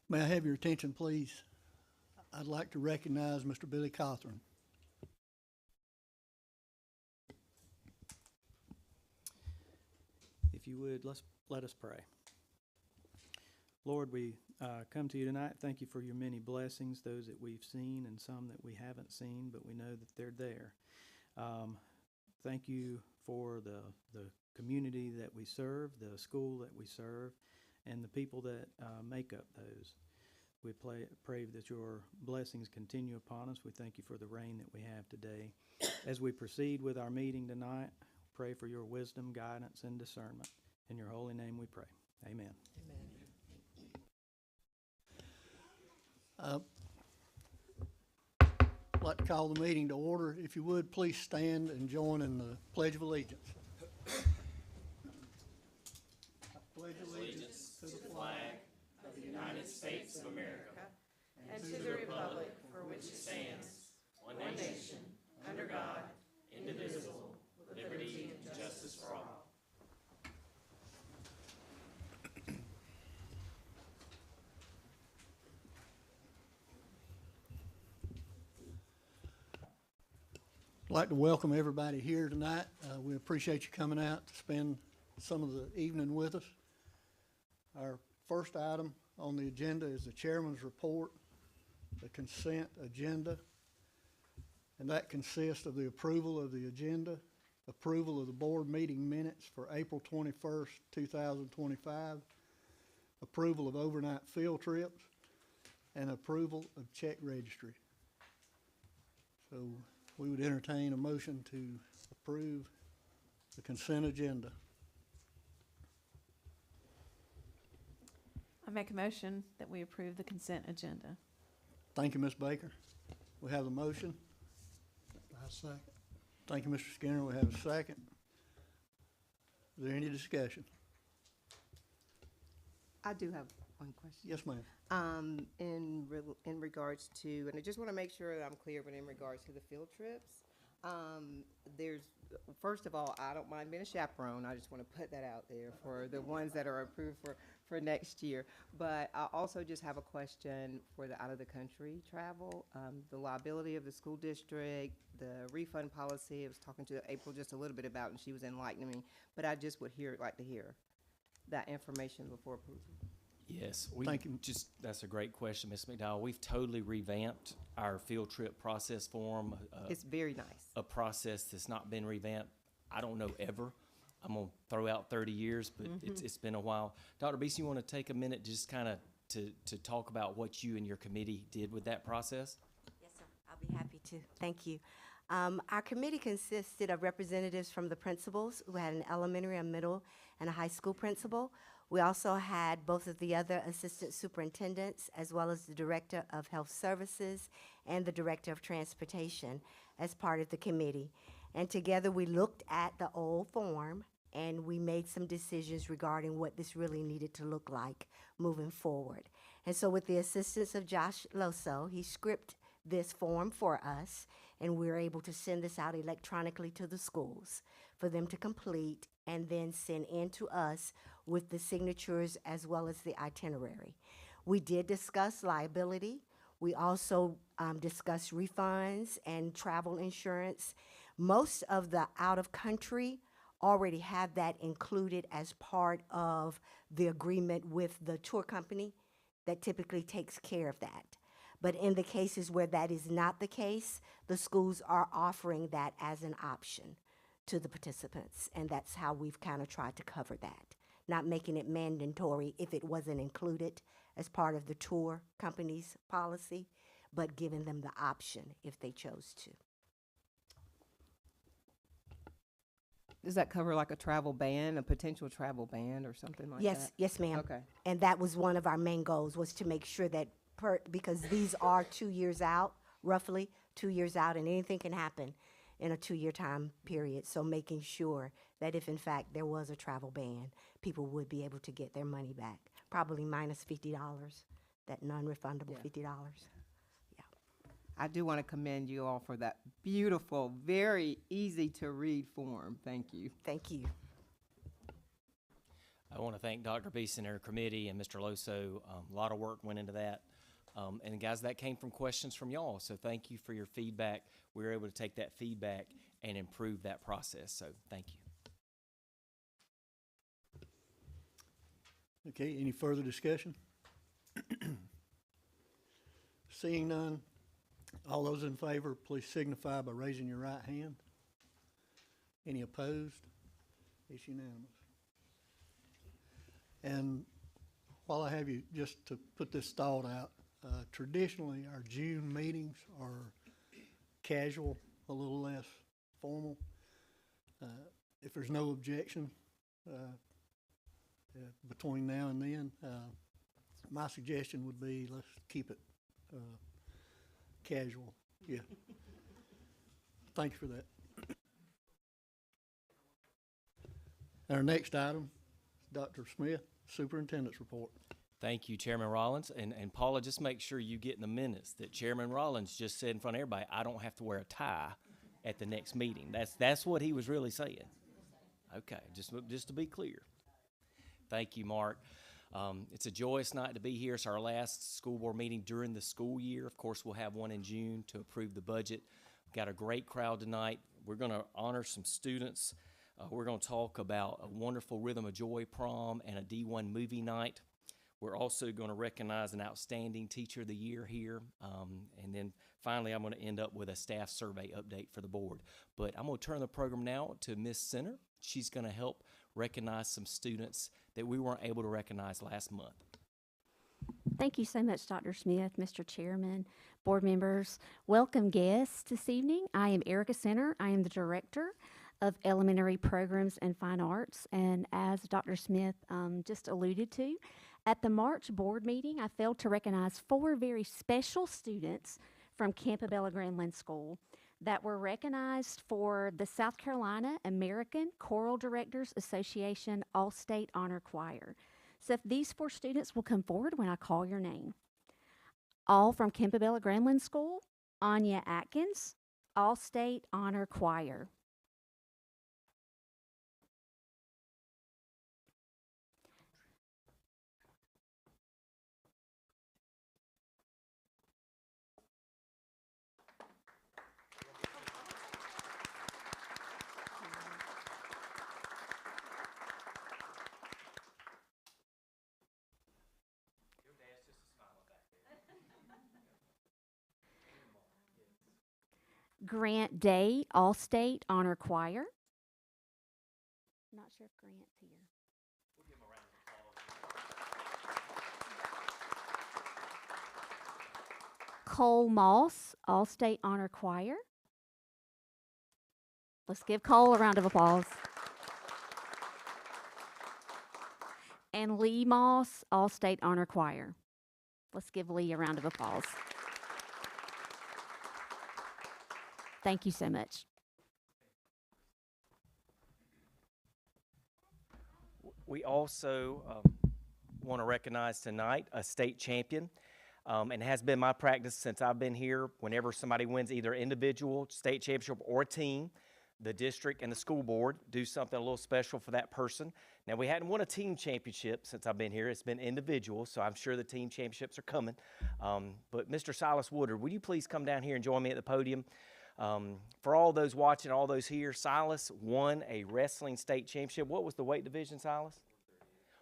May I have your attention, please? I'd like to recognize Mr. Billy Cothran. If you would, let us pray. Lord, we come to you tonight. Thank you for your many blessings, those that we've seen and some that we haven't seen, but we know that they're there. Thank you for the community that we serve, the school that we serve, and the people that make up those. We pray that your blessings continue upon us. We thank you for the rain that we have today. As we proceed with our meeting tonight, pray for your wisdom, guidance, and discernment. In your holy name we pray. Amen. I'd like to call the meeting to order. If you would, please stand and join in the Pledge of Allegiance. I pledge allegiance to the flag of the United States of America and to the republic for which it stands, one nation, under God, indivisible, with liberty and justice for all. I'd like to welcome everybody here tonight. We appreciate you coming out to spend some of the evening with us. Our first item on the agenda is the chairman's report, the consent agenda, and that consists of the approval of the agenda, approval of the board meeting minutes for April 21st, 2025, approval of overnight field trips, and approval of check registry. So we would entertain a motion to approve the consent agenda. I make a motion that we approve the consent agenda. Thank you, Ms. Baker. We have a motion. I second. Thank you, Mr. Skinner. We have a second. Is there any discussion? I do have one question. Yes, ma'am. In regards to, and I just want to make sure that I'm clear, but in regards to the field trips, first of all, I don't mind being a chaperone. I just want to put that out there for the ones that are approved for next year. But I also just have a question for the out-of-the-country travel, the liability of the school district, the refund policy. I was talking to April just a little bit about, and she was enlightening me. But I just would like to hear that information before approval. Yes, Thank you. That's a great question, Ms. McDowell. We've totally revamped our field trip process form. It's very nice. A process that's not been revamped, I don't know, ever. I'm gonna throw out 30 years, but it's been a while. Dr. Beeson, you want to take a minute just kind of to talk about what you and your committee did with that process? Yes, sir. I'll be happy to. Thank you. Our committee consisted of representatives from the principals, who had an elementary, a middle, and a high school principal. We also had both of the other assistant superintendents, as well as the director of health services and the director of transportation as part of the committee. And together we looked at the old form and we made some decisions regarding what this really needed to look like moving forward. And so with the assistance of Josh Loso, he scripted this form for us, and we were able to send this out electronically to the schools for them to complete and then send in to us with the signatures as well as the itinerary. We did discuss liability. We also discussed refunds and travel insurance. Most of the out-of-country already have that included as part of the agreement with the tour company that typically takes care of that. But in the cases where that is not the case, the schools are offering that as an option to the participants, and that's how we've kind of tried to cover that, not making it mandatory if it wasn't included as part of the tour company's policy, but giving them the option if they chose to. Does that cover like a travel ban, a potential travel ban or something like that? Yes, ma'am. Okay. And that was one of our main goals, was to make sure that because these are 2 years out, roughly 2 years out, and anything can happen in a 2-year time period. So making sure that if in fact there was a travel ban, people would be able to get their money back, probably minus $50, that non-refundable Yeah. $50. I do want to commend you all for that beautiful, very easy to read form. Thank you. Thank you. I want to thank Dr. Beeson and her committee and Mr. Loso. A lot of work went into that. And guys, that came from questions from y'all. So thank you for your feedback. We were able to take that feedback and improve that process. So thank you. Okay, any further discussion? Seeing none, all those in favor, please signify by raising your right hand. Any opposed? It's unanimous. And while I have you, just to put this thought out, traditionally, our June meetings are casual, a little less formal. If there's no objection between now and then, my suggestion would be let's keep it casual. Yeah. Thank you for that. Our next item, Dr. Smith, Superintendent's Report. Thank you, Chairman Rollins. And Paula, just make sure you get in the minutes that Chairman Rollins just said in front of everybody, I don't have to wear a tie at the next meeting. That's what he was really saying. Okay, just to be clear. Thank you, Mark. It's a joyous night to be here. It's our last school board meeting during the school year. Of course, we'll have one in June to approve the budget. We've got a great crowd tonight. We're going to honor some students. We're going to talk about a wonderful Rhythm of Joy prom and a D1 movie night. We're also going to recognize an outstanding teacher of the year here. And then finally, I'm going to end up with a staff survey update for the board. But I'm going to turn the program now to Ms. Center. She's going to help recognize some students that we weren't able to recognize last month. Thank you so much, Dr. Smith, Mr. Chairman, board members. Welcome guests this evening. I am Erica Center. I am the Director of Elementary Programs and Fine Arts. And as Dr. Smith just alluded to, at the March board meeting, I failed to recognize 4 very special students from Campobello Grandland School that were recognized for the South Carolina American Choral Directors Association All-State Honor Choir. So if these 4 students will come forward when I call your name. All from Campobello Grandland School, Anya Atkins, All-State Honor Choir. Grant Day, All-State Honor Choir. Not sure if Grant's here. We'll give him a round of applause. Cole Moss, All-State Honor Choir. Let's give Cole a round of applause. And Lee Moss, All-State Honor Choir. Let's give Lee a round of applause. Thank you so much. We also want to recognize tonight a state champion. And it has been my practice since I've been here, whenever somebody wins either individual state championship or a team, the district and the school board do something a little special for that person. Now, we hadn't won a team championship since I've been here. It's been individual, so I'm sure the team championships are coming. But Mr. Silas Woodard, would you please come down here and join me at the podium? For all those watching, all those here, Silas won a wrestling state championship. What was the weight division, Silas?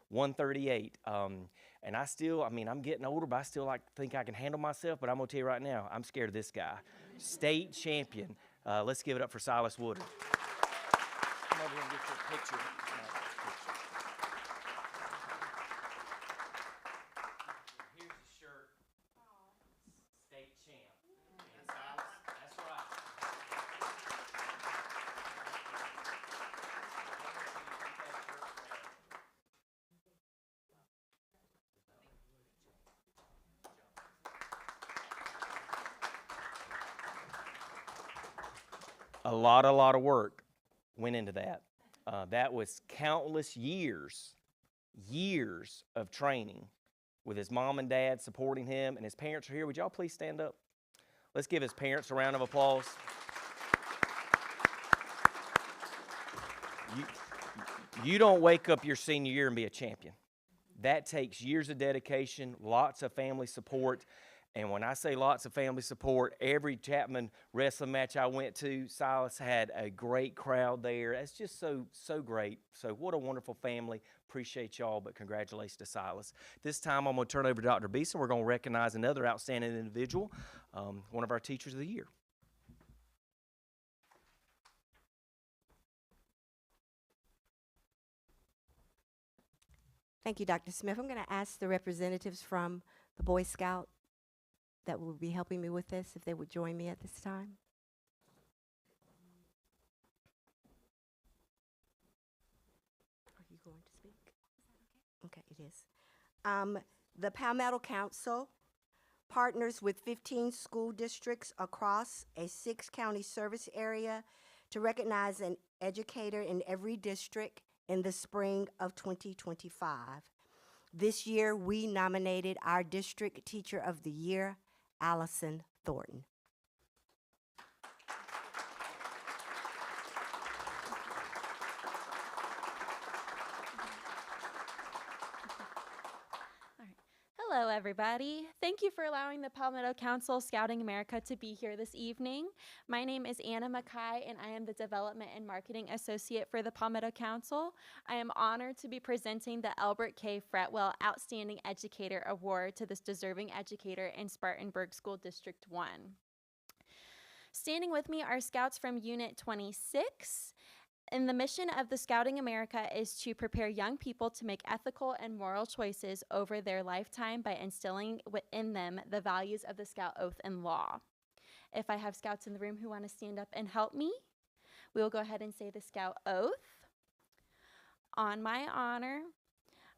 138. And I'm getting older, but I still think I can handle myself. But I'm going to tell you right now, I'm scared of this guy. State champion. Let's give it up for Silas Woodard. Come over here and get your picture. Here's the shirt. State champ. And Silas, that's right. A lot of work went into that. That was countless years of training with his mom and dad supporting him, and his parents are here. Would y'all please stand up? Let's give his parents a round of applause. You don't wake up your senior year and be a champion. That takes years of dedication, lots of family support. And when I say lots of family support, every Chapman wrestling match I went to, Silas had a great crowd there. It's just so great. So what a wonderful family. Appreciate y'all, but congratulations to Silas. This time I'm going to turn over to Dr. Beeson. We're going to recognize another outstanding individual, one of our Teachers of the Year. Thank you, Dr. Smith. I'm going to ask the representatives from the Boy Scout that will be helping me with this, if they would join me at this time. Are you going to speak? Okay, it is. The Palmetto Council partners with 15 school districts across a 6-county service area to recognize an educator in every district in the spring of 2025. This year, we nominated our District Teacher of the Year, Allison Thornton. Hello, everybody. Thank you for allowing the Palmetto Council Scouting America to be here this evening. My name is Anna Mackay, and I am the Development and Marketing Associate for the Palmetto Council. I am honored to be presenting the Albert K. Fretwell Outstanding Educator Award to this deserving educator in Spartanburg School District 1. Standing with me are Scouts from Unit 26. And the mission of the Scouting America is to prepare young people to make ethical and moral choices over their lifetime by instilling within them the values of the Scout Oath and Law. If I have Scouts in the room who want to stand up and help me, we will go ahead and say the Scout Oath. On my honor,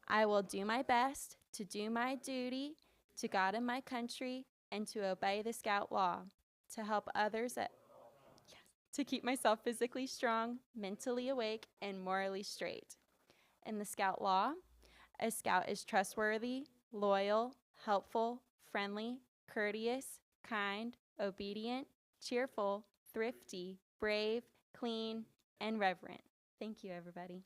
I will do my best to do my duty to God and my country and to obey the Scout Law, to help others to keep myself physically strong, mentally awake, and morally straight. In the Scout Law, a Scout is trustworthy, loyal, helpful, friendly, courteous, kind, obedient, cheerful, thrifty, brave, clean, and reverent. Thank you, everybody.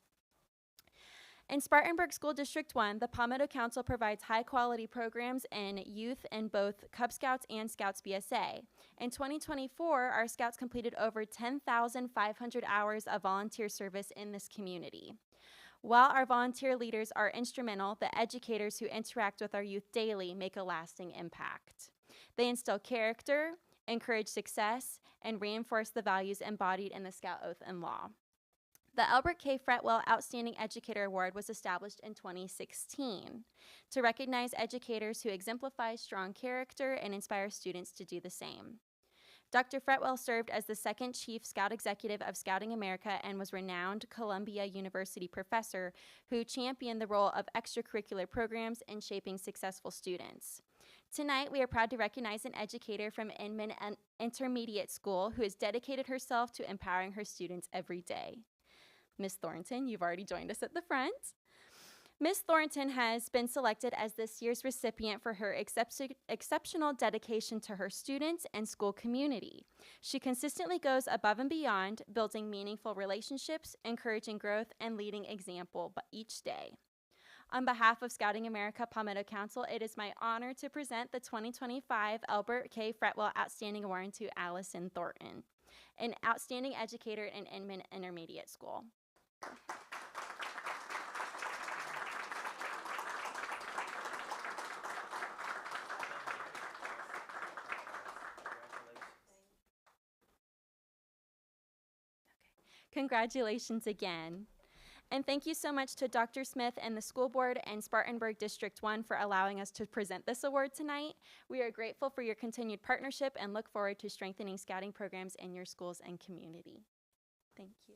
In Spartanburg School District 1, the Palmetto Council provides high-quality programs in youth in both Cub Scouts and Scouts BSA. In 2024, our Scouts completed over 10,500 hours of volunteer service in this community. While our volunteer leaders are instrumental, the educators who interact with our youth daily make a lasting impact. They instill character, encourage success, and reinforce the values embodied in the Scout Oath and Law. The Albert K. Fretwell Outstanding Educator Award was established in 2016 to recognize educators who exemplify strong character and inspire students to do the same. Dr. Fretwell served as the second Chief Scout Executive of Scouting America and was a renowned Columbia University professor who championed the role of extracurricular programs in shaping successful students. Tonight, we are proud to recognize an educator from Inman Intermediate School who has dedicated herself to empowering her students every day. Ms. Thornton, you've already joined us at the front. Ms. Thornton has been selected as this year's recipient for her exceptional dedication to her students and school community. She consistently goes above and beyond, building meaningful relationships, encouraging growth, and leading example each day. On behalf of Scouting America Palmetto Council, it is my honor to present the 2025 Albert K. Fretwell Outstanding Award to Allison Thornton, an outstanding educator in Inman Intermediate School. Congratulations again. And thank you so much to Dr. Smith and the school board and Spartanburg District 1 for allowing us to present this award tonight. We are grateful for your continued partnership and look forward to strengthening scouting programs in your schools and community. Thank you.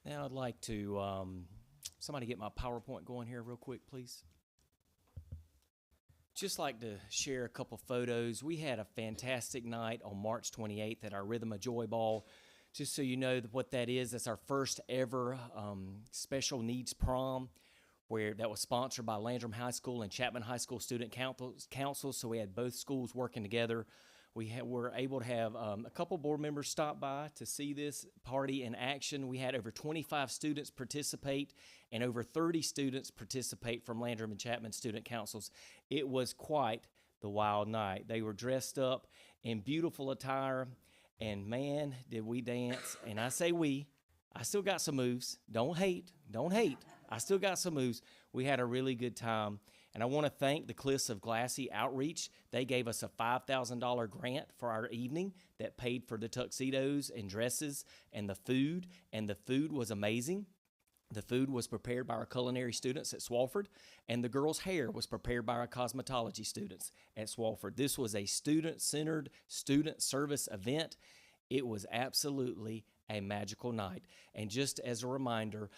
Now I'd like to, somebody get my PowerPoint going here real quick, please. Just like to share a couple photos. We had a fantastic night on March 28th at our Rhythm of Joy Ball. Just so you know what that is, that's our first ever special needs prom, where that was sponsored by Landrum High School and Chapman High School Student Council. So we had both schools working together. We were able to have a couple board members stop by to see this party in action. We had over 25 students participate and over 30 students participate from Landrum and Chapman Student Councils. It was quite the wild night. They were dressed up in beautiful attire, and man, did we dance. And I say we, I still got some moves. Don't hate. I still got some moves. We had a really good time. And I want to thank the Cliffs of Glassy Outreach. They gave us a $5,000 grant for our evening that paid for the tuxedos and dresses and the food was amazing. The food was prepared by our culinary students at Swofford, and the girls' hair was prepared by our cosmetology students at Swofford. This was a student-centered, student service event. It was absolutely a magical night. And just as a reminder,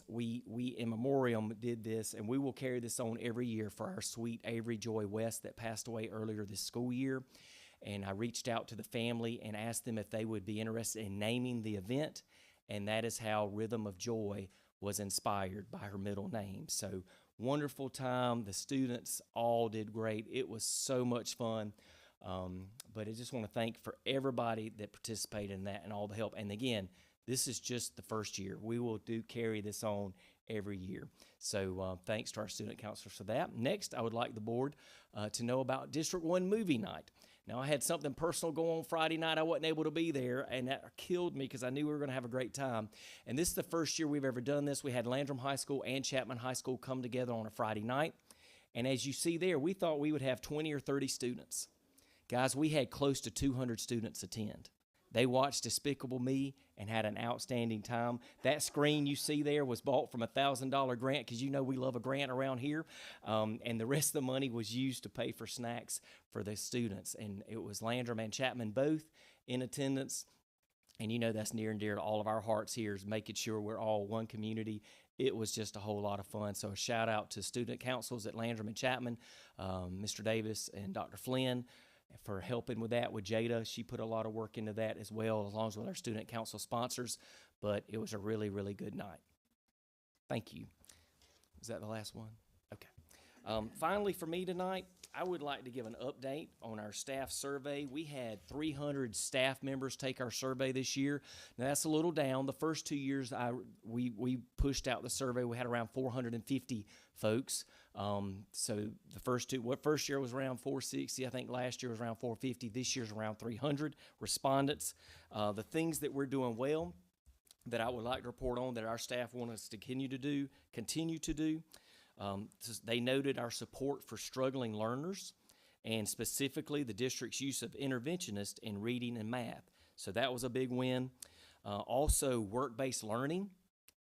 we in memoriam did this, and we will carry this on every year for our sweet Avery Joy West that passed away earlier this school year. And I reached out to the family and asked them if they would be interested in naming the event, and that is how Rhythm of Joy was inspired, by her middle name. So wonderful time. The students all did great. It was so much fun. But I just want to thank for everybody that participated in that and all the help. And again, this is just the first year. We will carry this on every year. So thanks to our student counselors for that. Next, I would like the board to know about District 1 movie night. Now, I had something personal go on Friday night. I wasn't able to be there, and that killed me because I knew we were going to have a great time. And this is the first year we've ever done this. We had Landrum High School and Chapman High School come together on a Friday night. And as you see there, we thought we would have 20 or 30 students. Guys, we had close to 200 students attend. They watched Despicable Me and had an outstanding time. That screen you see there was bought from a $1,000 grant, because you know we love a grant around here. And the rest of the money was used to pay for snacks for the students. And it was Landrum and Chapman both in attendance. And you know that's near and dear to all of our hearts here, is making sure we're all one community. It was just a whole lot of fun. So a shout out to student councils at Landrum and Chapman, Mr. Davis and Dr. Flynn, for helping with that with Jada. She put a lot of work into that as well, along with our student council sponsors. But it was a really, really good night. Thank you. Is that the last one? Okay. Finally, for me tonight, I would like to give an update on our staff survey. We had 300 staff members take our survey this year. Now, that's a little down. The first 2 years we pushed out the survey, we had around 450 folks. So the first year was around 460. I think last year was around 450. This year's around 300 respondents. The things that we're doing well that I would like to report on that our staff want us to continue to do. They noted our support for struggling learners, and specifically the district's use of interventionists in reading and math. So that was a big win. Also, work-based learning,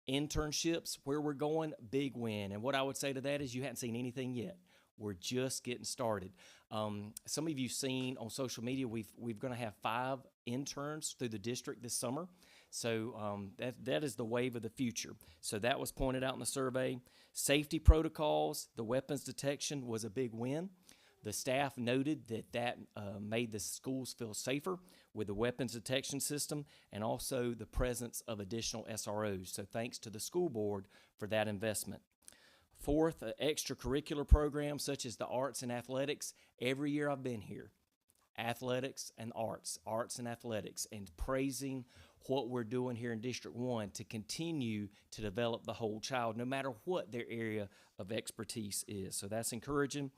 internships, where we're going, big win. And what I would say to that is you haven't seen anything yet. We're just getting started. Some of you seen on social media, we're going to have 5 interns through the district this summer. So that is the wave of the future. So that was pointed out in the survey. Safety protocols, the weapons detection was a big win. The staff noted that made the schools feel safer with the weapons detection system, and also the presence of additional SROs. So thanks to the school board for that investment. Fourth, extracurricular programs such as the arts and athletics. Every year I've been here, athletics and arts and athletics, and praising what we're doing here in District 1 to continue to develop the whole child, no matter what their area of expertise is. So that's encouraging.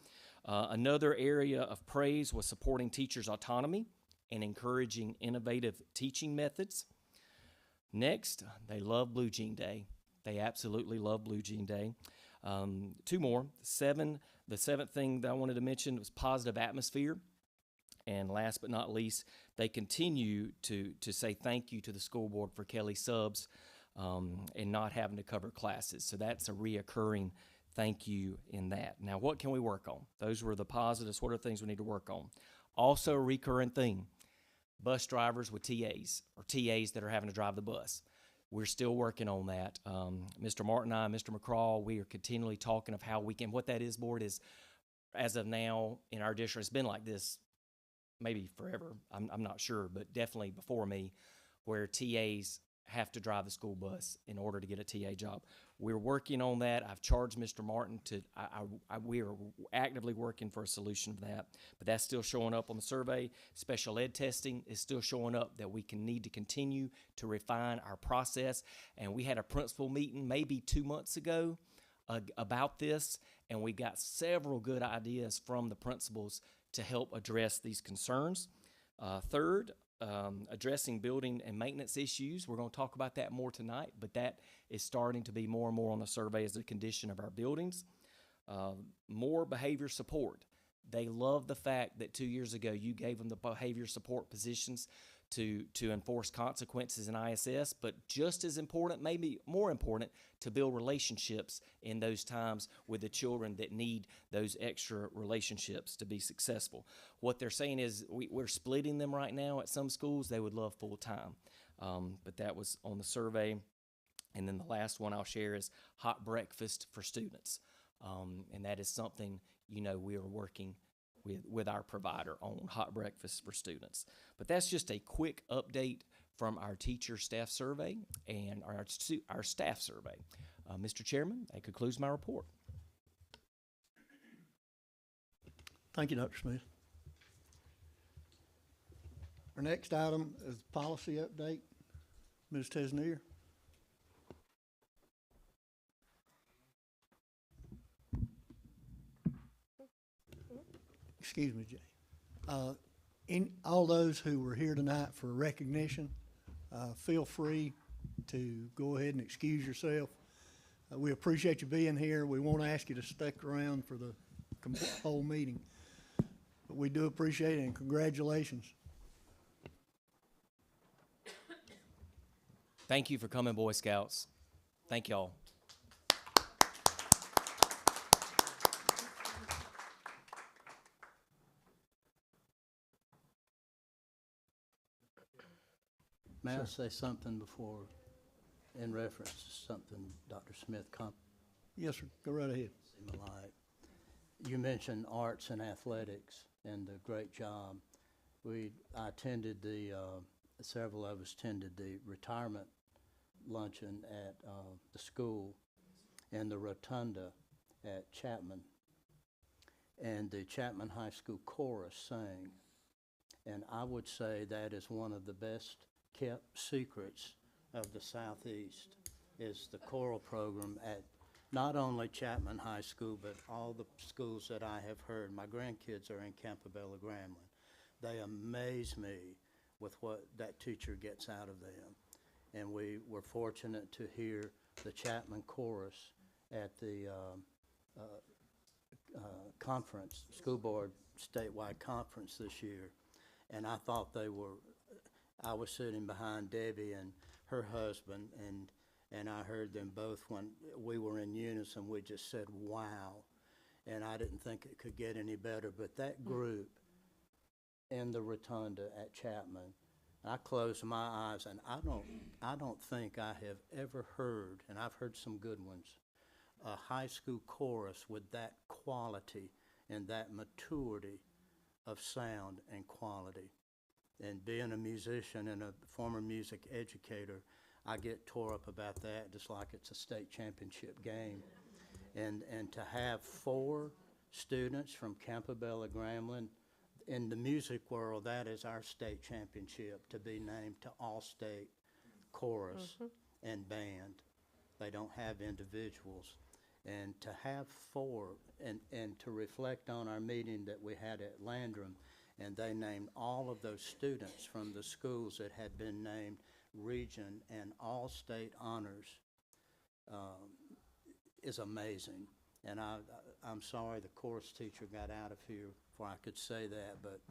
Another area of praise was supporting teachers' autonomy and encouraging innovative teaching methods. Next, they love Blue Jean Day. They absolutely love Blue Jean Day. 2 more. The seventh thing that I wanted to mention was positive atmosphere. And last but not least, they continue to say thank you to the school board for Kelly Subs and not having to cover classes. So that's a reoccurring thank you in that. Now, what can we work on? Those were the positives. What are things we need to work on? Also, a recurring thing, bus drivers with TAs, or TAs that are having to drive the bus. We're still working on that. Mr. Martin and I, Mr. McCraw, we are continually talking of how we can, what that is, board, is as of now in our district, it's been like this maybe forever. I'm not sure, but definitely before me. where TAs have to drive the school bus in order to get a TA job. We're working on that. I've charged Mr. Martin to, we are actively working for a solution for that, but that's still showing up on the survey. Special ed testing is still showing up, that we need to continue to refine our process. And we had a principal meeting maybe 2 months ago about this, and we got several good ideas from the principals to help address these concerns. Third, addressing building and maintenance issues. We're going to talk about that more tonight, but that is starting to be more and more on the survey as the condition of our buildings. More behavior support. They love the fact that 2 years ago you gave them the behavior support positions to enforce consequences in ISS, but just as important, maybe more important, to build relationships in those times with the children that need those extra relationships to be successful. What they're saying is we're splitting them right now at some schools. They would love full-time, but that was on the survey. And then the last one I'll share is hot breakfast for students, and that is something, you know, we are working with our provider on hot breakfast for students. But that's just a quick update from our teacher staff survey and our staff survey. Mr. Chairman, that concludes my report. Thank you, Dr. Smith. Our next item is policy update. Ms. Tesnier. Excuse me, Jay. All those who were here tonight for recognition, feel free to go ahead and excuse yourself. We appreciate you being here. We won't ask you to stick around for the whole meeting, but we do appreciate it, and congratulations. Thank you for coming, Boy Scouts. Thank y'all. May I say something before, in reference to something Dr. Smith Yes, sir. Go right ahead. You mentioned arts and athletics and the great job. I attended several of us attended the retirement luncheon at the school and the rotunda at Chapman. And the Chapman High School chorus sang. And I would say that is one of the best kept secrets of the Southeast, is the choral program at not only Chapman High School, but all the schools that I have heard. My grandkids are in Campobello Grambling. They amaze me with what that teacher gets out of them. And we were fortunate to hear the Chapman chorus at the conference, school board statewide conference this year. And I thought I was sitting behind Debbie and her husband, and I heard them both when we were in unison. We just said, wow. And I didn't think it could get any better. But that group in the rotunda at Chapman, I closed my eyes, and I don't think I have ever heard, and I've heard some good ones, a high school chorus with that quality and that maturity of sound and quality. And being a musician and a former music educator, I get tore up about that, just like it's a state championship game. And to have 4 students from Campobello Grambling, in the music world, that is our state championship, to be named to All-State chorus and band. They don't have individuals. And to have 4, and to reflect on our meeting that we had at Landrum, and they named all of those students from the schools that had been named region and all-state honors, is amazing. And I'm sorry the chorus teacher got out of here before I could say that, but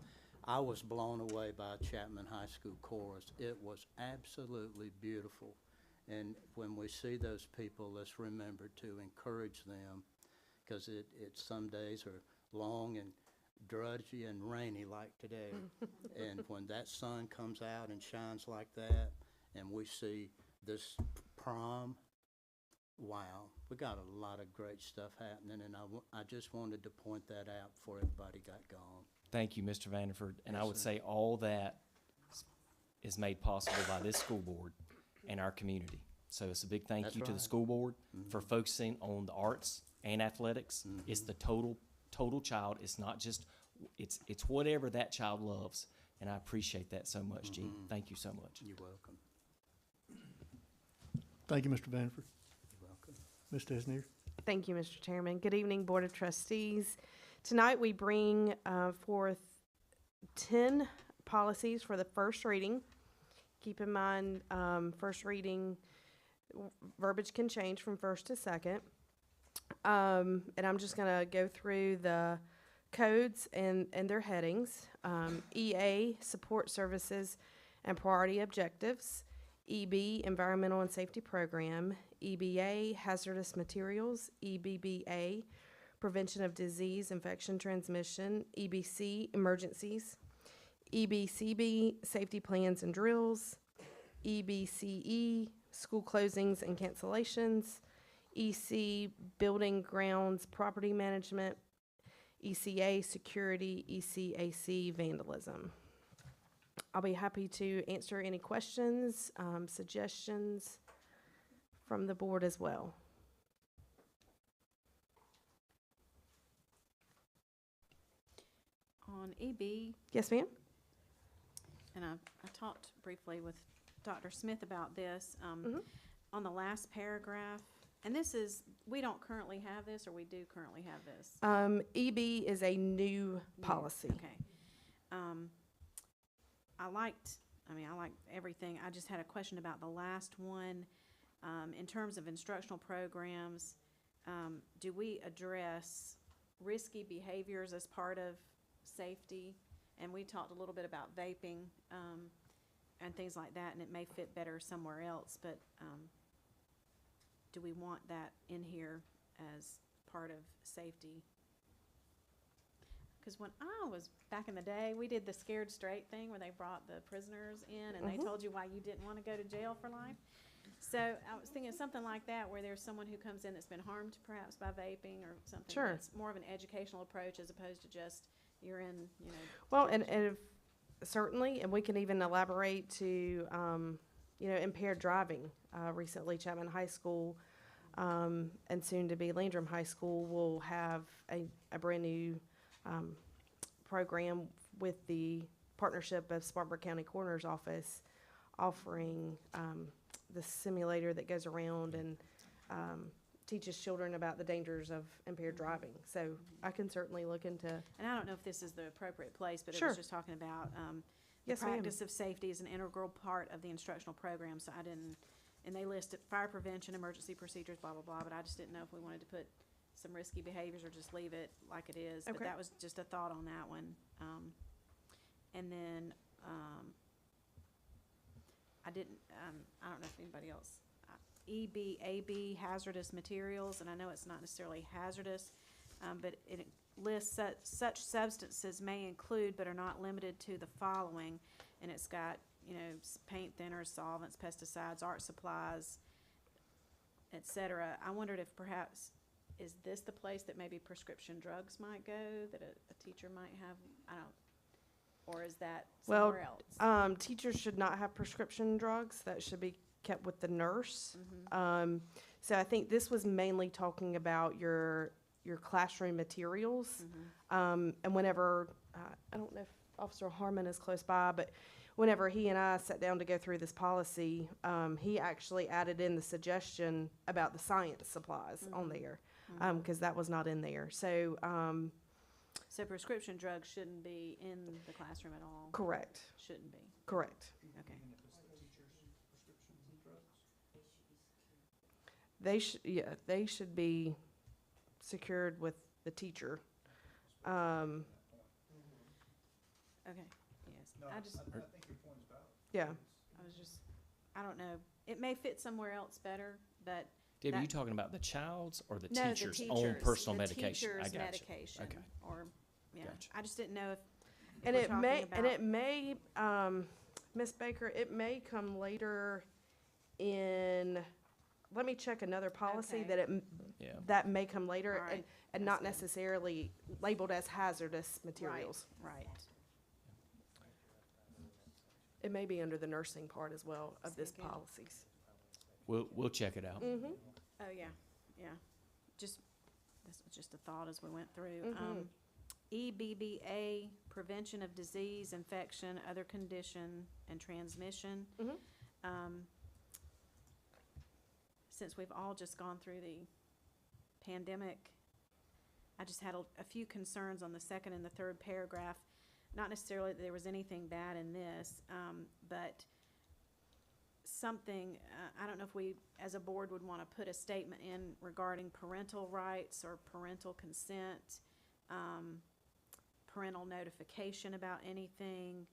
I was blown away by Chapman High School chorus. It was absolutely beautiful. And when we see those people, let's remember to encourage them, because some days are long and drudgy and rainy like today. And when that sun comes out and shines like that, and we see this prom, wow, we got a lot of great stuff happening, and I just wanted to point that out before everybody got gone. Thank you, Mr. Vanderford. And Yes, I would sir. say all that is made possible by this school board and our community. So it's a big thank That's you to the right. school board for focusing on the arts and athletics. It's the total child. It's not just, it's whatever that child loves. And I appreciate that so much, Gene. Thank you so much. You're welcome. Thank you, Mr. Vanford. You're welcome. Ms. Desnier? Thank you, Mr. Chairman. Good evening, Board of Trustees. Tonight, we bring forth 10 policies for the first reading. Keep in mind, first reading, verbiage can change from first to second. And I'm just going to go through the codes and their headings. EA, support services and priority objectives. EB, environmental and safety program. EBA, hazardous materials. EBBA, prevention of disease, infection transmission. EBC, emergencies. EBCB, safety plans and drills. EBCE, school closings and cancellations. EC, building grounds, property management. ECA, security. ECAC, vandalism. I'll be happy to answer any questions, suggestions from the board as well. On EB, Yes, ma'am? and I talked briefly with Dr. Smith about this, Mhm. on the last paragraph, and this is, we don't currently have this, or we do currently have this? EB is a new policy. Okay. I liked everything. I just had a question about the last one. In terms of instructional programs, do we address risky behaviors as part of safety? And we talked a little bit about vaping, and things like that, and it may fit better somewhere else, but, do we want that in here as part of safety? Because when I was back in the day, we did the scared straight thing where they brought the prisoners in and they told you why you didn't want to go to jail for life. So I was thinking something like that, where there's someone who comes in that's been harmed perhaps by vaping or something. Sure. That's more of an educational approach as opposed to just you're in, Well, and if, certainly, and we can even elaborate to, impaired driving. Recently, Chapman High School, and soon to be Landrum High School will have a brand new, program with the partnership of Spartanburg County Coroner's Office, offering, the simulator that goes around and, teaches children about the dangers of impaired driving. So I can certainly look into, and I don't know if this is the appropriate place, but it Sure. was just talking about, the Yes, ma'am. practice of safety is an integral part of the instructional program, so I didn't, and they listed fire prevention, emergency procedures, blah, blah, blah, but I just didn't know if we wanted to put some risky behaviors or just leave it like it is. But Okay. that was just a thought on that one. And then, I didn't, I don't know if anybody else, EBAB, hazardous materials, and I know it's not necessarily hazardous, but it lists such substances may include but are not limited to the following, and it's got, paint thinners, solvents, pesticides, art supplies, et cetera. I wondered if perhaps, is this the place that maybe prescription drugs might go, that a teacher might have, or is that Well, somewhere else? teachers should not have prescription drugs. That should be kept with the nurse. Mm-hmm. So I think this was mainly talking about your classroom materials. Mm-hmm. And whenever, I don't know if Officer Harmon is close by, but whenever he and I sat down to go through this policy, he actually added in the suggestion about the science supplies on there, because that was not in there. So, So prescription drugs shouldn't be in the classroom at all? correct, Shouldn't be, correct. okay. They should be secured with the teacher. Okay, yes. Yeah. I don't know. It may fit somewhere else better, but David, That- you talking about the child's or the no, teacher's the own teachers, personal the medication? I teacher's got you. medication, Okay. or, yeah. Gotcha. I just didn't know if And we're it talking may, about. and it may, Ms. Baker, it may come later in, let me check another policy Okay. that Yeah. that may come later All right. and not necessarily labeled as hazardous materials. Right. It may be under the nursing part as well of this Thinking. policies. We'll check it out. Mm-hmm. Oh, yeah, yeah. This was just a thought as we went through. Mhm. EBBA, prevention of disease, infection, other condition, and transmission. Mhm. Since we've all just gone through the pandemic, I just had a few concerns on the second and the third paragraph. Not necessarily that there was anything bad in this, but something, I don't know if we, as a board, would want to put a statement in regarding parental rights or parental consent, parental notification about anything.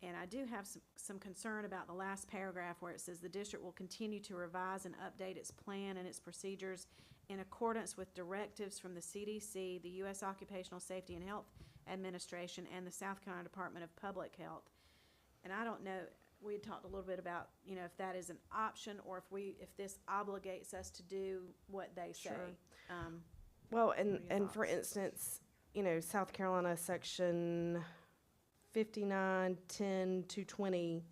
And I do have some concern about the last paragraph where it says the district will continue to revise and update its plan and its procedures in accordance with directives from the CDC, the U.S. Occupational Safety and Health Administration, and the South Carolina Department of Public Health. And I don't know, we had talked a little bit about, you know, if that is an option or if this obligates us to do what they say. Sure. What Well, are your and for thoughts? instance, you know, South Carolina section 59, 10 to 20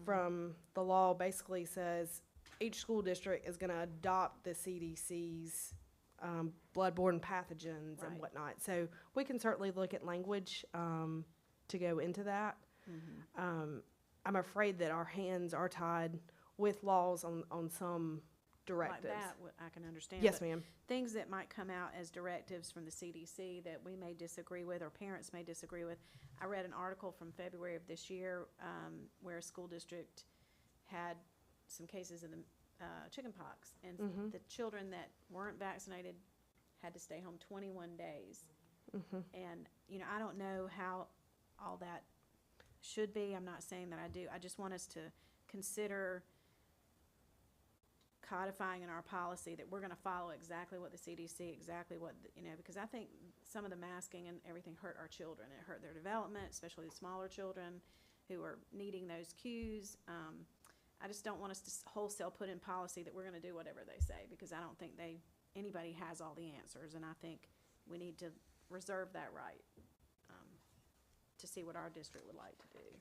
from the law basically says each school district is going to adopt the CDC's bloodborne pathogens and Right. whatnot. So we can certainly look at language to go into that. I'm afraid that our hands are tied with laws on some directives. Like that, I can understand. Yes, but ma'am. things that might come out as directives from the CDC that we may disagree with or parents may disagree with. I read an article from February of this year where a school district had some cases of the chickenpox, and Mhm. the children that weren't vaccinated had to stay home 21 days. And, you know, I don't know how all that should be. I'm not saying that I do. I just want us to consider codifying in our policy that we're gonna follow exactly what the CDC, exactly what, you know, because I think some of the masking and everything hurt our children. It hurt their development, especially the smaller children who are needing those cues. I just don't want us to wholesale put in policy that we're gonna do whatever they say, because I don't think anybody has all the answers, and I think we need to reserve that right, to see what our district would like to do.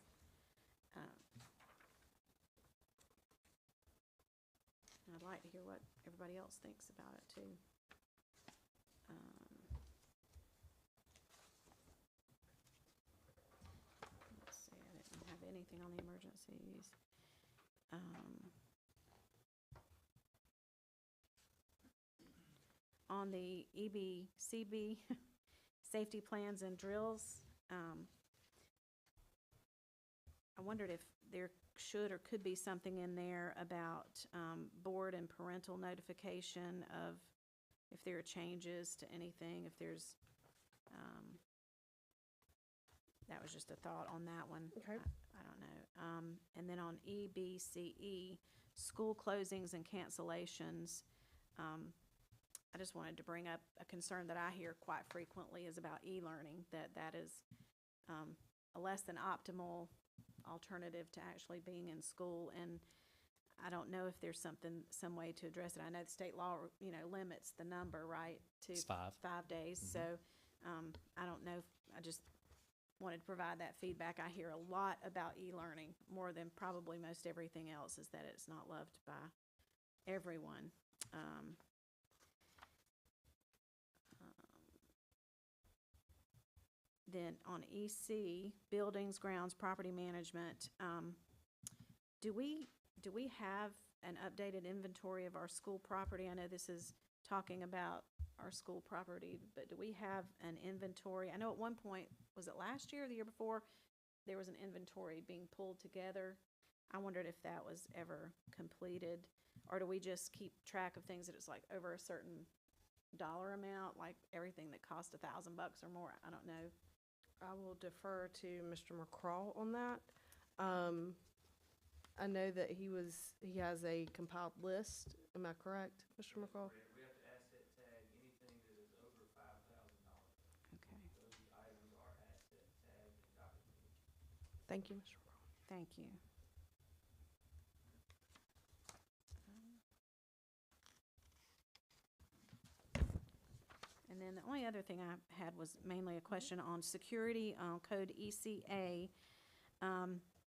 And I'd like to hear what everybody else thinks about it too. Let's see, I didn't have anything on the emergencies. On the EBCB, safety plans and drills, I wondered if there should or could be something in there about board and parental notification of if there are changes to anything, if there's, that was just a thought on that one. Okay. I don't know. And then on EBCE, school closings and cancellations, I just wanted to bring up a concern that I hear quite frequently is about e-learning, that is a less than optimal alternative to actually being in school, and I don't know if there's some way to address it. I know the state law, you know, limits the number, right, to It's 5. 5 days. So I don't know. I just wanted to provide that feedback. I hear a lot about e-learning, more than probably most everything else, is that it's not loved by everyone. Then on EC, buildings, grounds, property management, do we have an updated inventory of our school property? I know this is talking about our school property, but do we have an inventory? I know at one point, was it last year or the year before, there was an inventory being pulled together. I wondered if that was ever completed, or do we just keep track of things that it's like over a certain dollar amount, like everything that cost $1,000 or more? I don't know. I will defer to Mr. McCraw on that. I know that he has a compiled list. Am I correct, Mr. McCraw? We have to asset tag anything that is over $5,000. Okay, Those items are asset tagged and documented. Thank you, Mr. McCraw. thank you. And then the only other thing I had was mainly a question on security, code ECA.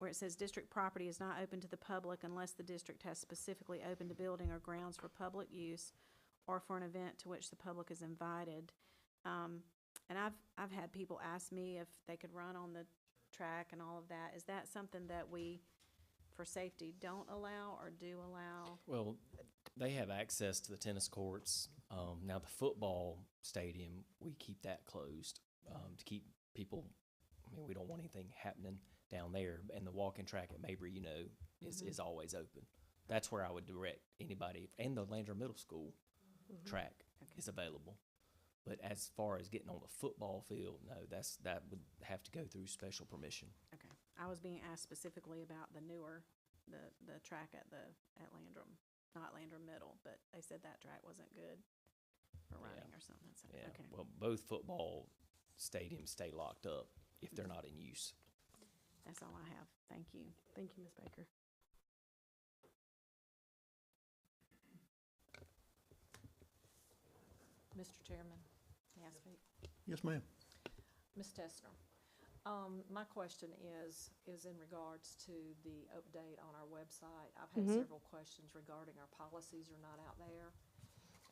where it says district property is not open to the public unless the district has specifically opened a building or grounds for public use or for an event to which the public is invited. And I've had people ask me if they could run on the track and all of that. Is that something that we, for safety, don't allow or do allow? Well, they have access to the tennis courts. Now the football stadium, we keep that closed, to keep people, I mean, we don't want anything happening down there. And the walking track at Mabry, you know, is always open. That's where I would direct anybody, and the Landrum Middle School track is available. But as far as getting on the football field, no, that would have to go through special permission. Okay, I was being asked specifically about the newer, the track at Landrum, not Landrum Middle, but they said that track wasn't good for running or something, so, Yeah. okay. Well, both football stadiums stay locked up if they're not in use. That's all I have, thank you. Thank you, Ms. Baker. Mr. Chairman, may I speak? Yes, ma'am. Ms. Tessner, my question is in regards to the update on our website. I've had several questions regarding our policies are not out there.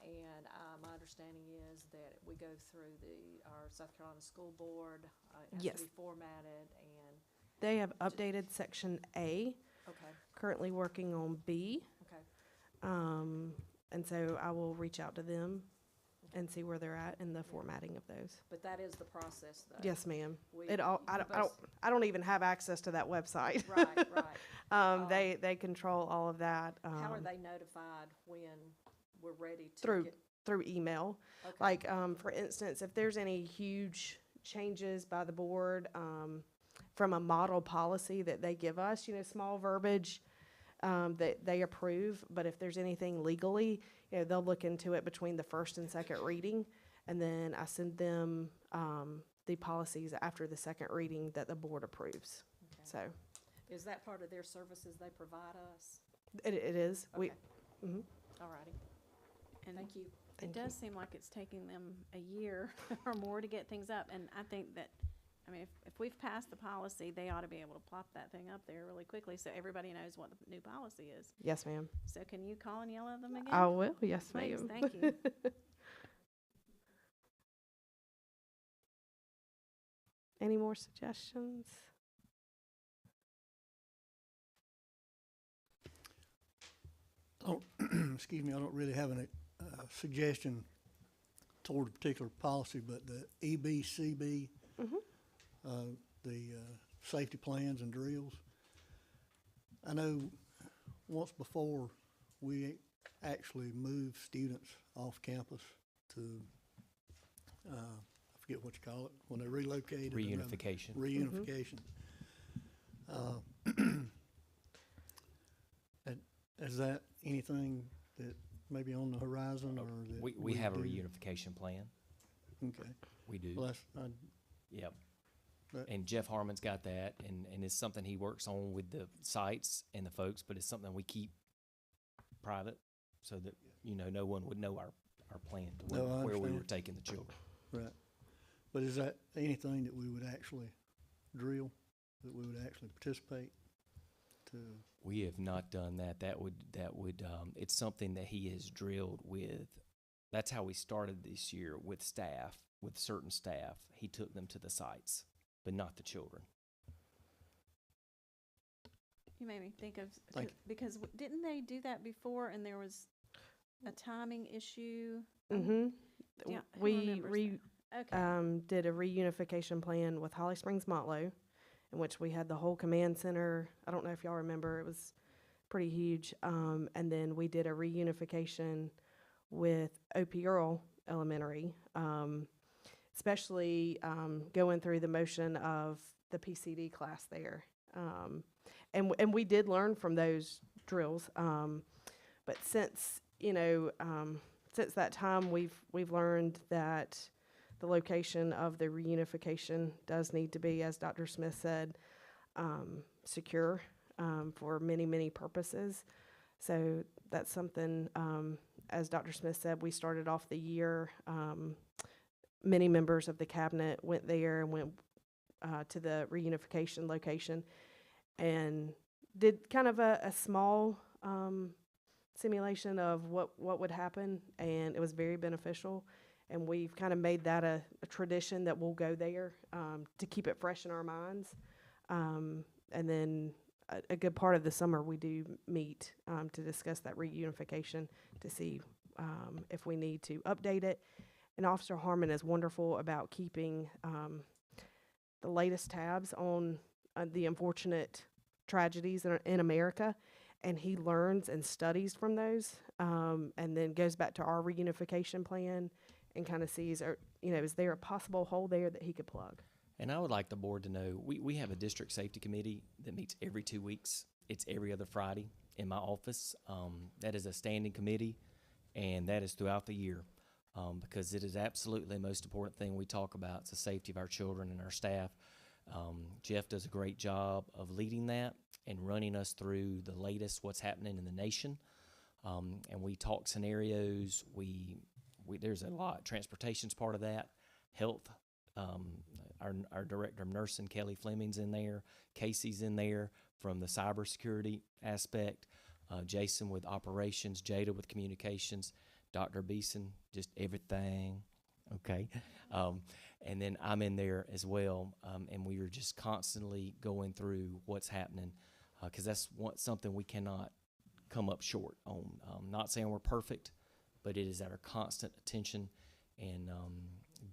And my understanding is that we go through our South Carolina School Board, it has Yes. to be formatted and, They have updated section A, okay, currently working on B. okay. And so I will reach out to them and see where they're at in the formatting of those. But that is the process, though. Yes, ma'am. We- It all, you give us- I don't even have access to that website. Right, right. They control all of that. How are they notified when we're ready to Through, get? through email. Okay. Like, for instance, if there's any huge changes by the board, from a model policy that they give us, you know, small verbiage, that they approve, but if there's anything legally, you know, they'll look into it between the first and second reading, and then I send them, the policies after the second reading that the board approves. Okay. So, Is that part of their services they provide us? it is, we, Okay. All righty. And Thank you. it Thank you. does seem like it's taking them a year or more to get things up, and I think that, I mean, if we've passed the policy, they ought to be able to plop that thing up there really quickly so everybody knows what the new policy is. yes, ma'am. So can you call and yell at them again? I will, yes, Please, ma'am. thank you. Any more suggestions? Excuse me, I don't really have any suggestion toward a particular policy, but the EBCB, the safety plans and drills. I know once before, we actually moved students off campus to, I forget what you call it, when they relocated. Reunification. Reunification. Is that anything that may be on the horizon or that? We have a do? reunification plan. Okay, We do. well, that's, Yep. But- And Jeff Harmon's got that, and it's something he works on with the sites and the folks, but it's something we keep private so that, you know, no one would know our plan to No, I where we were understand. taking the children. right. But is that anything that we would actually drill, that we would actually participate to? We have not done that. That would, it's something that he has drilled with. That's how we started this year with staff, with certain staff. He took them to the sites, but not the children. You made me think of, Thank you. because didn't they do that before and there was a timing issue? Mm-hmm. Yeah, who We remembers Okay, did a reunification plan with Holly Springs Motlow, in which we had the whole command center. I don't know if y'all remember, it was pretty huge. And then we did a reunification with OP Earl Elementary, especially going through the motion of the PCD class there. And we did learn from those drills. But since, you know, since that time, we've learned that the location of the reunification does need to be, as Dr. Smith said, secure for many, many purposes. So that's something, as Dr. Smith said, we started off the year, many members of the cabinet went there and went to the reunification location. and did kind of a small simulation of what would happen, and it was very beneficial. And we've kind of made that a tradition that we'll go there to keep it fresh in our minds. And then a good part of the summer, we do meet to discuss that reunification to see if we need to update it. And Officer Harmon is wonderful about keeping the latest tabs on the unfortunate tragedies in America. And he learns and studies from those, and then goes back to our reunification plan and kind of sees, is there a possible hole there that he could plug? And I would like the board to know, we have a district safety committee that meets every 2 weeks. It's every other Friday in my office. That is a standing committee, and that is throughout the year, because it is absolutely the most important thing we talk about. It's the safety of our children and our staff. Jeff does a great job of leading that and running us through the latest what's happening in the nation. And we talk scenarios. There's a lot. Transportation's part of that. Health. Our director of nursing, Kelly Fleming's in there. Casey's in there from the cybersecurity aspect. Jason with operations. Jada with communications. Dr. Beeson, just everything. Okay. And then I'm in there as well. And we are just constantly going through what's happening, because that's something we cannot come up short on. Not saying we're perfect, but it is our constant attention, and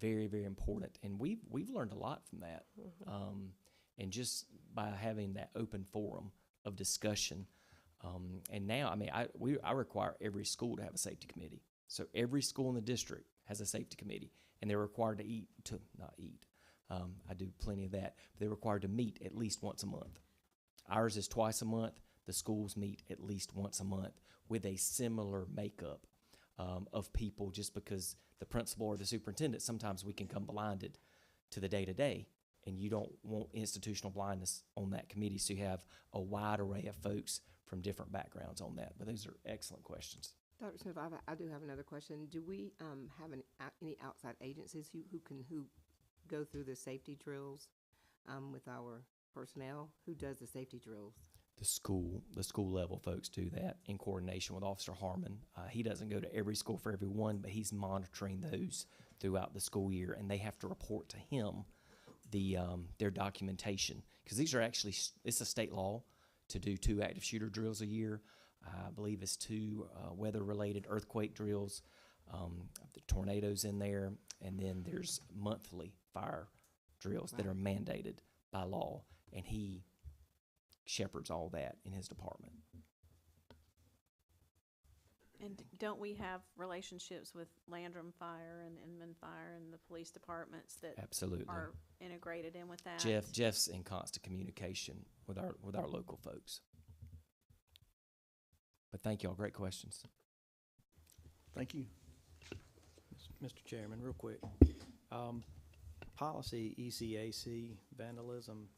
very, very important. And we've learned a lot from that. And just by having that open forum of discussion. And now, I require every school to have a safety committee. So every school in the district has a safety committee, and they're required to not eat. I do plenty of that. But they're required to meet at least once a month. Ours is twice a month. The schools meet at least once a month with a similar makeup of people, just because the principal or the superintendent, sometimes we can come blinded to the day-to-day, and you don't want institutional blindness on that committee, so you have a wide array of folks from different backgrounds on that. But those are excellent questions. Dr. Smith, I do have another question. Do we have any outside agencies who go through the safety drills with our personnel? Who does the safety drills? The school level folks do that in coordination with Officer Harmon. He doesn't go to every school for every one, but he's monitoring those throughout the school year, and they have to report to him their documentation, because these are actually, it's a state law to do 2 active shooter drills a year. I believe it's 2 weather-related earthquake drills, the tornadoes in there, and then there's monthly fire drills that are mandated by law, and he shepherds all that in his department. And don't we have relationships with Landrum Fire and Inman Fire and the police departments that Absolutely are integrated in with that? Jeff's in constant communication with our local folks. But thank y'all, great questions. Thank you. Mr. Chairman, real quick. Policy ECAC vandalism,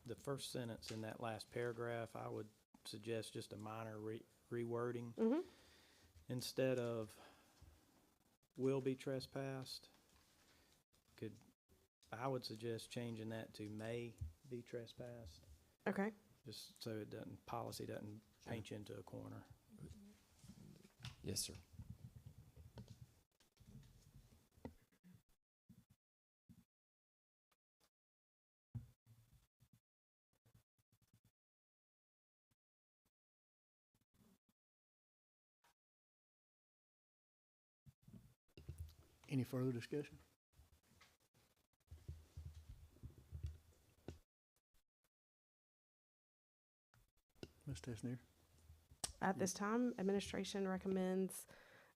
the first sentence in that last paragraph, I would suggest just a minor rewording. Mm-hmm. Instead of will be trespassed, I would suggest changing that to may be trespassed, Okay. just so policy doesn't paint you into a corner. Yes, sir. Any further discussion? Ms. Tessner? At this time, administration recommends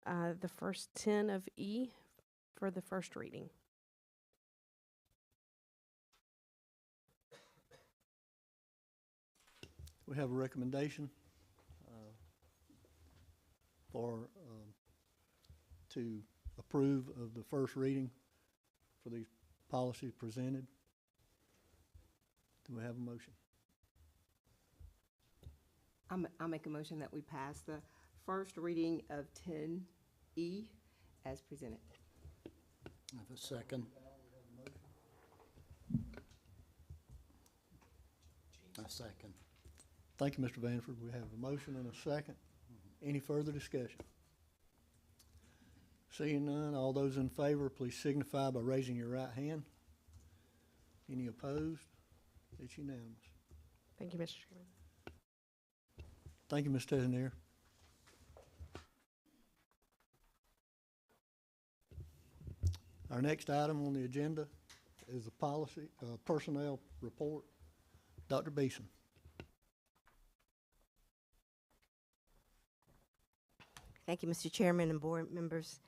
the first 10 of E for the first reading. We have a recommendation to approve of the first reading for these policies presented. Do we have a motion? I'll make a motion that we pass the first reading of 10E as presented. I have a second. I second. Thank you, Mr. Vanford. We have a motion and a second. Any further discussion? Seeing none, all those in favor, please signify by raising your right hand. Any opposed? It's unanimous. Thank you, Mr. Chairman. Thank you, Ms. Tesnier. Our next item on the agenda is a policy, personnel report. Dr. Beeson. Thank you, Mr. Chairman and board members.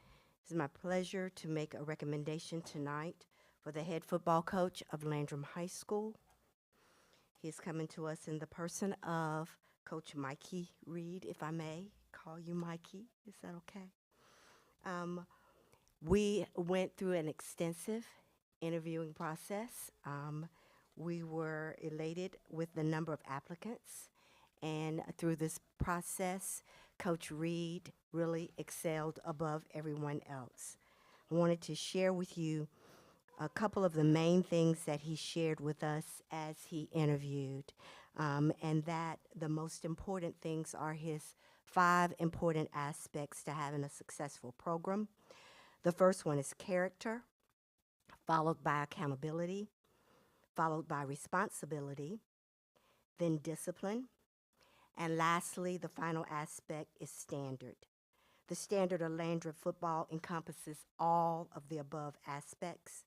It's my pleasure to make a recommendation tonight for the head football coach of Landrum High School. He is coming to us in the person of Coach Mikey Reed, if I may call you Mikey. Is that okay? We went through an extensive interviewing process. We were elated with the number of applicants, and through this process, Coach Reed really excelled above everyone else. I wanted to share with you a couple of the main things that he shared with us as he interviewed, and that the most important things are his 5 important aspects to having a successful program. The first one is character, followed by accountability, followed by responsibility, then discipline, and lastly, the final aspect is standard. The standard of Landrum football encompasses all of the above aspects.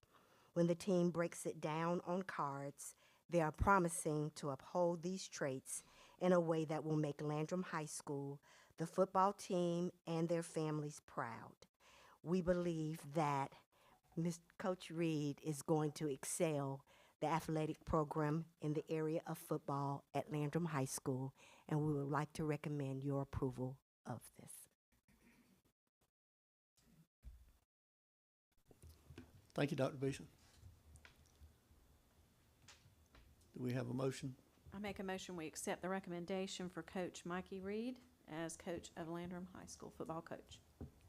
When the team breaks it down on cards, they are promising to uphold these traits in a way that will make Landrum High School, the football team, and their families proud. We believe that Coach Reed is going to excel the athletic program in the area of football at Landrum High School, and we would like to recommend your approval of this. Thank you, Dr. Beeson. Do we have a motion? I make a motion, we accept the recommendation for Coach Mikey Reed as coach of Landrum High School football coach.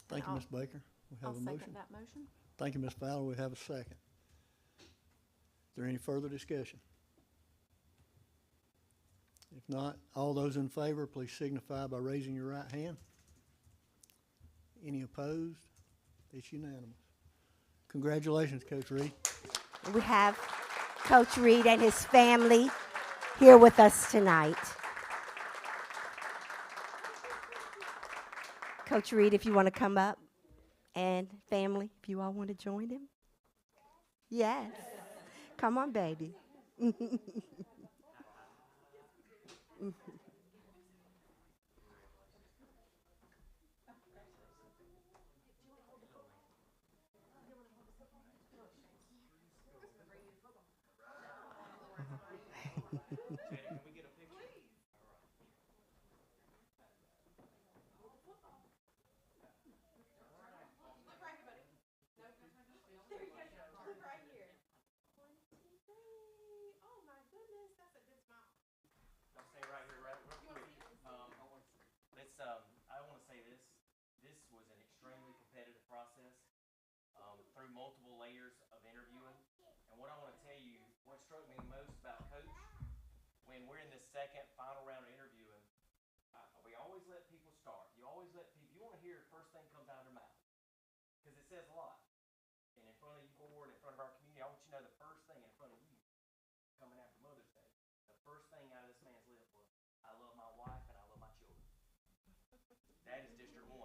Thank you, Ms. Baker. We have I'll a motion. second that motion. Thank you, Ms. Fowler. We have a second. Is there any further discussion? If not, all those in favor, please signify by raising your right hand. Any opposed? It's unanimous. Congratulations, Coach Reed. We have Coach Reed and his family here with us tonight. Coach Reed, if you want to come up, and family, if you all want to join him. Yes. Come on, baby. I want to say this. This was an extremely competitive process through multiple layers of interviewing. And what I want to tell you, what struck me most about Coach, when we're in this second final round of interviewing, we always let people start. You always let people, you want to hear the first thing comes out of their mouth because it says a lot. And in front of you, board, in front of our community, I want you to know the first thing in front of you coming after Mother's Day. The first thing out of this man's lip was, I love my wife and I love my children. That is District 1.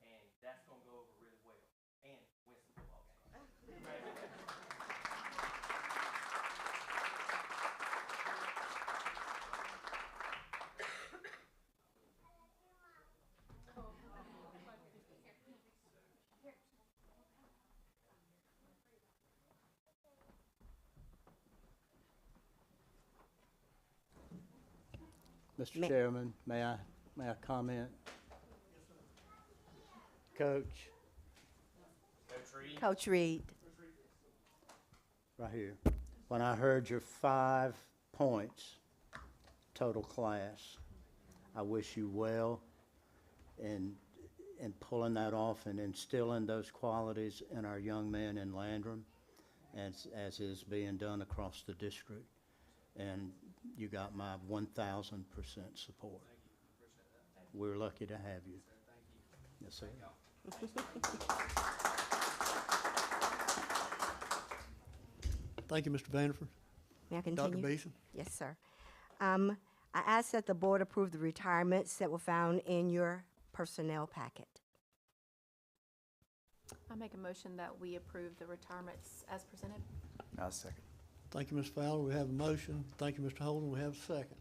And that's going to go over really well. And win some football games. Mr. Chairman, may I comment? Coach, Coach Reed. right here. When I heard your 5 points, total class, I wish you well in pulling that off and instilling those qualities in our young men in Landrum, as is being done across the district. And you got my 1,000% support. We're lucky to have you. Yes, sir. Thank you, Mr. Vanderford. May I Dr. continue? Beeson? Yes, sir. I ask that the board approve the retirements that were found in your personnel packet. I make a motion that we approve the retirements as presented. I'll second. Thank you, Ms. Fowler. We have a motion. Thank you, Mr. Holden. We have a second.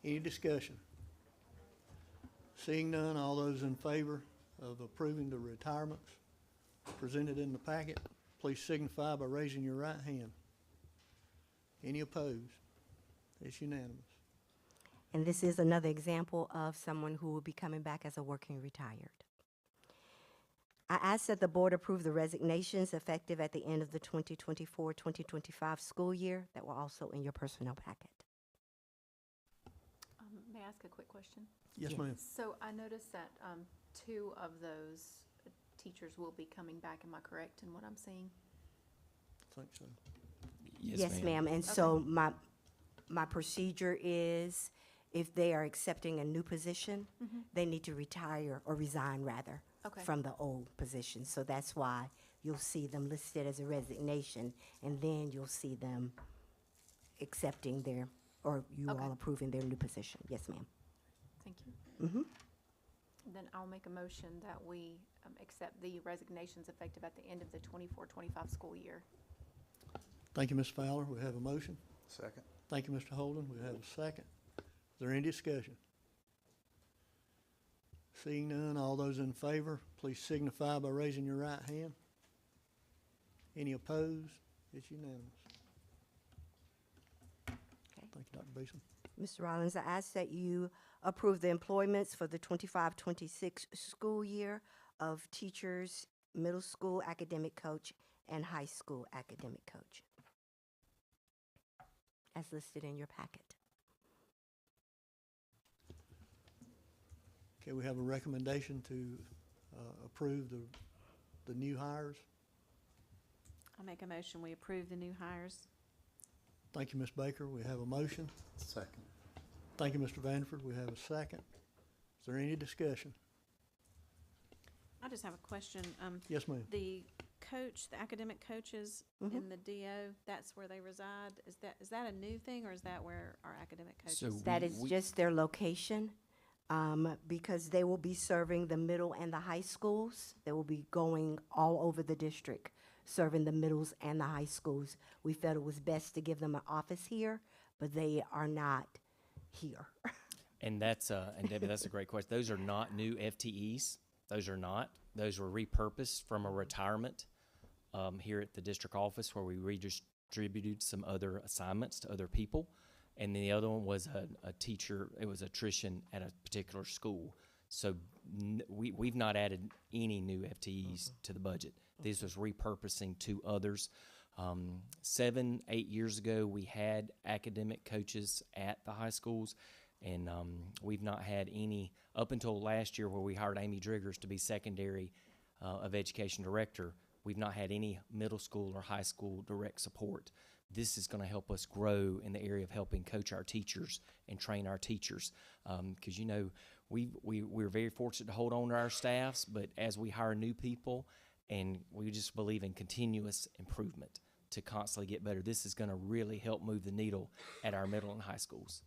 Any discussion? Seeing none, all those in favor of approving the retirements presented in the packet, please signify by raising your right hand. Any opposed? It's unanimous. And this is another example of someone who will be coming back as a working retired. I ask that the board approve the resignations effective at the end of the 2024-2025 school year that were also in your personnel packet. May I ask a quick question? Yes, ma'am. So I noticed that 2 of those teachers will be coming back. Am I correct in what I'm seeing? Think so. Yes, ma'am. And so my procedure is if they are accepting a new position, they need to retire or resign rather from the old position. So that's why you'll see them listed as a resignation, and then you'll see them accepting their, or you all approving their new position. Yes, ma'am. Thank you. Then I'll make a motion that we accept the resignations effective at the end of the 24-25 school year. Thank you, Ms. Fowler. We have a motion. Second. Thank you, Mr. Holden. We have a second. Is there any discussion? Seeing none, all those in favor, please signify by raising your right hand. Any opposed? It's unanimous. Thank you, Dr. Beeson. Mr. Rollins, I ask that you approve the employments for the 25-26 school year of teachers, middle school academic coach, and high school academic coach, as listed in your packet. Okay, we have a recommendation to approve the new hires. I make a motion, we approve the new hires. Thank you, Ms. Baker. We have a motion. Second. Thank you, Mr. Vanderford. We have a second. Is there any discussion? I just have a question. Yes, ma'am. The coach, the academic coaches in the DO, that's where they reside? Is that a new thing, or is that where our academic coaches? So That is just their location, because they will be serving the middle and the high schools. They will be going all over the district, serving the middles and the high schools. We felt it was best to give them an office here, but they are not here. And that's, and Debbie, that's a great question. Those are not new FTEs. Those are not. Those were repurposed from a retirement here at the district office where we redistributed some other assignments to other people. And then the other one was a teacher, it was attrition at a particular school. So we've not added any new FTEs to the budget. This was repurposing 2 others. 7, 8 years ago, we had academic coaches at the high schools, and we've not had any up until last year where we hired Amy Driggers to be secondary of education director. We've not had any middle school or high school direct support. This is going to help us grow in the area of helping coach our teachers and train our teachers. Because, you know, we're very fortunate to hold on to our staffs, but as we hire new people, and we just believe in continuous improvement to constantly get better, this is going to really help move the needle at our middle and high schools.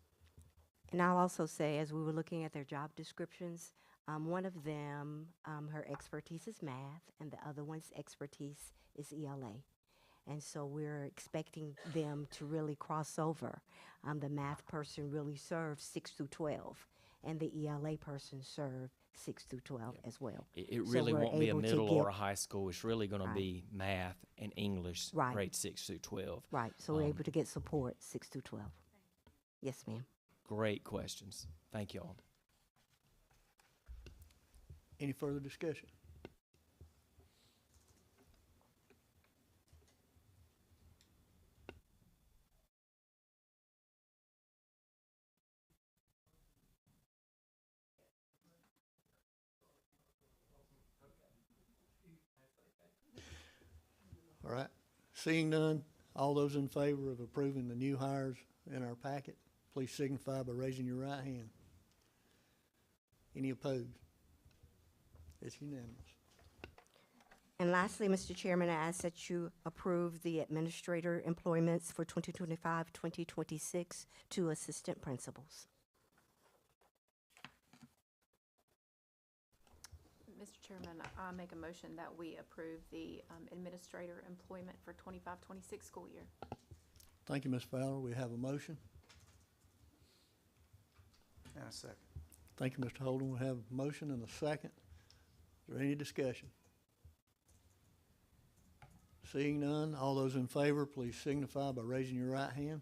And I'll also say, as we were looking at their job descriptions, one of them, her expertise is math, and the other one's expertise is ELA. And so we're expecting them to really cross over. The math person really serves 6 through 12, and the ELA person serves 6 through 12 as well. It So really we're won't be a able to middle get- or a high school. It's really going to Right. be math and English, Right. grade 6 through 12. Right, so we're able to get support 6 through 12. Yes, ma'am. Great questions. Thank you all. Any further discussion? All right. Seeing none, all those in favor of approving the new hires in our packet, please signify by raising your right hand. Any opposed? It's unanimous. And lastly, Mr. Chairman, I ask that you approve the administrator employments for 2025-2026 to assistant principals. Mr. Chairman, I make a motion that we approve the administrator employment for 25-26 school year. Thank you, Ms. Fowler. We have a motion. And a second. Thank you, Mr. Holden. We have a motion and a second. Is there any discussion? Seeing none, all those in favor, please signify by raising your right hand.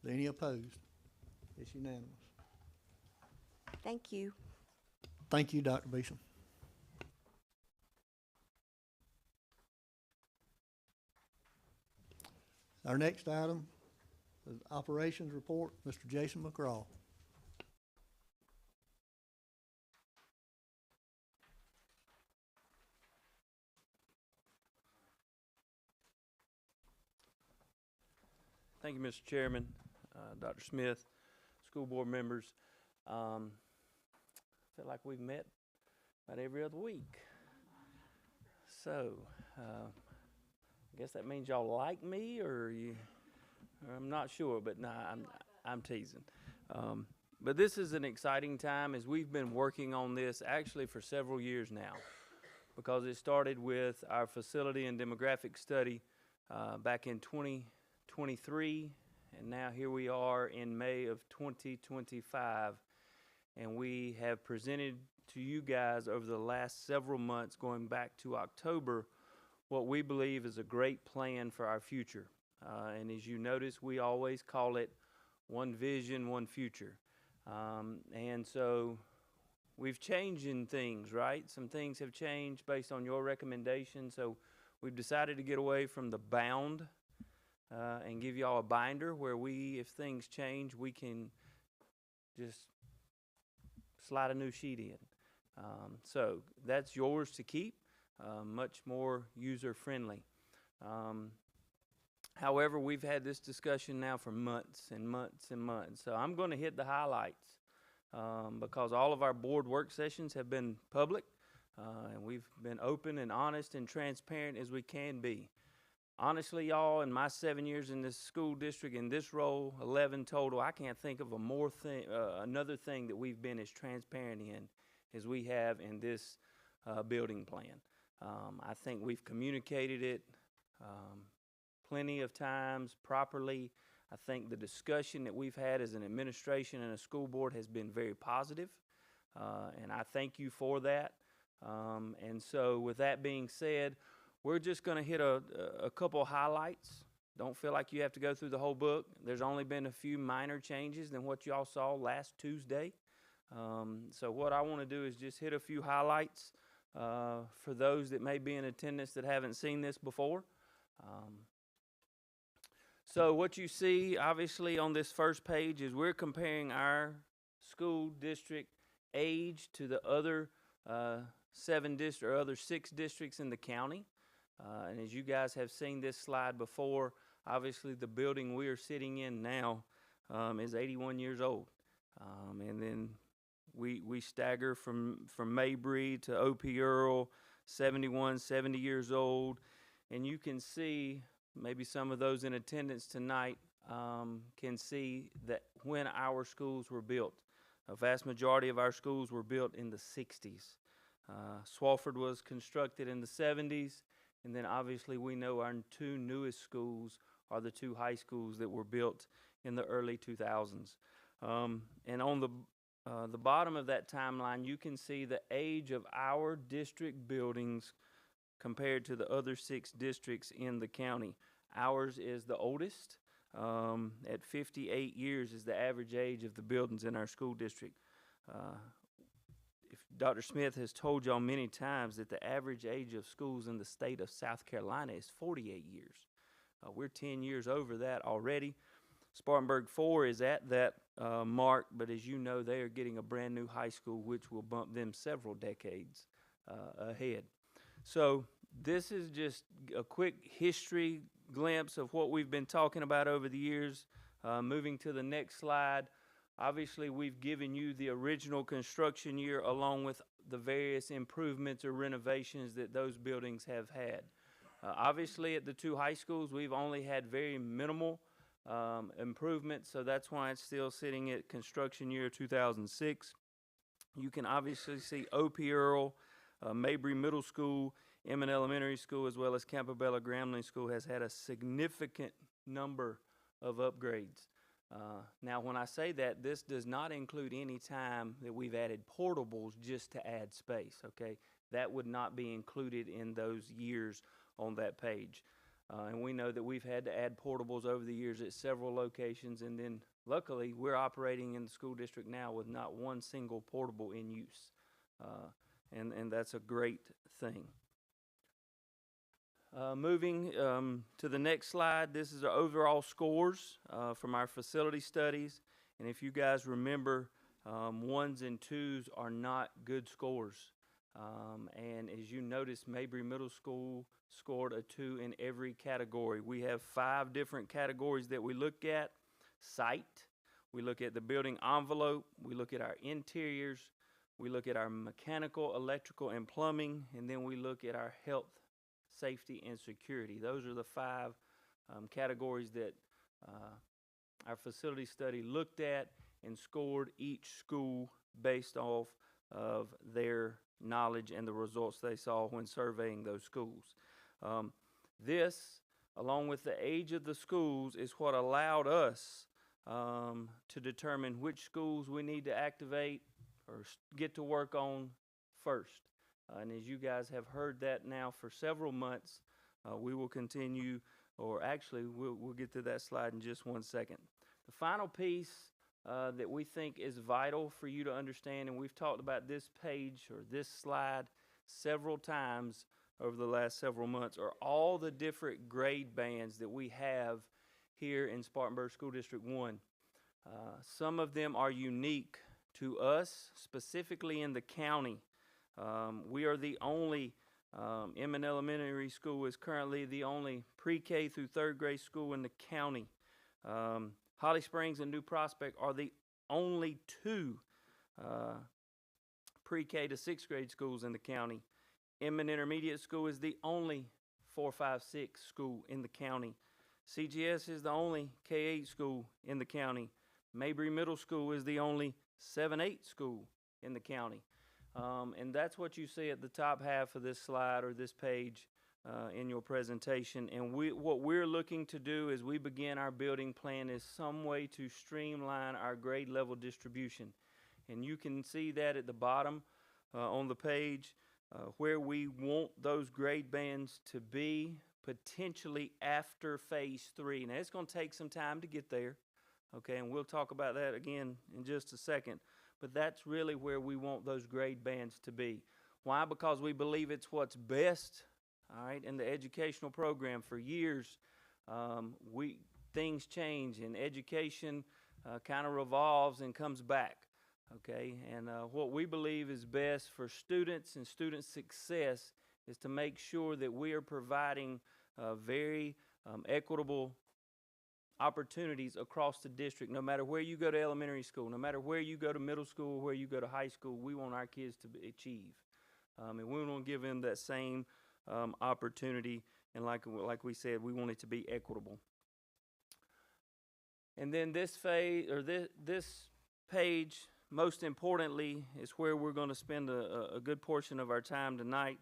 Any opposed? It's unanimous. Thank you. Thank you, Dr. Beeson. Our next item is operations report, Mr. Jason McCraw. Thank you, Mr. Chairman, Dr. Smith, school board members. I feel like we've met about every other week. So, I guess that means y'all like me, or you? I'm not sure, but nah, I'm teasing. But this is an exciting time as we've been working on this actually for several years now, because it started with our facility and demographic study back in 2023, and now here we are in May of 2025, and we have presented to you guys over the last several months, going back to October, what we believe is a great plan for our future. And as you notice, we always call it one vision, one future. And so we've changed in things, right? Some things have changed based on your recommendation. So we've decided to get away from the bound and give y'all a binder where if things change, we can just slide a new sheet in. So that's yours to keep, much more user-friendly. However, we've had this discussion now for months and months and months. So I'm going to hit the highlights because all of our board work sessions have been public, and we've been open and honest and transparent as we can be. Honestly, y'all, in my 7 years in this school district, in this role, 11 total, I can't think of another thing that we've been as transparent in as we have in this building plan. I think we've communicated it plenty of times properly. I think the discussion that we've had as an administration and a school board has been very positive, and I thank you for that. And so with that being said, we're just going to hit a couple highlights. Don't feel like you have to go through the whole book. There's only been a few minor changes than what y'all saw last Tuesday. So what I want to do is just hit a few highlights for those that may be in attendance that haven't seen this before. So what you see, obviously, on this first page is we're comparing our school district age to the other 6 districts in the county. And as you guys have seen this slide before, obviously the building we are sitting in now is 81 years old. And then we stagger from Mabry to O.P. Earl, 71, 70 years old. And you can see, maybe some of those in attendance tonight can see that when our schools were built. A vast majority of our schools were built in the 60s. Swofford was constructed in the 70s. And then obviously we know our 2 newest schools are the 2 high schools that were built in the early 2000s. And on the bottom of that timeline, you can see the age of our district buildings compared to the other 6 districts in the county. Ours is the oldest. At 58 years is the average age of the buildings in our school district. If Dr. Smith has told y'all many times that the average age of schools in the state of South Carolina is 48 years. We're 10 years over that already. Spartanburg 4 is at that mark, but as you know, they are getting a brand new high school, which will bump them several decades ahead. So this is just a quick history glimpse of what we've been talking about over the years. Moving to the next slide, obviously we've given you the original construction year along with the various improvements or renovations that those buildings have had. Obviously at the two high schools, we've only had very minimal improvements, so that's why it's still sitting at construction year 2006. You can obviously see O.P. Earl, Mabry Middle School, Emmett Elementary School, as well as Campobello Grambling School has had a significant number of upgrades. Now, when I say that, this does not include any time that we've added portables just to add space, okay? That would not be included in those years on that page. And we know that we've had to add portables over the years at several locations, and then luckily we're operating in the school district now with not one single portable in use. And that's a great thing. Moving to the next slide, this is our overall scores from our facility studies. And if you guys remember, 1s and 2s are not good scores. And as you notice, Mabry Middle School scored a 2 in every category. We have 5 different categories that we look at. Site, we look at the building envelope, we look at our interiors, we look at our mechanical, electrical, and plumbing, and then we look at our health, safety, and security. Those are the 5 categories that our facility study looked at and scored each school based off of their knowledge and the results they saw when surveying those schools. This, along with the age of the schools, is what allowed us to determine which schools we need to activate or get to work on first. And as you guys have heard that now for several months, we will continue, or actually we'll get to that slide in just one second. The final piece that we think is vital for you to understand, and we've talked about this page or this slide several times over the last several months, are all the different grade bands that we have here in Spartanburg School District 1. Some of them are unique to us, specifically in the county. We are the only, Emmett Elementary School is currently the only pre-K through 3rd grade school in the county. Holly Springs and New Prospect are the only 2 pre-K to 6th grade schools in the county. Emmett Intermediate School is the only 4, 5, 6 school in the county. CGS is the only K-8 school in the county. Mabry Middle School is the only 7-8 school in the county. And that's what you see at the top half of this slide or this page in your presentation. And what we're looking to do as we begin our building plan is some way to streamline our grade level distribution. And you can see that at the bottom on the page where we want those grade bands to be potentially after phase 3. Now, it's going to take some time to get there, okay, and we'll talk about that again in just a second. But that's really where we want those grade bands to be. Why? Because we believe it's what's best, all right, in the educational program. For years, things change, and education kind of revolves and comes back, okay? And what we believe is best for students and student success is to make sure that we are providing very equitable opportunities across the district. No matter where you go to elementary school, no matter where you go to middle school, where you go to high school, we want our kids to achieve. And we want to give them that same opportunity. And like we said, we want it to be equitable. And then this phase, or this page, most importantly, is where we're going to spend a good portion of our time tonight.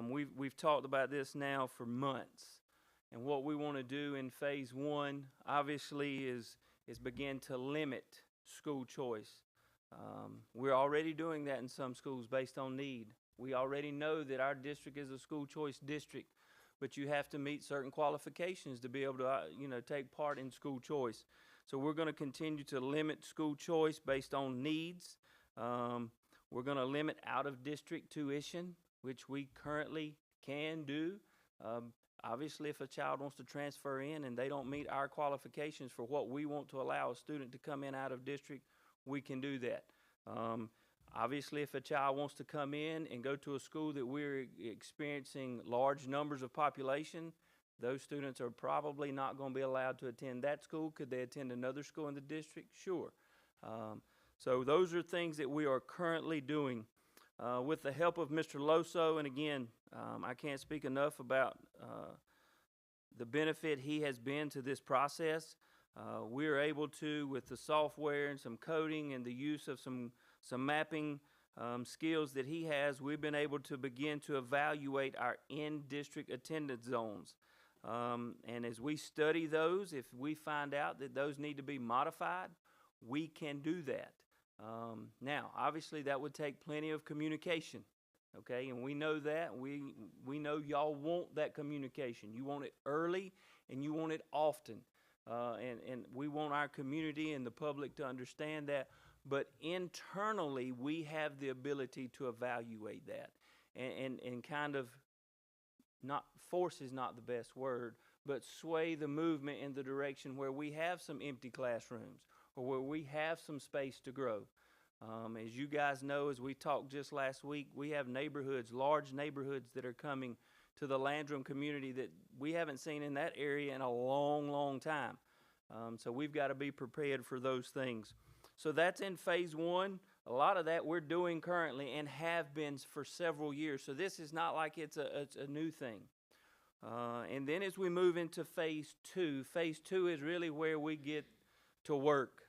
We've talked about this now for months. And what we want to do in phase 1, obviously, is begin to limit school choice. We're already doing that in some schools based on need. We already know that our district is a school choice district, but you have to meet certain qualifications to be able to, take part in school choice. So we're going to continue to limit school choice based on needs. We're going to limit out-of-district tuition, which we currently can do. Obviously, if a child wants to transfer in and they don't meet our qualifications for what we want to allow a student to come in out of district, we can do that. Obviously, if a child wants to come in and go to a school that we're experiencing large numbers of population, Those students are probably not going to be allowed to attend that school. Could they attend another school in the district? Sure. So those are things that we are currently doing. With the help of Mr. Loso, and again, I can't speak enough about the benefit he has been to this process. We are able to, with the software and some coding and the use of some mapping skills that he has, we've been able to begin to evaluate our in-district attendance zones. And as we study those, if we find out that those need to be modified, we can do that. Now, obviously, that would take plenty of communication, okay? And we know that. We know y'all want that communication. You want it early, and you want it often. And we want our community and the public to understand that. But internally, we have the ability to evaluate that and kind of not force is not the best word, but sway the movement in the direction where we have some empty classrooms or where we have some space to grow. As you guys know, as we talked just last week, we have neighborhoods, large neighborhoods that are coming to the Landrum community that we haven't seen in that area in a long, long time. So we've got to be prepared for those things. So that's in phase one. A lot of that we're doing currently and have been for several years. So this is not like it's a new thing. And then as we move into phase two is really where we get to work.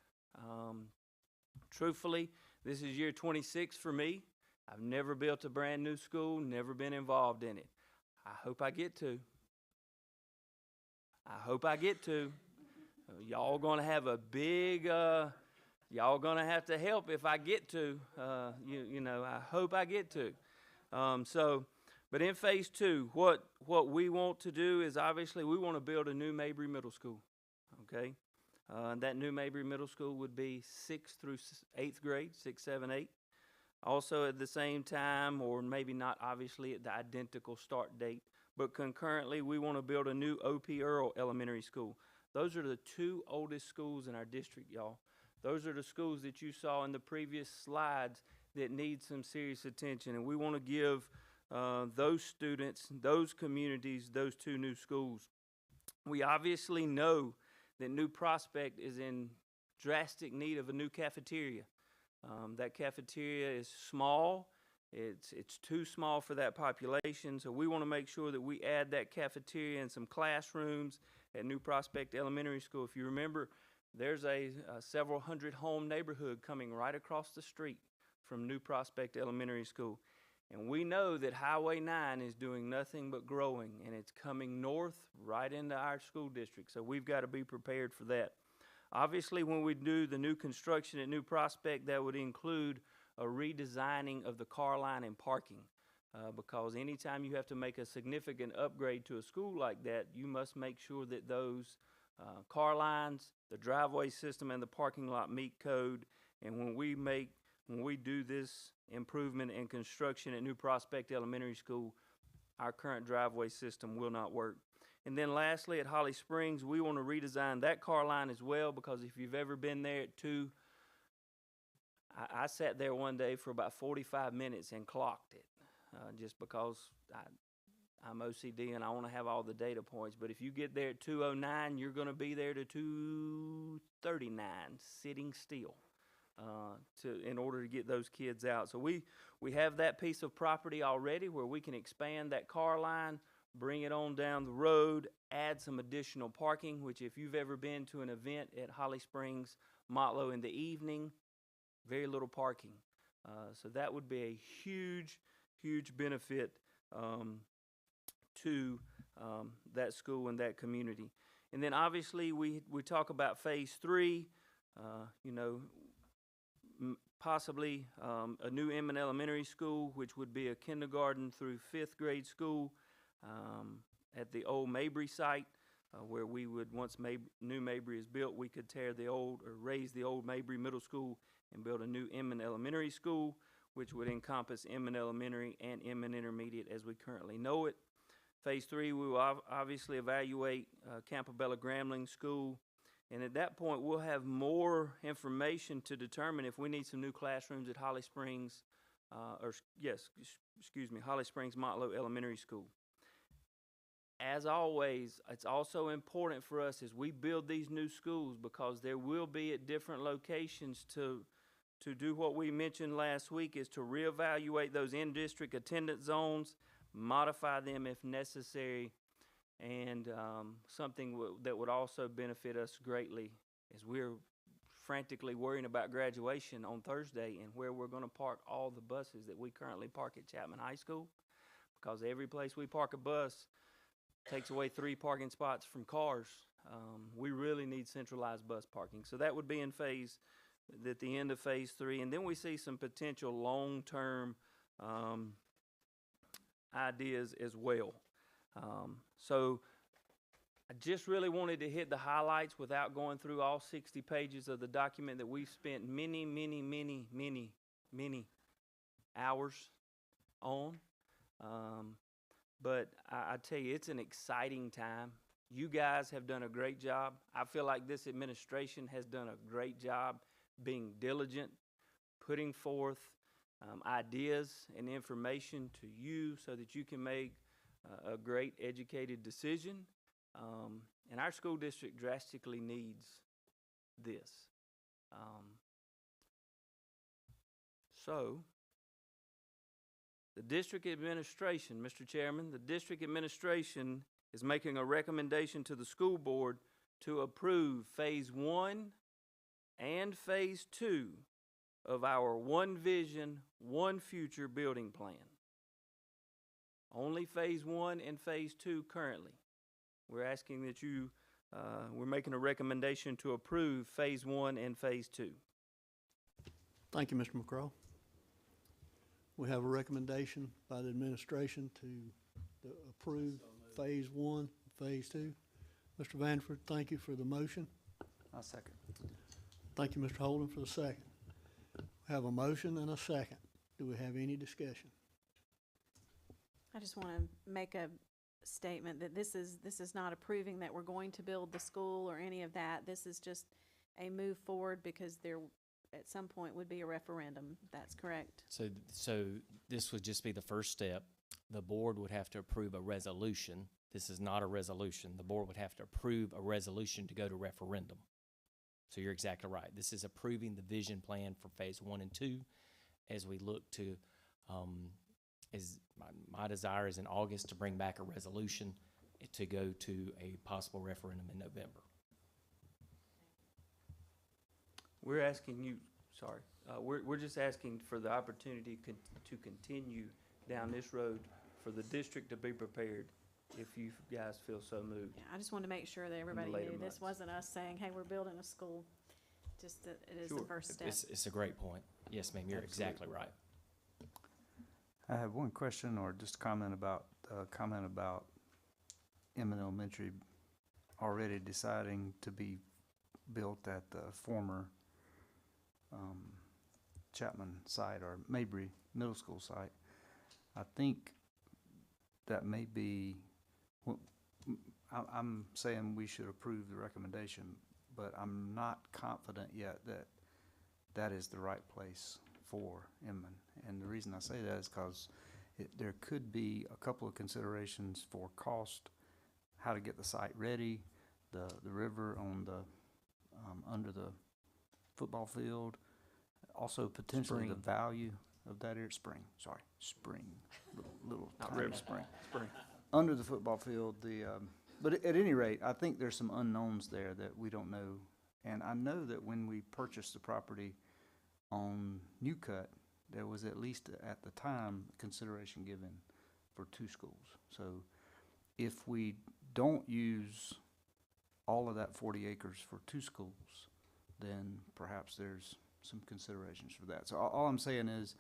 Truthfully, this is year 26 for me. I've never built a brand new school, never been involved in it. I hope I get to. Y'all gonna have a big, y'all gonna have to help if I get to. You know, I hope I get to. But in phase two, what we want to do is obviously we want to build a new Mabry Middle School, okay? That new Mabry Middle School would be 6th through 8th grade, 6, 7, 8. Also at the same time, or maybe not obviously at the identical start date, but concurrently we want to build a new O.P. Earl Elementary School. Those are the two oldest schools in our district, y'all. Those are the schools that you saw in the previous slides that need some serious attention, and we want to give those students, those communities, those two new schools. We obviously know that New Prospect is in drastic need of a new cafeteria. That cafeteria is small. It's too small for that population, so we want to make sure that we add that cafeteria and some classrooms at New Prospect Elementary School. If you remember, there's a several hundred home neighborhood coming right across the street from New Prospect Elementary School. And we know that Highway 9 is doing nothing but growing, and it's coming north right into our school district. So we've got to be prepared for that. Obviously, when we do the new construction at New Prospect, that would include a redesigning of the car line and parking. Because anytime you have to make a significant upgrade to a school like that, you must make sure that those car lines, the driveway system, and the parking lot meet code. And when we do this improvement and construction at New Prospect Elementary School, our current driveway system will not work. And then lastly, at Holly Springs, we want to redesign that car line as well, because if you've ever been there at 2, I sat there one day for about 45 minutes and clocked it, just because I'm OCD and I want to have all the data points. But if you get there at 2:09, you're going to be there to 2:39, sitting still. In order to get those kids out. So we have that piece of property already where we can expand that car line, bring it on down the road, add some additional parking, which if you've ever been to an event at Holly Springs Motlow in the evening, very little parking. So that would be a huge, huge benefit to that school and that community. And then obviously we talk about phase 3, you know, possibly a new Inman Elementary School, which would be a kindergarten through 5th grade school at the old Mabry site, where we would, once new Mabry is built, we could tear the old or raise the old Mabry Middle School and build a new Inman Elementary School, which would encompass Inman Elementary and Inman Intermediate as we currently know it. Phase 3, we will obviously evaluate Campobello Grambling School. And at that point, we'll have more information to determine if we need some new classrooms at Holly Springs, Holly Springs Motlow Elementary School. as always, it's also important for us as we build these new schools, because there will be at different locations, to do what we mentioned last week, is to reevaluate those in-district attendance zones, modify them if necessary, and something that would also benefit us greatly as we're frantically worrying about graduation on Thursday and where we're going to park all the buses that we currently park at Chapman High School, because every place we park a bus takes away 3 parking spots from cars. We really need centralized bus parking. So that would be at the end of phase 3. And then we see some potential long-term ideas as well. So I just really wanted to hit the highlights without going through all 60 pages of the document that we've spent many hours on. But I tell you, it's an exciting time. You guys have done a great job. I feel like this administration has done a great job being diligent, putting forth ideas and information to you so that you can make a great educated decision. And our school district drastically needs this. So, the district administration, Mr. Chairman, the district administration is making a recommendation to the school board to approve phase 1 and phase 2 of our One Vision, One Future building plan. Only phase 1 and phase 2 currently. We're asking that we're making a recommendation to approve phase 1 and phase 2. Thank you, Mr. McCraw. We have a recommendation by the administration to approve phase 1, phase 2. Mr. Vanderford, thank you for the motion. I'll second. Thank you, Mr. Holden, for the second. We have a motion and a second. Do we have any discussion? I just want to make a statement that this is not approving that we're going to build the school or any of that. This is just a move forward because there at some point would be a referendum. That's correct. So this would just be the first step. The board would have to approve a resolution. This is not a resolution. The board would have to approve a resolution to go to referendum. So you're exactly right. This is approving the vision plan for phase 1 and 2 as we look to, as my desire is in August to bring back a resolution to go to a possible referendum in November. We're asking you, we're just asking for the opportunity to continue down this road for the district to be prepared if you guys feel so moved. Yeah, I just wanted to make sure that everybody later knew months. this wasn't us saying, hey, we're building a school. Just that it is the first step. It's a great point. Yes, ma'am, you're exactly right. I have one question or just a comment about Emmett Elementary already deciding to be built at the former Chapman site or Mabry Middle School site. I think that may be, I'm saying we should approve the recommendation, but I'm not confident yet that that is the right place for Inman. And the reason I say that is because there could be a couple of considerations for cost, how to get the site ready, the river on the under the football field, also potentially the value of that area. Spring, little tiny spring. Under the football field, but at any rate, I think there's some unknowns there that we don't know. And I know that when we purchased the property on New Cut, there was at least at the time consideration given for 2 schools. So if we don't use all of that 40 acres for 2 schools, then perhaps there's some considerations for that. So all I'm saying is,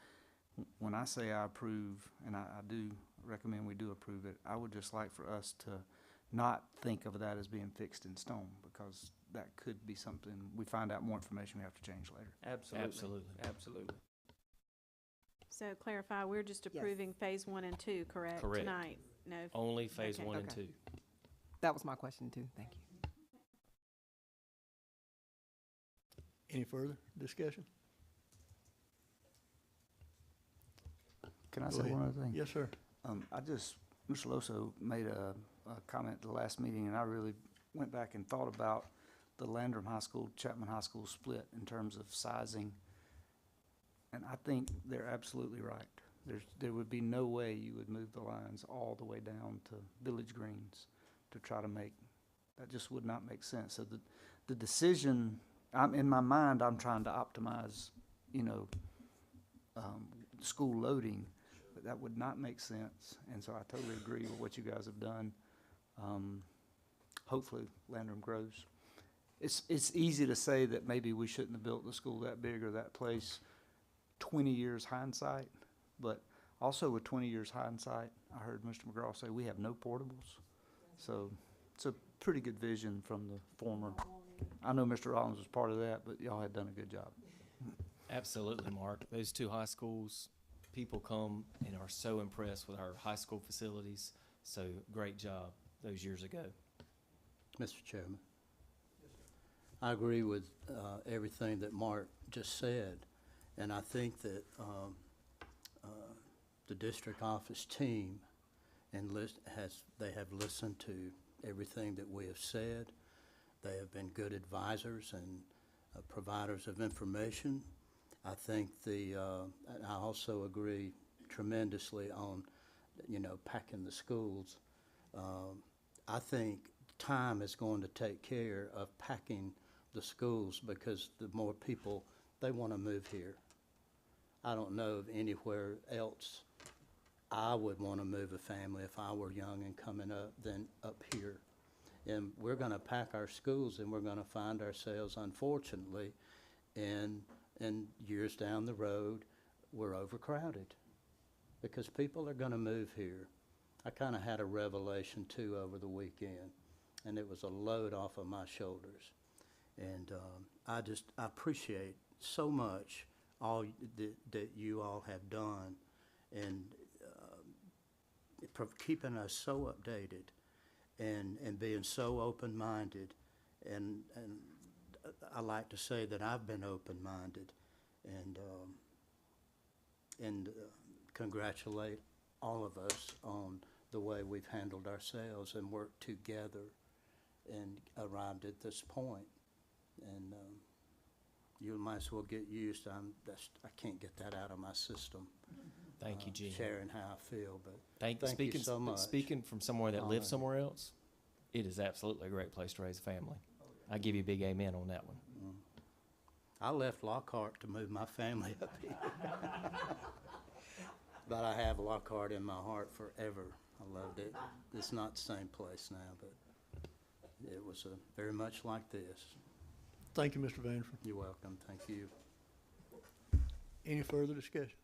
when I say I approve, and I do recommend we do approve it, I would just like for us to not think of that as being fixed in stone, because that could be something, we find out more information, we have to change later. Absolutely. So clarify, we're just approving phase 1 and 2, correct? Correct. Tonight? No. Only phase Okay. 1 and 2. That was my question too. Thank you. Any further discussion? Can I Go say ahead. one other thing? Yes, sir. I just Mr. Loso made a comment at the last meeting, and I really went back and thought about the Landrum High School, Chapman High School split in terms of sizing. And I think they're absolutely right. There would be no way you would move the lines all the way down to Village Greens to try to make, that just would not make sense. So the decision, in my mind, I'm trying to optimize, school loading, but that would not make sense. And so I totally agree with what you guys have done. Hopefully Landrum grows. It's easy to say that maybe we shouldn't have built the school that big or that place 20 years hindsight, but also with 20 years hindsight, I heard Mr. McGraw say we have no portables. So it's a pretty good vision from the former. I know Mr. Rollins was part of that, but y'all had done a good job. Absolutely, Mark. Those two high schools, people come and are so impressed with our high school facilities. So great job those years ago. Mr. Chairman. I agree with everything that Mark just said, and I think that the district office team they have listened to everything that we have said. They have been good advisors and providers of information. I think I also agree tremendously on, packing the schools. I think time is going to take care of packing the schools because the more people, they want to move here. I don't know of anywhere else I would want to move a family if I were young and coming up than up here. And we're going to pack our schools and we're going to find ourselves, unfortunately, in years down the road, we're overcrowded because people are going to move here. I kind of had a revelation too over the weekend, and it was a load off of my shoulders. And I appreciate so much all that you all have done and keeping us so updated and being so open-minded. And I like to say that I've been open-minded and congratulate all of us on the way we've handled ourselves and worked together and arrived at this point. And you might as well get used. I can't get that out of my system. Thank you, Gene. Sharing how I feel, but Thank you so much. Speaking from somewhere that lives somewhere else, it is absolutely a great place to raise a family. I give you a big amen on that one. I left Lockhart to move my family up here. But I have Lockhart in my heart forever. I loved it. It's not the same place now, but it was very much like this. Thank you, Mr. Vanderford. You're welcome. Thank you. Any further discussion?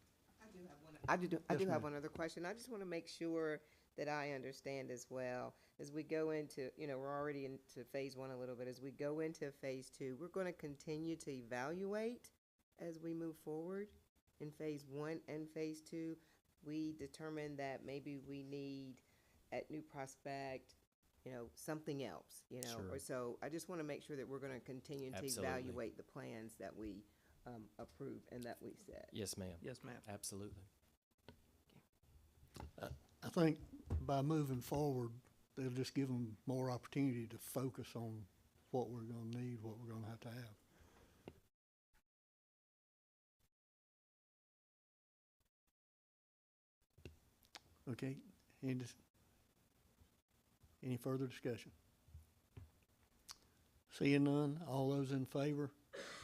I do Yes, have ma'am. one other question. I just want to make sure that I understand as well. As we go into, we're already into phase one a little bit. As we go into phase two, we're going to continue to evaluate as we move forward in phase one and phase two. We determine that maybe we need at New Prospect, something else, Sure. or so. I just want to make sure that we're going to continue to Absolutely. evaluate the plans that we approve and that we set. Yes, ma'am. Yes, ma'am. Absolutely. I think by moving forward, they'll just give them more opportunity to focus on what we're going to need, what we're going to have. Okay, any further discussion? Seeing none, all those in favor,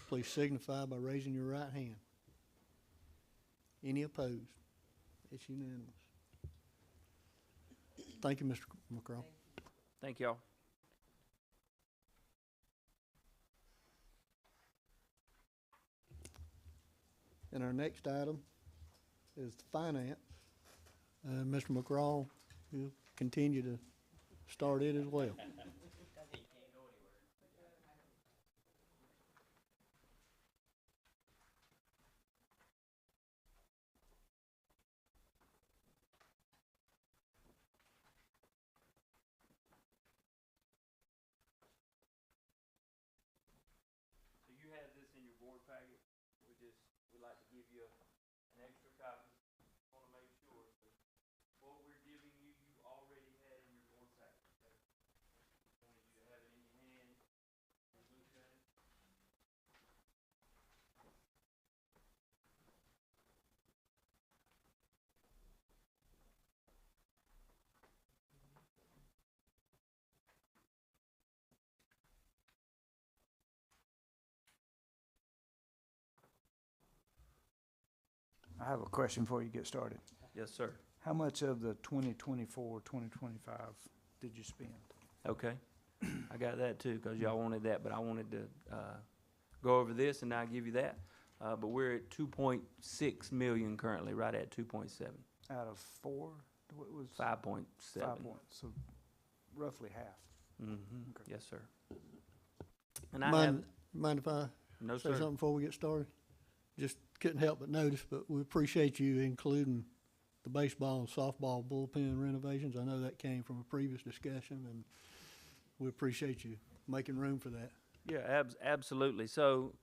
please signify by raising your right hand. Any opposed? It's unanimous. Thank you, Mr. McCraw. Thank y'all. And our next item is finance. Mr. McCraw, you'll continue to start it as well. So you have this in your board packet. We'd like to give you an extra copy. Want to make sure that what we're giving you, you I have a question before you get started. Yes, sir. How much of the 2024, 2025 did you spend? Okay. I got that too, because y'all wanted that, but I wanted to go over this and now give you that. But we're at 2.6 million currently, right at 2.7. Out of 4? What was? 5.7. 5 points, so roughly half. Mm-hmm. Okay. Yes, sir. And I have, Mind if I no, say sir. something before we get started? Just couldn't help but notice, but we appreciate you including the baseball and softball bullpen renovations. I know that came from a previous discussion, and we appreciate you making room for that. Yeah, absolutely. So,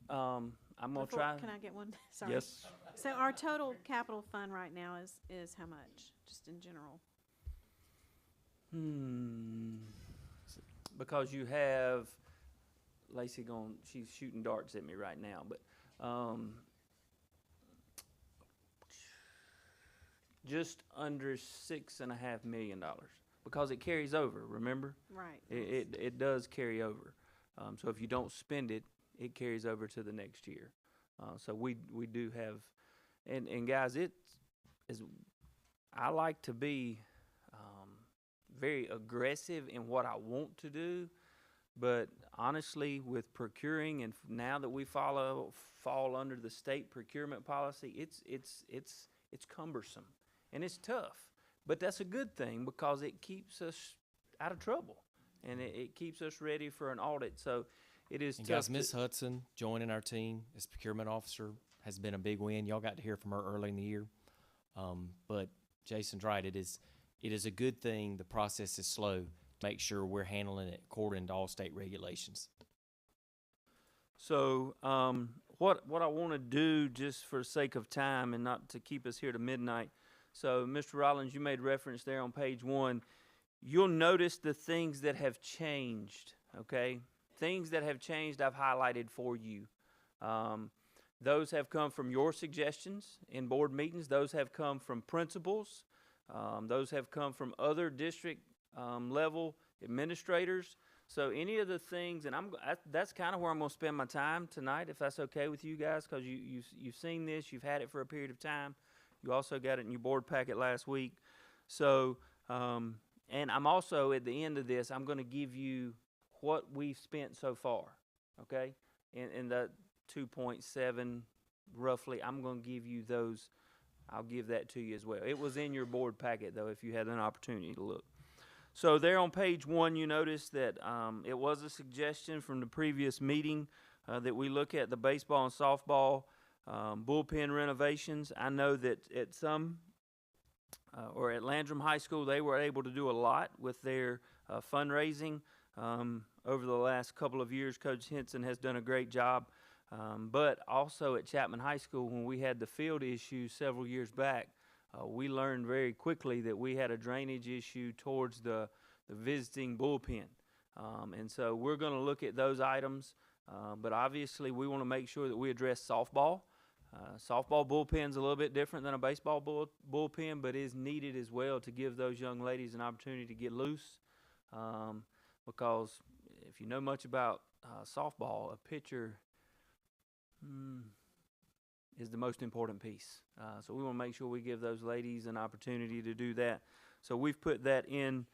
I'm gonna Before- try. Can I get one? Sorry. Yes. So our total capital fund right now is how much, just in general? Because you have Lacey she's shooting darts at me right now, but just under $6.5 million, because it carries over. Remember, Right. it does carry over. So if you don't spend it, it carries over to the next year. So we do have, and guys, I like to be very aggressive in what I want to do, but honestly, with procuring, and now that we fall under the state procurement policy, it's cumbersome and it's tough. But that's a good thing, because it keeps us out of trouble, and it keeps us ready for an audit. So it is And tough. guys, Miss Hudson joining our team as procurement officer has been a big win. Y'all got to hear from her early in the year. But Jason's right. It is a good thing. The process is slow to make sure we're handling it according to all state regulations. So what I want to do, just for the sake of time and not to keep us here to midnight. So Mr. Rollins, you made reference there on page 1. You'll notice the things that have changed, okay? Things that have changed I've highlighted for you. Those have come from your suggestions in board meetings. Those have come from principals. Those have come from other district level administrators. So any of the things, and that's kind of where I'm going to spend my time tonight, if that's okay with you guys, because you've seen this, you've had it for a period of time. You also got it in your board packet last week. So, and I'm also, at the end of this, I'm going to give you what we've spent so far, okay? In the 2.7 roughly, I'm going to give you those. I'll give that to you as well. It was in your board packet, though, if you had an opportunity to look. So there on page 1, you notice that it was a suggestion from the previous meeting that we look at the baseball and softball bullpen renovations. I know that at some, or at Landrum High School, they were able to do a lot with their fundraising. Over the last couple of years, Coach Henson has done a great job. But also at Chapman High School, when we had the field issue several years back, we learned very quickly that we had a drainage issue towards the visiting bullpen. And so we're going to look at those items. But obviously, we want to make sure that we address softball. Softball bullpen's a little bit different than a baseball bullpen, but is needed as well to give those young ladies an opportunity to get loose. Because if you know much about softball, a pitcher is the most important piece. So we want to make sure we give those ladies an opportunity to do that. So we've put that in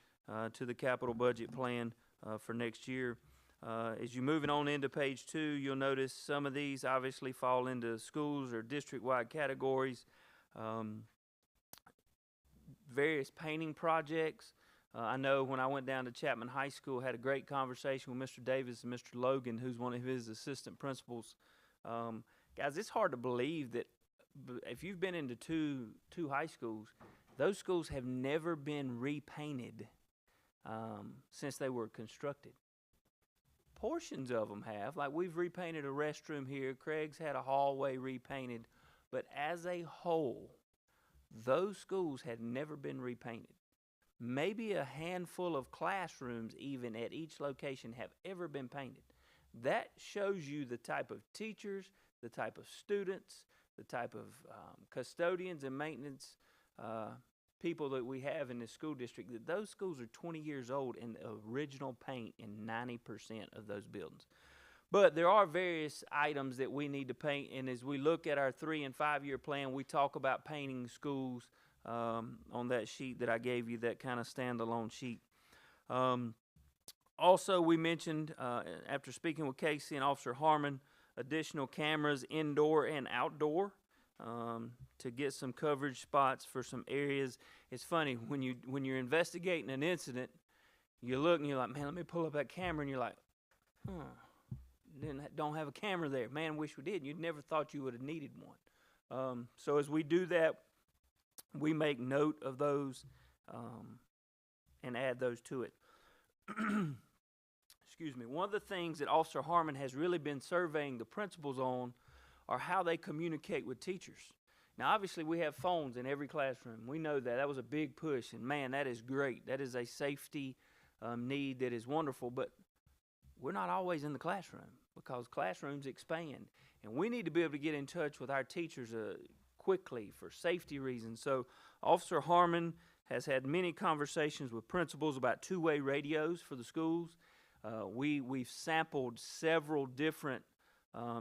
to the capital budget plan for next year. As you're moving on into page 2, you'll notice some of these obviously fall into schools or district-wide categories. Various painting projects. I know when I went down to Chapman High School, had a great conversation with Mr. Davis and Mr. Logan, who's one of his assistant principals. Guys, it's hard to believe that if you've been into two high schools, those schools have never been repainted since they were constructed. Portions of them have. Like, we've repainted a restroom here. Craig's had a hallway repainted. But as a whole, those schools had never been repainted. Maybe a handful of classrooms even at each location have ever been painted. That shows you the type of teachers, the type of students, the type of custodians and maintenance people that we have in the school district, that those schools are 20 years old in the original paint in 90% of those buildings. But there are various items that we need to paint, and as we look at our 3 and 5 year plan, we talk about painting schools on that sheet that I gave you, that kind of standalone sheet. Also, we mentioned, after speaking with Casey and Officer Harmon, additional cameras indoor and outdoor to get some coverage spots for some areas. It's funny, when you're investigating an incident, you look and you're like, man, let me pull up that camera, and you're like, don't have a camera there. Man, wish we did. You'd never thought you would have needed one. So as we do that, we make note of those and add those to it. Excuse me. One of the things that Officer Harmon has really been surveying the principals on are how they communicate with teachers. Now, obviously, we have phones in every classroom. We know that. That was a big push, and man, that is great. That is a safety need that is wonderful, but we're not always in the classroom because classrooms expand, and we need to be able to get in touch with our teachers quickly for safety reasons. So Officer Harmon has had many conversations with principals about two-way radios for the schools. We've sampled several different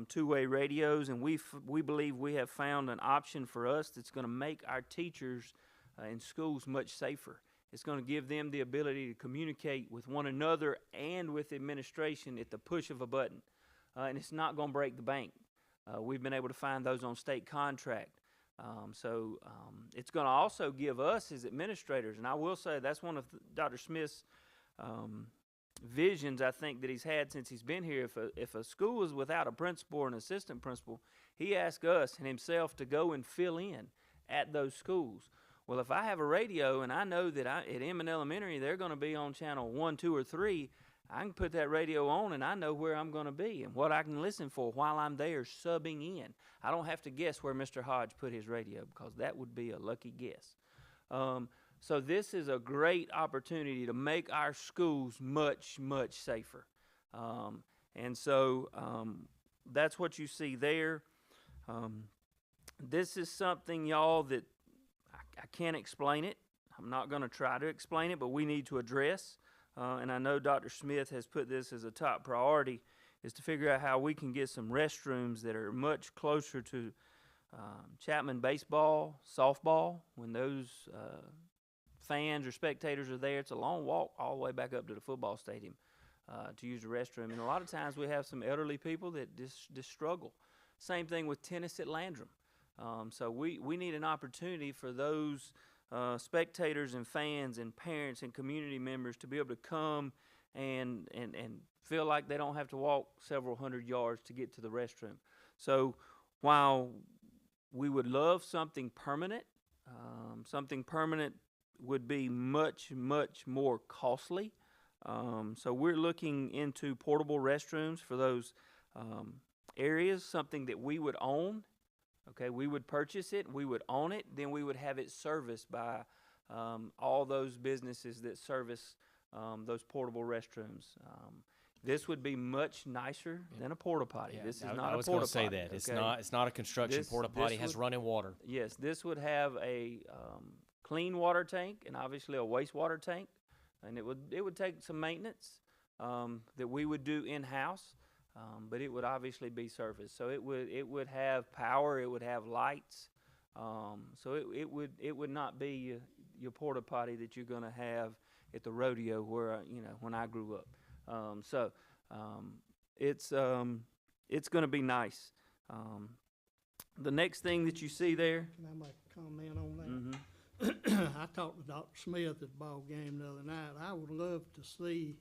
two-way radios, and we believe we have found an option for us that's going to make our teachers in schools much safer. It's going to give them the ability to communicate with one another and with administration at the push of a button, and it's not going to break the bank. We've been able to find those on state contract. So it's going to also give us as administrators, and I will say that's one of Dr. Smith's visions, I think, that he's had since he's been here. If a school is without a principal or an assistant principal, he asks us and himself to go and fill in at those schools. Well, if I have a radio and I know that at Emmett Elementary they're going to be on channel 1, 2, or 3, I can put that radio on and I know where I'm going to be and what I can listen for while I'm there subbing in. I don't have to guess where Mr. Hodge put his radio because that would be a lucky guess. So this is a great opportunity to make our schools much, much safer. And so that's what you see there. This is something, y'all, that I can't explain it. I'm not going to try to explain it, but we need to address. And I know Dr. Smith has put this as a top priority, is to figure out how we can get some restrooms that are much closer to Chapman baseball, softball. When those fans or spectators are there, it's a long walk all the way back up to the football stadium to use the restroom. And a lot of times we have some elderly people that just struggle. Same thing with tennis at Landrum. So we need an opportunity for those spectators and fans and parents and community members to be able to come and feel like they don't have to walk several hundred yards to get to the restroom. So while we would love something permanent would be much, much more costly. So we're looking into portable restrooms for those areas, something that we would own. Okay, we would purchase it, we would own it, then we would have it serviced by all those businesses that service those portable restrooms. This would be much nicer than a porta potty. Yeah, This is not a porta potty. I was going to say that. It's not a construction porta potty. It has running water. Yes, this would have a clean water tank and obviously a wastewater tank, and it would take some maintenance that we would do in-house. But it would obviously be serviced, so it would have power, it would have lights, so it would not be your porta potty that you're going to have at the rodeo where when I grew up. It's going to be nice. The next thing that you see there. Can I make a comment on that? Mm-hmm. I talked to Dr. Smith at the ball game the other night. I would love to see.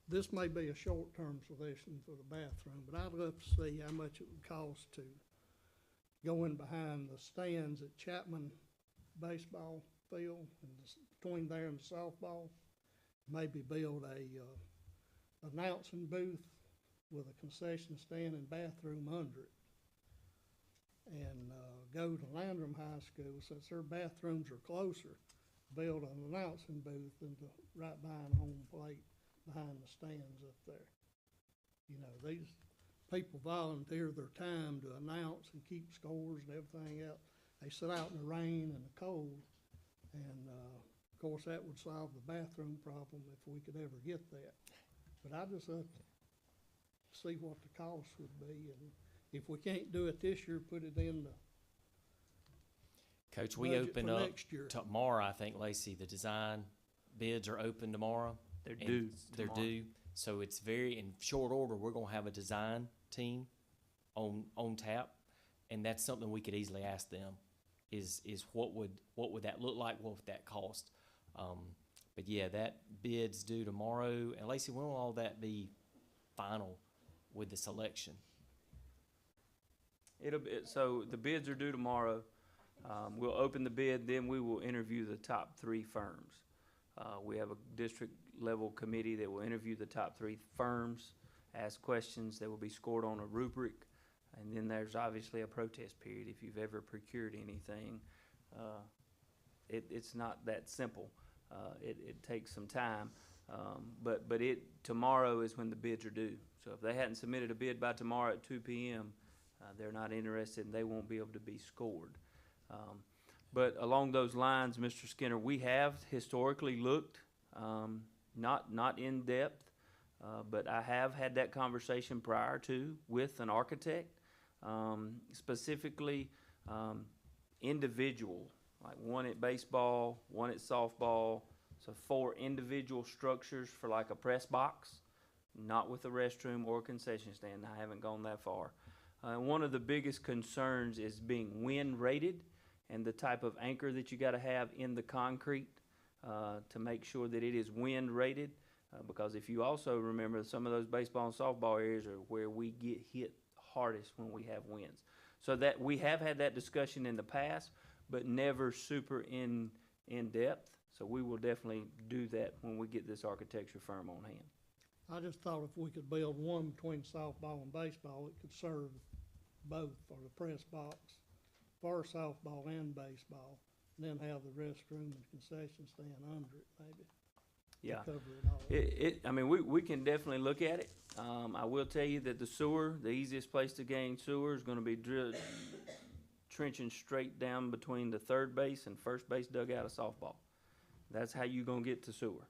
This may be a short-term solution for the bathroom, but I'd love to see how much it would cost to go in behind the stands at Chapman baseball field and between there and the softball, maybe build a announcing booth with a concession stand and bathroom under it. And go to Landrum High School, since their bathrooms are closer, build an announcing booth right behind home plate, behind the stands up there. These people volunteer their time to announce and keep scores and everything else. They sit out in the rain and the cold, and of course that would solve the bathroom problem if we could ever get that. But I just, see what the cost would be, and if we can't do it this year, put it in the Coach, we budget open for up next year. tomorrow, I think, Lacey, the design bids are open tomorrow. They're and due They're tomorrow. due, so it's very, in short order, we're gonna have a design team on tap, and that's something we could easily ask them, is what would that look like, what would that cost? But yeah, that bid's due tomorrow, and Lacey, when will all that be final with the selection? So the bids are due tomorrow. We'll open the bid, then we will interview the top 3 firms. We have a district-level committee that will interview the top 3 firms, ask questions that will be scored on a rubric, and then there's obviously a protest period. If you've ever procured anything, it's not that simple. It takes some time, but tomorrow is when the bids are due. So if they hadn't submitted a bid by tomorrow at 2 p.m., they're not interested and they won't be able to be scored. But along those lines, Mr. Skinner, we have historically looked, not in depth, but I have had that conversation prior to with an architect, specifically individual, like one at baseball, one at softball, so 4 individual structures for like a press box, not with a restroom or a concession stand. I haven't gone that far. One of the biggest concerns is being wind rated and the type of anchor that you got to have in the concrete to make sure that it is wind rated. Because if you also remember, some of those baseball and softball areas are where we get hit hardest when we have winds. So that we have had that discussion in the past, but never super in depth. So we will definitely do that when we get this architecture firm on hand. I just thought if we could build one between softball and baseball, it could serve both for the press box, for softball and baseball, and then have the restroom and concession stand under it, maybe. to Yeah. Cover it all. I mean, we can definitely look at it. I will tell you that the sewer, the easiest place to gain sewer is gonna be trenching straight down between the third base and first base dugout of softball. That's how you gonna get to sewer.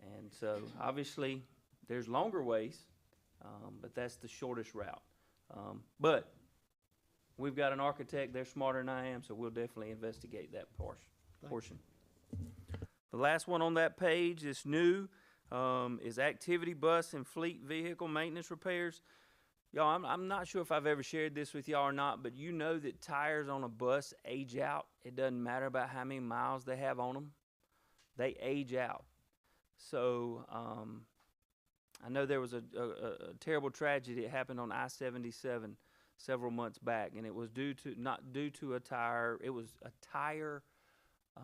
And so, obviously, there's longer ways, but that's the shortest route. But we've got an architect, they're smarter than I am, so we'll definitely investigate that portion. The last one on that page that's new is activity bus and fleet vehicle maintenance repairs. Y'all, I'm not sure if I've ever shared this with y'all or not, but you know that tires on a bus age out. It doesn't matter about how many miles they have on them. They age out. So I know there was a terrible tragedy that happened on I-77 several months back, and it was not due to a tire. It was a tire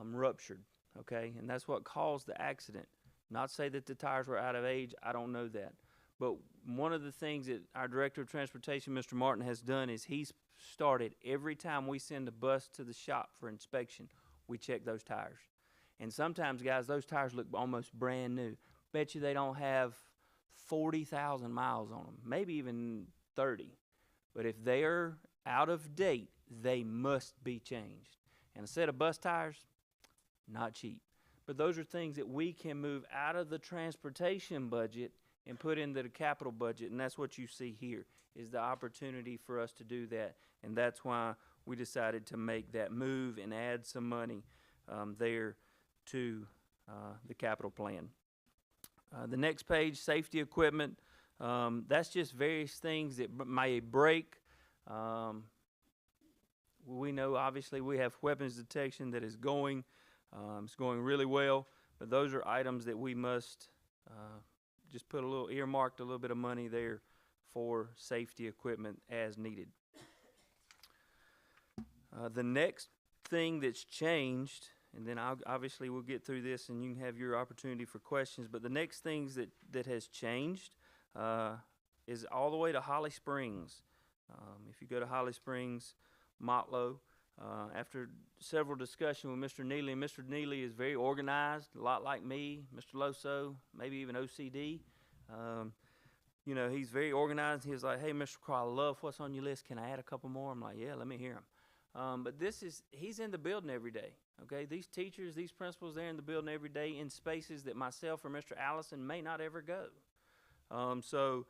ruptured, okay? And that's what caused the accident. Not say that the tires were out of age. I don't know that. But one of the things that our Director of Transportation, Mr. Martin, has done is he's started every time we send a bus to the shop for inspection, we check those tires. And sometimes, guys, those tires look almost brand new. Bet you they don't have 40,000 miles on them, maybe even 30. But if they're out of date, they must be changed. And a set of bus tires, not cheap. But those are things that we can move out of the transportation budget and put into the capital budget, and that's what you see here, is the opportunity for us to do that. And that's why we decided to make that move and add some money there to the capital plan. The next page, safety equipment, that's just various things that may break. We know, obviously, we have weapons detection that is going. It's going really well, but those are items that we must just put earmarked a little bit of money there for safety equipment as needed. The next thing that's changed, and then obviously we'll get through this and you can have your opportunity for questions, but the next things that has changed is all the way to Holly Springs. If you go to Holly Springs, Motlow, after several discussions with Mr. Neely, and Mr. Neely is very organized, a lot like me, Mr. Loso, maybe even OCD. You know, he's very organized. He was like, hey, Mr. Crow, I love what's on your list. Can I add a couple more? I'm like, yeah, let me hear them. But he's in the building every day, okay? These teachers, these principals, they're in the building every day in spaces that myself or Mr. Allison may not ever go. So,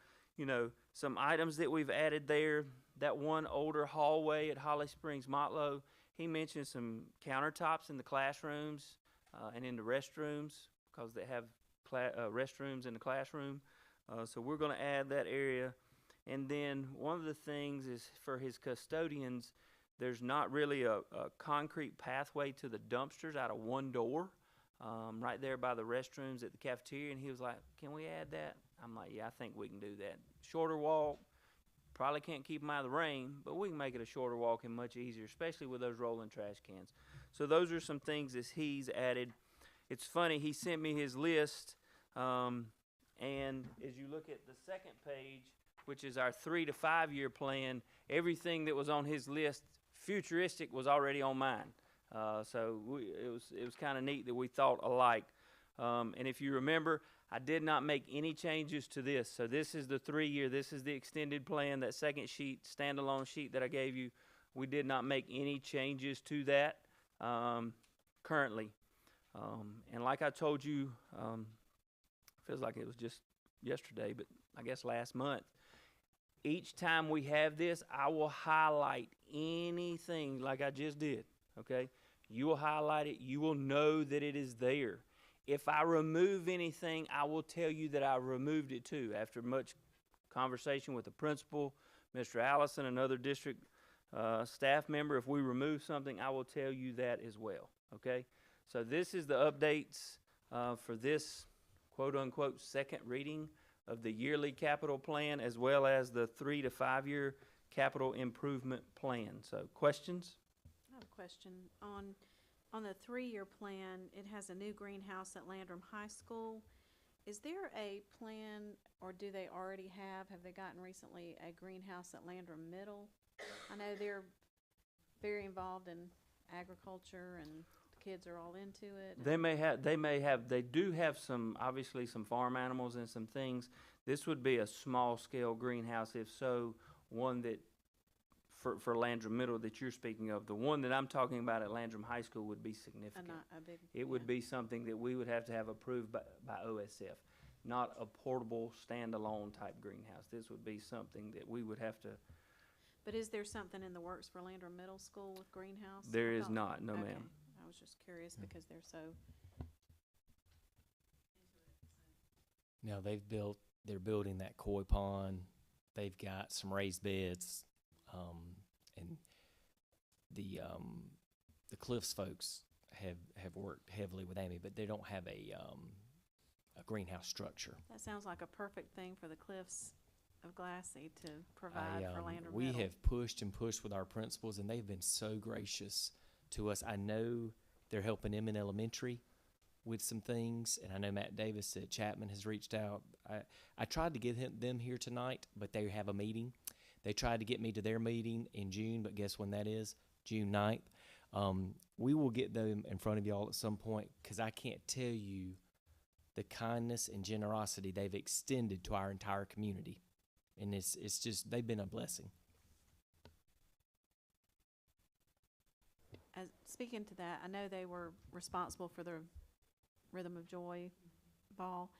some items that we've added there, that one older hallway at Holly Springs Motlow, he mentioned some countertops in the classrooms and in the restrooms because they have restrooms in the classroom. So we're going to add that area. And then one of the things is for his custodians, there's not really a concrete pathway to the dumpsters out of one door right there by the restrooms at the cafeteria. And he was like, can we add that? I'm like, yeah, I think we can do that. Shorter walk, probably can't keep them out of the rain, but we can make it a shorter walk and much easier, especially with those rolling trash cans. So those are some things that he's added. It's funny, he sent me his list, and as you look at the second page, which is our 3 to 5 year plan, everything that was on his list, futuristic, was already on mine. So it was kind of neat that we thought alike. And if you remember, I did not make any changes to this. So this is the 3 year, this is the extended plan, that second sheet, standalone sheet that I gave you. We did not make any changes to that currently. And like I told you, feels like it was just yesterday, but I guess last month, each time we have this, I will highlight anything like I just did, okay? You will highlight it. You will know that it is there. If I remove anything, I will tell you that I removed it too. After much conversation with the principal, Mr. Allison, another district staff member, if we remove something, I will tell you that as well, okay? So this is the updates for this quote-unquote second reading of the yearly capital plan, as well as the 3 to 5 year capital improvement plan. So questions? I have a question. On the 3-year plan, it has a new greenhouse at Landrum High School. Is there a plan, or do they already have they gotten recently a greenhouse at Landrum Middle? I know they're very involved in agriculture and the kids are all into it. They do have some, obviously some farm animals and some things. This would be a small scale greenhouse, if so, one that for Landrum Middle that you're speaking of. The one that I'm talking about at Landrum High School would be significant. It would be something that we would have to have approved by OSF, not a portable standalone type greenhouse. This would be something that we would have to. But is there something in the works for Landrum Middle School with greenhouse? There is not, no Okay. ma'am. I was just curious because they're so. Now they're building that koi pond. They've got some raised beds, and the Cliffs folks have worked heavily with Amy, but they don't have a greenhouse structure. That sounds like a perfect thing for the Cliffs of Glassy to provide for Landrum We Middle. have pushed and pushed with our principals, and they've been so gracious to us. I know they're helping Emmett Elementary with some things, and I know Matt Davis at Chapman has reached out. I tried to get them here tonight, but they have a meeting. They tried to get me to their meeting in June, but guess when that is? June 9th. We will get them in front of y'all at some point, because I can't tell you the kindness and generosity they've extended to our entire community. And it's just, they've been a blessing. Speaking to that, I know they were responsible for the Rhythm of Joy ball.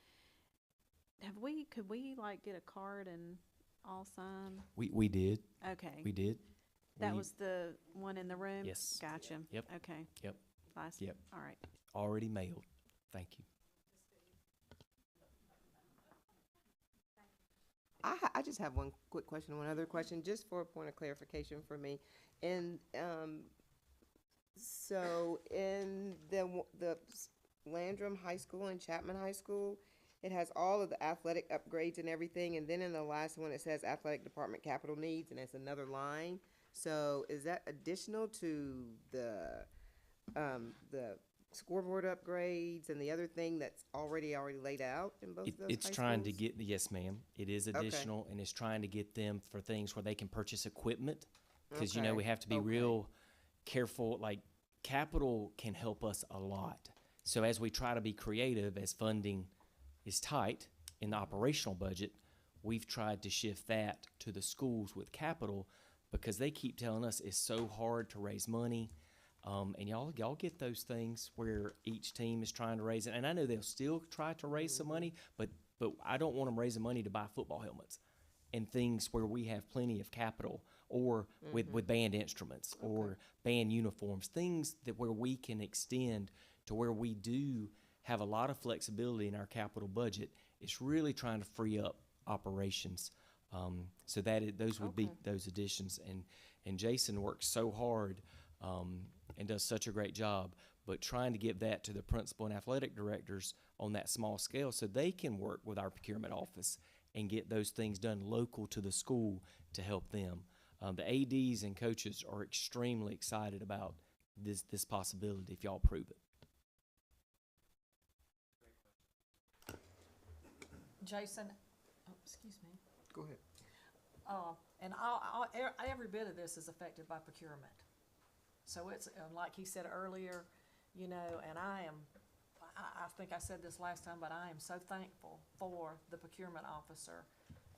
Could we like get a card and all sign? We did. Okay. We did. That was the one in the room? Yes. Gotcha. Yep. Okay. Yep. Yep. All right. Already mailed. Thank you. I just have one quick question, one other question, just for a point of clarification for me. And so in the Landrum High School and Chapman High School, it has all of the athletic upgrades and everything, and then in the last one it says athletic department capital needs, and it's another line. So is that additional to the scoreboard upgrades and the other thing that's already laid out in both of those It's high trying to schools? get, yes ma'am, it is additional, and it's trying to get them for things where they can purchase equipment, because you know we have to be real careful. Like, capital can help us a lot. So as we try to be creative, as funding is tight in the operational budget, we've tried to shift that to the schools with capital, because they keep telling us it's so hard to raise money. And y'all get those things where each team is trying to raise it. And I know they'll still try to raise some money, but I don't want them raising money to buy football helmets and things where we have plenty of capital, or with band instruments or band uniforms, things that where we can extend to where we do have a lot of flexibility in our capital budget. It's really trying to free up operations. So those would be those additions. And Jason works so hard and does such a great job, but trying to give that to the principal and athletic directors on that small scale so they can work with our procurement office and get those things done local to the school to help them. The ADs and coaches are extremely excited about this possibility if y'all prove it. Jason, excuse me. Go ahead. And every bit of this is affected by procurement. So it's, like he said earlier, you know, and I think I said this last time, but I am so thankful for the procurement officer.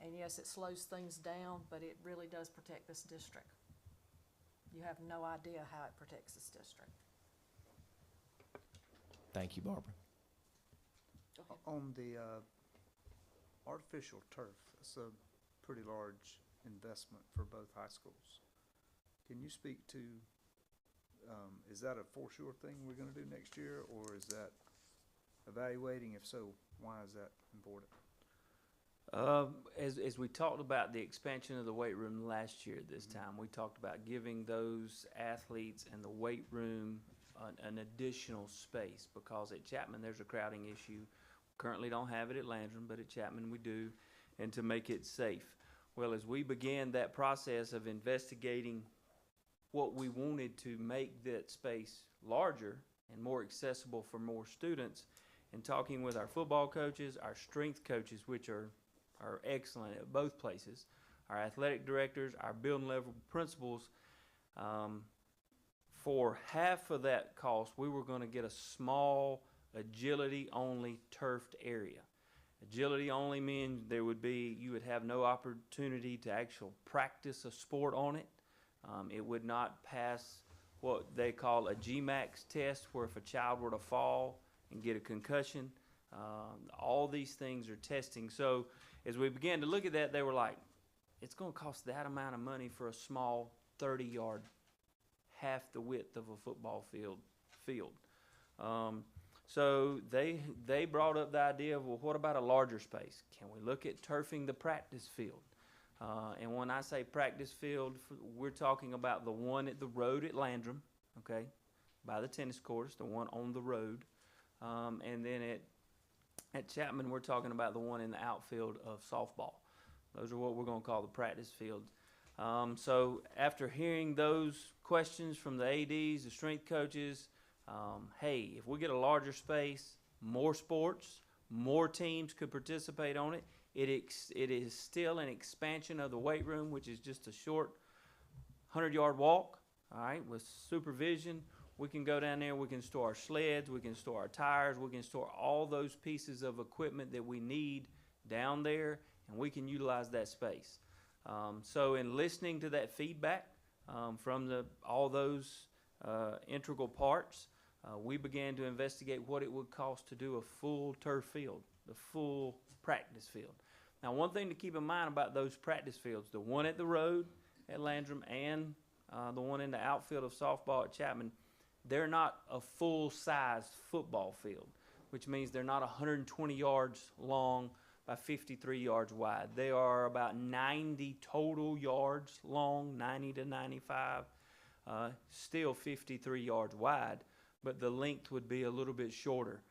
And yes, it slows things down, but it really does protect this district. You have no idea how it protects this district. Thank you, Barbara. On the artificial turf, it's a pretty large investment for both high schools. Can you speak to, is that a for sure thing we're going to do next year, or is that evaluating? If so, why is that important? As we talked about the expansion of the weight room last year this time, we talked about giving those athletes and the weight room an additional space, because at Chapman there's a crowding issue. Currently don't have it at Landrum, but at Chapman we do, and to make it safe. Well, as we began that process of investigating what we wanted to make that space larger and more accessible for more students, and talking with our football coaches, our strength coaches, which are excellent at both places, our athletic directors, our building level principals, for half of that cost, we were going to get a small agility-only turfed area. Agility only means you would have no opportunity to actually practice a sport on it. It would not pass what they call a GMAX test, where if a child were to fall and get a concussion, all these things are testing. So as we began to look at that, they were like, it's going to cost that amount of money for a small 30-yard, half the width of a football field. So they brought up the idea of, well, what about a larger space? Can we look at turfing the practice field? And when I say practice field, we're talking about the one at the road at Landrum, okay, by the tennis courts, the one on the road. And then at Chapman, we're talking about the one in the outfield of softball. Those are what we're going to call the practice fields. So after hearing those questions from the ADs, the strength coaches, hey, if we get a larger space, more sports, more teams could participate on it. It is still an expansion of the weight room, which is just a short 100-yard walk, all right, with supervision. We can go down there, we can store our sleds, we can store our tires, we can store all those pieces of equipment that we need down there, and we can utilize that space. So in listening to that feedback from all those integral parts, we began to investigate what it would cost to do a full turf field, the full practice field. Now, one thing to keep in mind about those practice fields, the one at the road at Landrum and the one in the outfield of softball at Chapman, they're not a full-size football field, which means they're not 120 yards long by 53 yards wide. They are about 90 total yards long, 90 to 95, still 53 yards wide, but the length would be a little bit shorter.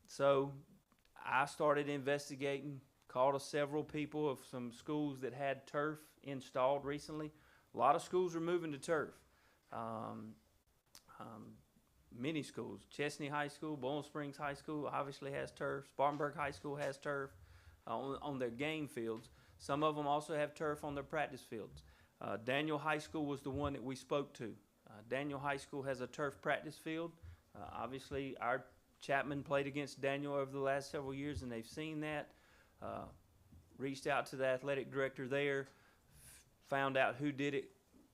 So I started investigating, called several people of some schools that had turf installed recently. A lot of schools are moving to turf. Many schools, Chesney High School, Bowling Springs High School obviously has turf. Spartanburg High School has turf on their game fields. Some of them also have turf on their practice fields. Daniel High School was the one that we spoke to. Daniel High School has a turf practice field. Obviously, our Chapman played against Daniel over the last several years, and they've seen that. Reached out to the athletic director there, found out who did it,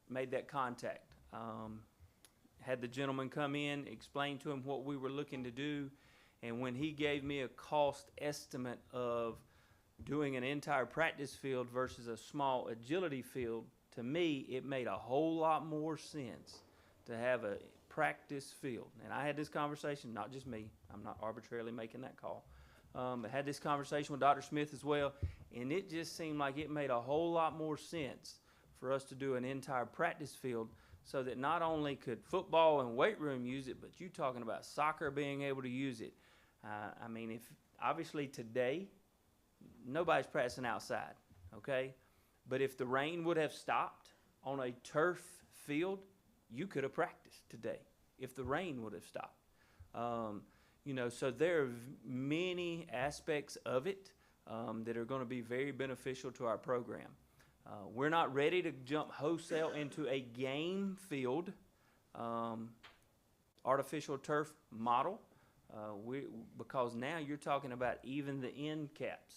made that contact. Had the gentleman come in, explain to him what we were looking to do, and when he gave me a cost estimate of doing an entire practice field versus a small agility field, to me, it made a whole lot more sense to have a practice field. And I had this conversation, not just me, I'm not arbitrarily making that call. I had this conversation with Dr. Smith as well, and it just seemed like it made a whole lot more sense for us to do an entire practice field so that not only could football and weight room use it, but you talking about soccer being able to use it. I mean, if obviously today, nobody's practicing outside, okay? But if the rain would have stopped on a turf field, you could have practiced today if the rain would have stopped. You know, so there are many aspects of it that are going to be very beneficial to our program. We're not ready to jump wholesale into a game field artificial turf model because now you're talking about even the end caps,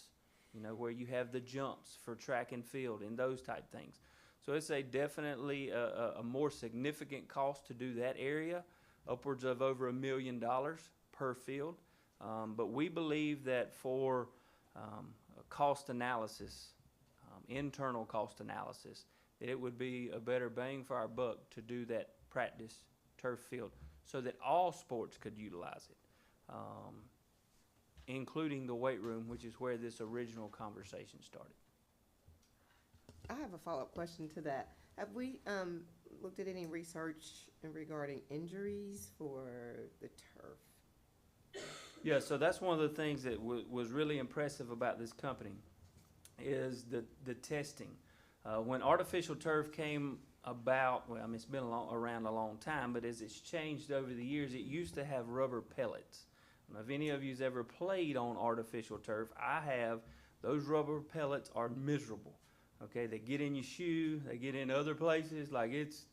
you know, where you have the jumps for track and field and those type things. So it's definitely a more significant cost to do that area, upwards of over $1 million per field. But we believe that for a cost analysis, internal cost analysis, that it would be a better bang for our buck to do that practice turf field so that all sports could utilize it, including the weight room, which is where this original conversation started. I have a follow-up question to that. Have we looked at any research regarding injuries for the turf? Yeah, so that's one of the things that was really impressive about this company is the testing. When artificial turf came about, well, I mean, it's been around a long time, but as it's changed over the years, it used to have rubber pellets. I don't know if any of you's ever played on artificial turf. I have. Those rubber pellets are miserable. Okay, they get in your shoe, they get in other places, like it's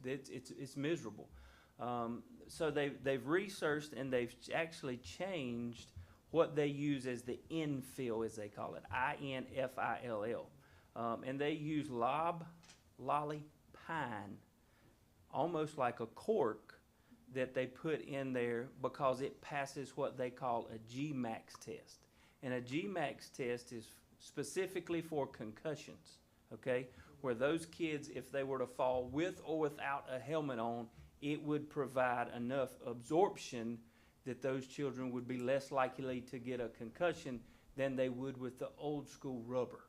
miserable. So they've researched and they've actually changed what they use as the infill, as they call it, INFILL. And they use lolly pine, almost like a cork that they put in there because it passes what they call a GMAX test. And a GMAX test is specifically for concussions, okay? Where those kids, if they were to fall with or without a helmet on, it would provide enough absorption that those children would be less likely to get a concussion than they would with the old school rubber.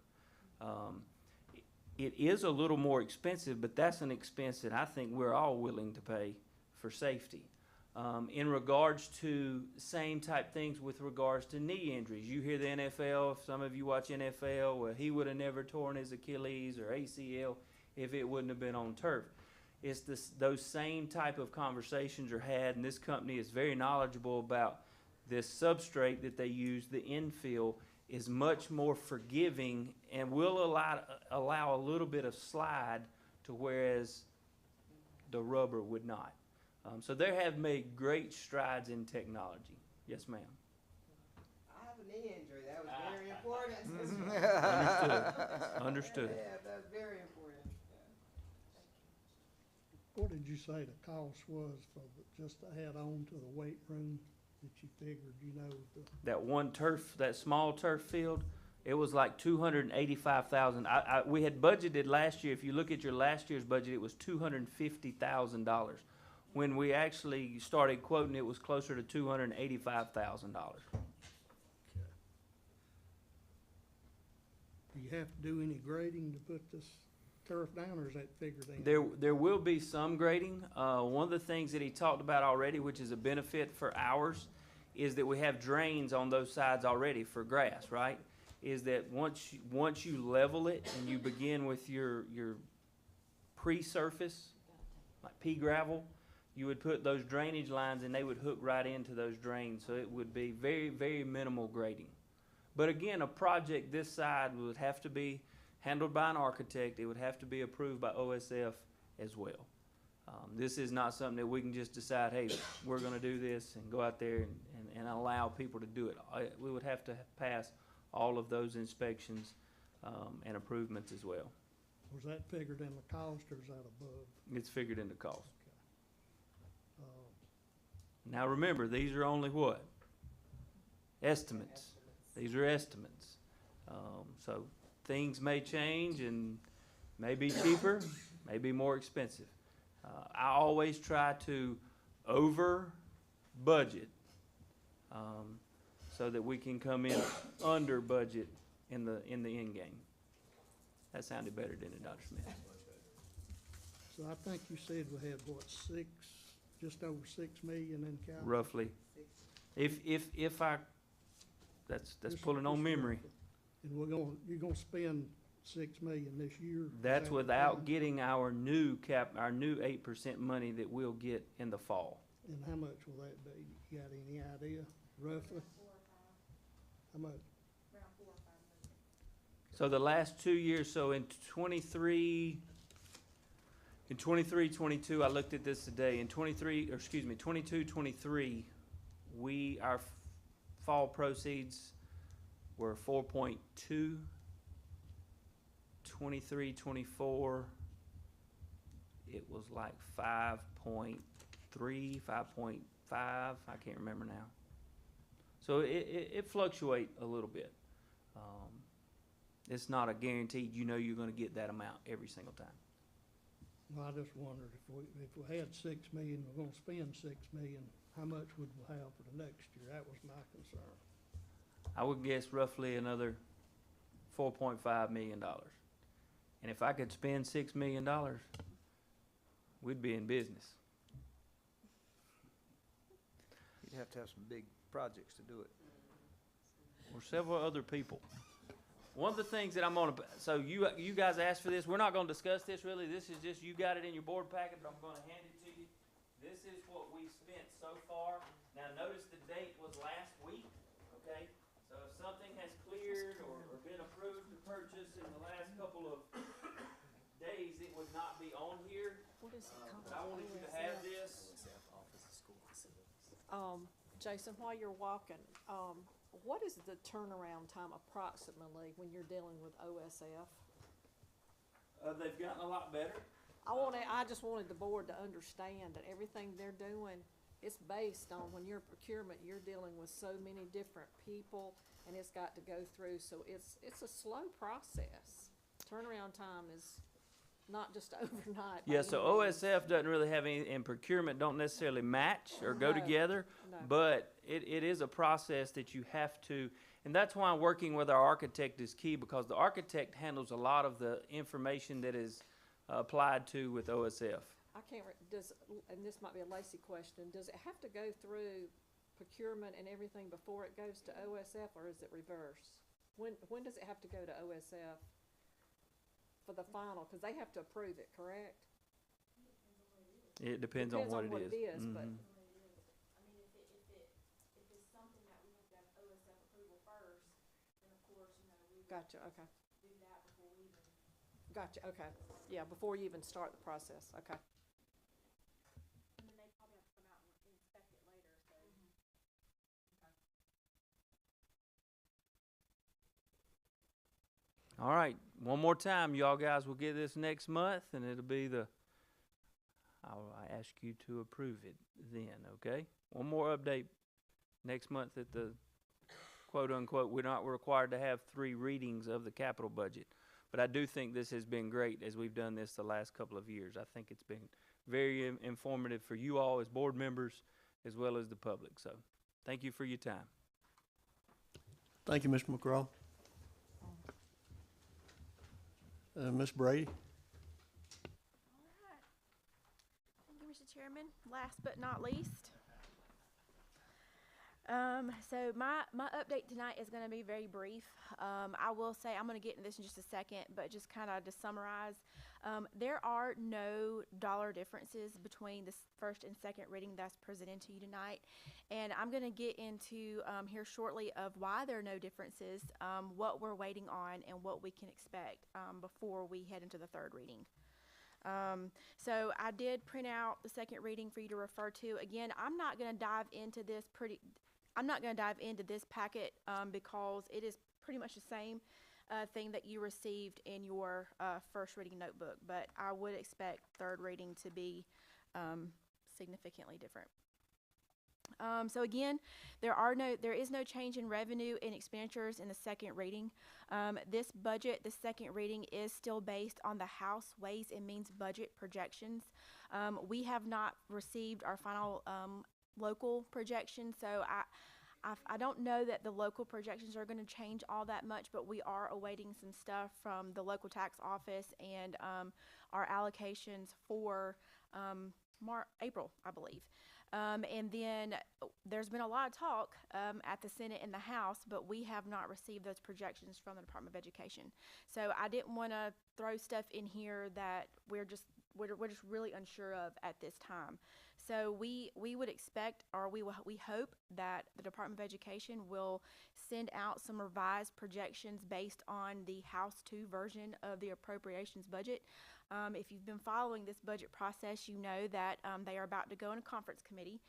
It is a little more expensive, but that's an expense that I think we're all willing to pay for safety. In regards to same type things with regards to knee injuries, you hear the NFL, if some of you watch NFL, well, he would have never torn his Achilles or ACL if it wouldn't have been on turf. It's those same type of conversations are had, and this company is very knowledgeable about this substrate that they use, the infill, is much more forgiving and will allow a little bit of slide to whereas the rubber would not. So they have made great strides in technology. Yes, ma'am. I have a knee injury. That was very important. Understood. Yeah, that's very important. What did you say the cost was for just to add on to the weight room that you figured, you know? That one turf, that small turf field, it was like $285,000. We had budgeted last year. If you look at your last year's budget, it was $250,000. When we actually started quoting, it was closer to $285,000. Do you have to do any grading to put this turf down, or is that figured in? There will be some grading. One of the things that he talked about already, which is a benefit for ours, is that we have drains on those sides already for grass, right? Is that once you level it and you begin with your pre-surface, like pea gravel, you would put those drainage lines and they would hook right into those drains. So it would be very, very minimal grading. But again, a project this side would have to be handled by an architect. It would have to be approved by OSF as well. This is not something that we can just decide, hey, we're going to do this and go out there and allow people to do it. We would have to pass all of those inspections and improvements as well. Was that figured in the cost or is that above? It's figured in the cost. Uh, Now remember, these are only what? Estimates. These are estimates. So things may change and may be cheaper, may be more expensive. I always try to over budget, so that we can come in under budget in the end game. That sounded better, didn't it, Dr. Smith? So I think you said we had, what, just over 6 million in capital? Roughly. If I, that's Just- pulling on just memory. roughly. And you're gonna spend 6 million this year? Is That's that the without plan? getting our new 8% money that we'll get in the fall. And how much will that be? You got any idea, roughly? How much? So the last 2 years, so in 23, 22, I looked at this today, in 22, 23, our fall proceeds were 4.2. 23, 24, it was like 5.3, 5.5, I can't remember now. So it fluctuate a little bit. It's not a guaranteed, you're gonna get that amount every single time. Well, I just wondered if we had 6 million, we're gonna spend 6 million, how much would we have for the next year? That was my concern. I would guess roughly another $4.5 million. And if I could spend $6 million, we'd be in business. You'd have to have some big projects to do it. Or several other people. One of the things that I'm gonna, so you guys asked for this, we're not gonna discuss this really, this is just, you got it in your board packet, but I'm gonna hand it to you. This is what we've spent so far. Now notice the date was last week, okay? So if something has cleared or been approved to purchase in the last couple of days, it would not be on here. What is it called? But I wanted you to have this. Jason, while you're walking, what is the turnaround time approximately when you're dealing with OSF? They've gotten a lot better. I just wanted the board to understand that everything they're doing, it's based on when you're procurement, you're dealing with so many different people and it's got to go through, so it's a slow process. Turnaround time is not just overnight. by Yeah, so any means. OSF doesn't really have any, and procurement don't necessarily match or go No, together, no. but it is a process that you have to, and that's why working with our architect is key, because the architect handles a lot of the information that is applied to with OSF. I can't, and this might be a Lacey question, does it have to go through procurement and everything before it goes to OSF, or is it reverse? When does it have to go to OSF for the final, because they have to approve it, correct? It depends on what it is. But Mhm. Gotcha, okay. Gotcha, okay. Yeah, before you even start the process, okay. All right, one more time, y'all guys will get this next month, and it'll be I ask you to approve it then, okay? One more update next month at the quote-unquote, we're not required to have 3 readings of the capital budget. But I do think this has been great as we've done this the last couple of years. I think it's been very informative for you all as board members as well as the public. So thank you for your time. Thank you, Mr. McCraw. Ms. Brady? Thank you, Mr. Chairman. Last but not least, so my update tonight is going to be very brief. I will say, I'm going to get into this in just a second, but just kind of to summarize, there are no dollar differences between the first and second reading that's presented to you tonight. And I'm going to get into here shortly of why there are no differences, what we're waiting on, and what we can expect before we head into the third reading. So I did print out the second reading for you to refer to. Again, I'm not going to dive into this packet because it is pretty much the same. thing that you received in your first reading notebook, but I would expect third reading to be significantly different. So again, there is no change in revenue and expenditures in the second reading. This budget, the second reading, is still based on the House Ways and Means budget projections. We have not received our final local projections, so I don't know that the local projections are going to change all that much, but we are awaiting some stuff from the local tax office and our allocations for April, I believe. And then there's been a lot of talk at the Senate and the House, but we have not received those projections from the Department of Education. So I didn't want to throw stuff in here that we're just really unsure of at this time. So we would expect, or we hope that the Department of Education will send out some revised projections based on the House 2 version of the appropriations budget. If you've been following this budget process, you know that they are about to go in a conference committee,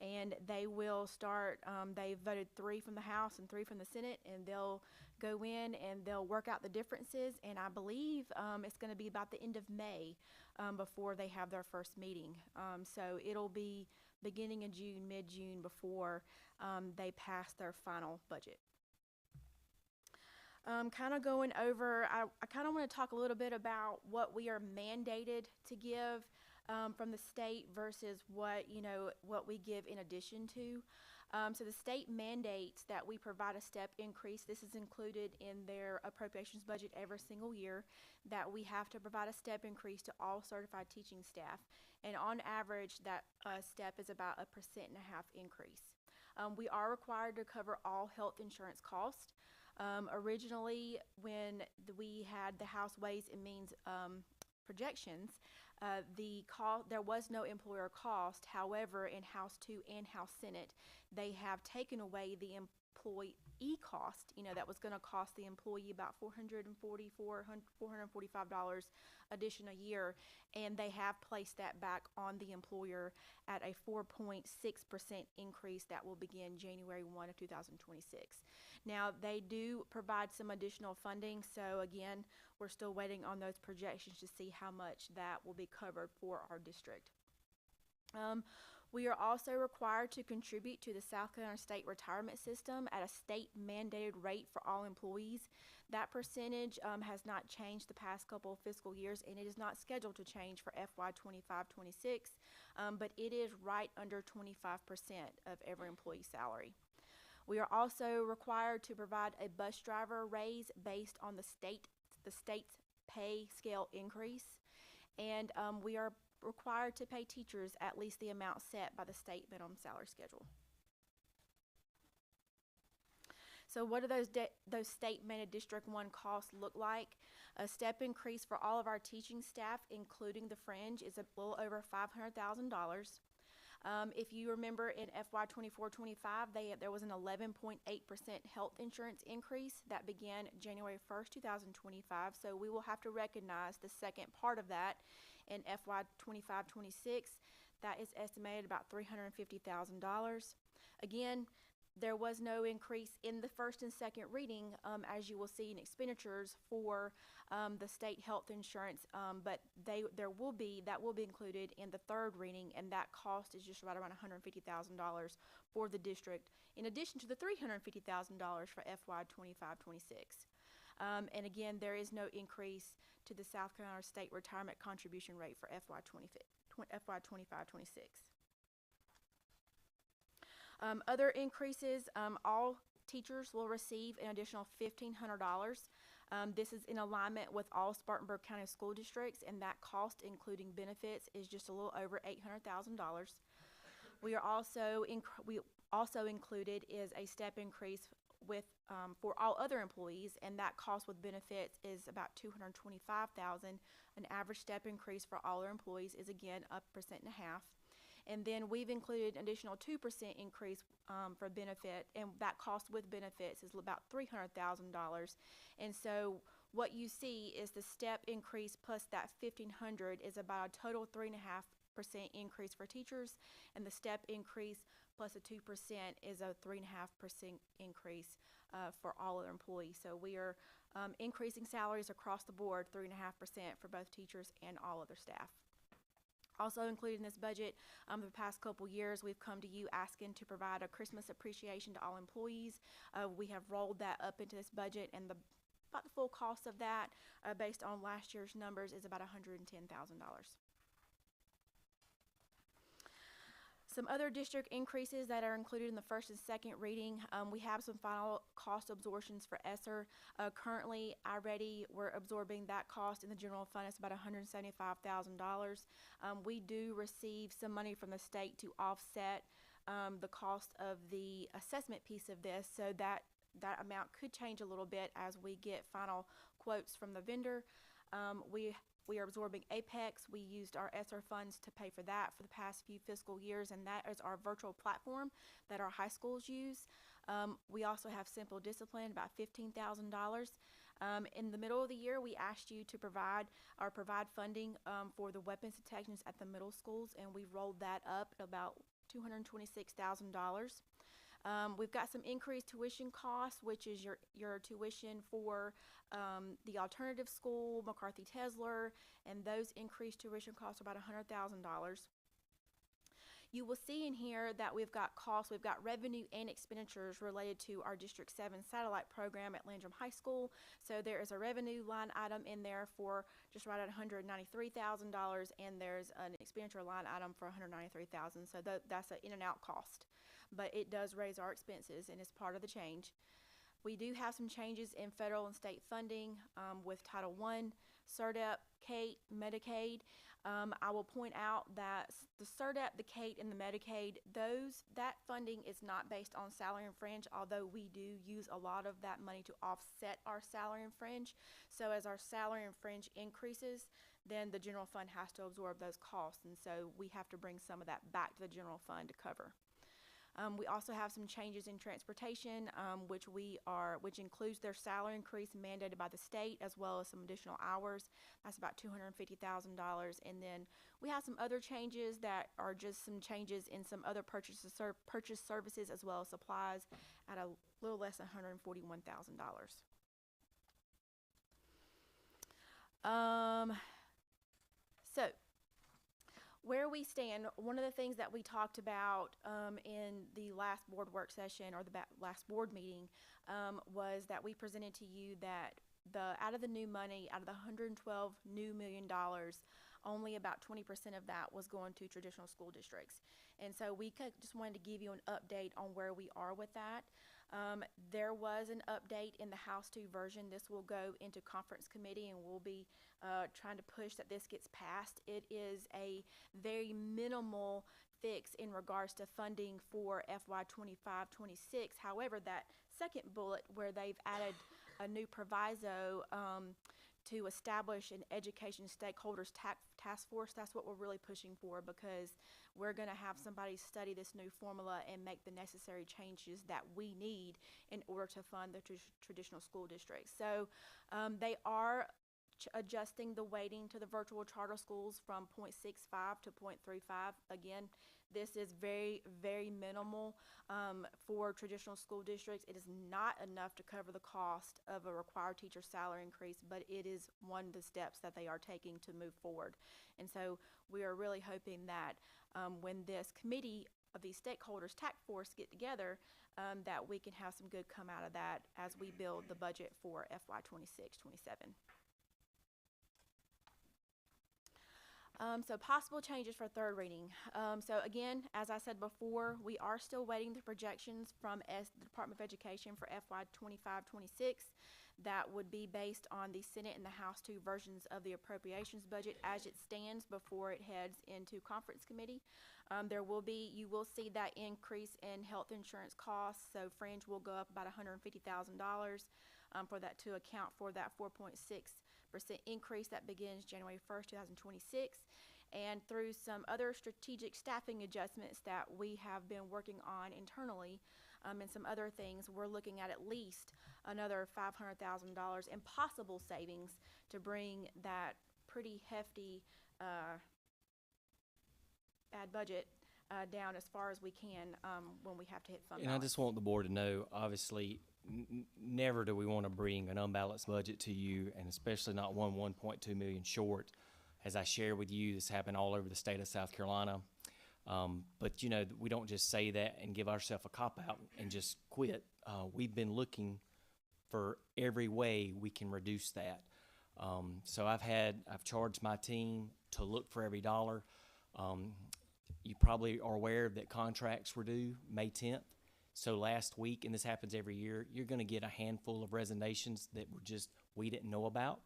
and they will start, they voted 3 from the House and 3 from the Senate, and they'll go in and they'll work out the differences, and I believe it's going to be about the end of May before they have their first meeting. So it'll be beginning of June, mid-June, before they pass their final budget. Kind of going over, I kind of want to talk a little bit about what we are mandated to give from the state versus what we give in addition to. So the state mandates that we provide a step increase. This is included in their appropriations budget every single year, that we have to provide a step increase to all certified teaching staff. And on average, that step is about 1.5% increase. We are required to cover all health insurance costs. Originally, when we had the House Ways and Means projections, there was no employer cost. However, in House 2 and House Senate, they have taken away the employee cost. That was going to cost the employee about $445 additional a year, and they have placed that back on the employer at a 4.6% increase that will begin January 1 of 2026. Now, they do provide some additional funding, so again, we're still waiting on those projections to see how much that will be covered for our district. We are also required to contribute to the South Carolina State Retirement System at a state mandated rate for all employees. That percentage has not changed the past couple of fiscal years, and it is not scheduled to change for FY 25-26, but it is right under 25% of every employee's salary. We are also required to provide a bus driver raise based on the state's pay scale increase, and we are required to pay teachers at least the amount set by the state minimum salary schedule. So what do those state-mandated District 1 costs look like? A step increase for all of our teaching staff, including the fringe, is a little over $500,000. If you remember, in FY 24-25, there was an 11.8% health insurance increase that began January 1st, 2025. So we will have to recognize the second part of that in FY 25-26. That is estimated about $350,000. Again, there was no increase in the first and second reading, as you will see in expenditures for the state health insurance, but that will be included in the third reading, and that cost is just right around $150,000 for the district, in addition to the $350,000 for FY 25-26. And again, there is no increase to the South Carolina State Retirement Contribution Rate for FY 25-26. Other increases, all teachers will receive an additional $1,500. This is in alignment with all Spartanburg County school districts, and that cost, including benefits, is just a little over $800,000. We also included is a step increase with for all other employees, and that cost with benefits is about $225,000. An average step increase for all our employees is again up 1.5%. And then we've included an additional 2% increase for benefit, and that cost with benefits is about $300,000. And so what you see is the step increase plus that $1,500 is about a total increase for teachers, and the step increase plus a 2% is a 3.5% increase for all other employees. So we are increasing salaries across the board 3.5% for both teachers and all other staff. Also included in this budget, the past couple years, we've come to you asking to provide a Christmas appreciation to all employees. We have rolled that up into this budget, and about the full cost of that, based on last year's numbers, is about $110,000. Some other district increases that are included in the first and second reading. We have some final cost absorptions for ESSER. Currently, we're absorbing that cost in the general fund. It's about $175,000. We do receive some money from the state to offset the cost of the assessment piece of this, so that amount could change a little bit as we get final quotes from the vendor. We are absorbing Apex. We used our ESSER funds to pay for that for the past few fiscal years, and that is our virtual platform that our high schools use. We also have Simple Discipline, about $15,000. In the middle of the year, we asked you to provide funding for the weapons detections at the middle schools, and we rolled that up about $226,000. We've got some increased tuition costs, which is your tuition for the alternative school, McCarthy Tesler, and those increased tuition costs are about $100,000. You will see in here that we've got costs, we've got revenue and expenditures related to our District 7 satellite program at Landrum High School. So there is a revenue line item in there for just right at $193,000, and there's an expenditure line item for $193,000. So that's an in and out cost. But it does raise our expenses, and it's part of the change. We do have some changes in federal and state funding with Title I, CERDEP, CATE, Medicaid. I will point out that the CERDEP, the CATE, and the Medicaid, that funding is not based on salary and fringe, although we do use a lot of that money to offset our salary and fringe. So as our salary and fringe increases, then the general fund has to absorb those costs, and so we have to bring some of that back to the general fund to cover. We also have some changes in transportation, which includes their salary increase mandated by the state, as well as some additional hours. That's about $250,000. And then we have some other changes that are just some changes in some other purchase services, as well as supplies, at a little less than $141,000. So where we stand, one of the things that we talked about in the last board work session, or the last board meeting, was that we presented to you that out of the new money, out of the $112 million, only about 20% of that was going to traditional school districts. And so we just wanted to give you an update on where we are with that. There was an update in the House 2 version. This will go into conference committee, and we'll be trying to push that this gets passed. It is a very minimal fix in regards to funding for FY 25-26. However, that second bullet where they've added a new proviso to establish an education stakeholders task force, that's what we're really pushing for, because we're going to have somebody study this new formula and make the necessary changes that we need in order to fund the traditional school districts. So they are adjusting the weighting to the virtual charter schools from 0.65 to 0.35. Again, this is very, very minimal for traditional school districts. It is not enough to cover the cost of a required teacher salary increase, but it is one of the steps that they are taking to move forward. And so we are really hoping that when this committee of these stakeholders, task force, get together, that we can have some good come out of that as we build the budget for FY 26-27. So possible changes for third reading. So again, as I said before, we are still waiting the projections from the Department of Education for FY 25-26. That would be based on the Senate and the House 2 versions of the appropriations budget as it stands before it heads into conference committee. You will see that increase in health insurance costs. So fringe will go up about $150,000 for that, to account for that 4.6% increase that begins January 1st, 2026. And through some other strategic staffing adjustments that we have been working on internally, and some other things, we're looking at least another $500,000 in possible savings to bring that pretty hefty bad budget down as far as we can when we have to hit fund And I balance. just want the board to know, obviously, never do we want to bring an unbalanced budget to you, and especially not 1.2 million short. As I shared with you, this happened all over the state of South Carolina. But, you know, we don't just say that and give ourselves a cop-out and just quit. We've been looking for every way we can reduce that. So I've charged my team to look for every dollar. You probably are aware that contracts were due May 10th. So last week, and this happens every year, you're going to get a handful of resignations that we didn't know about.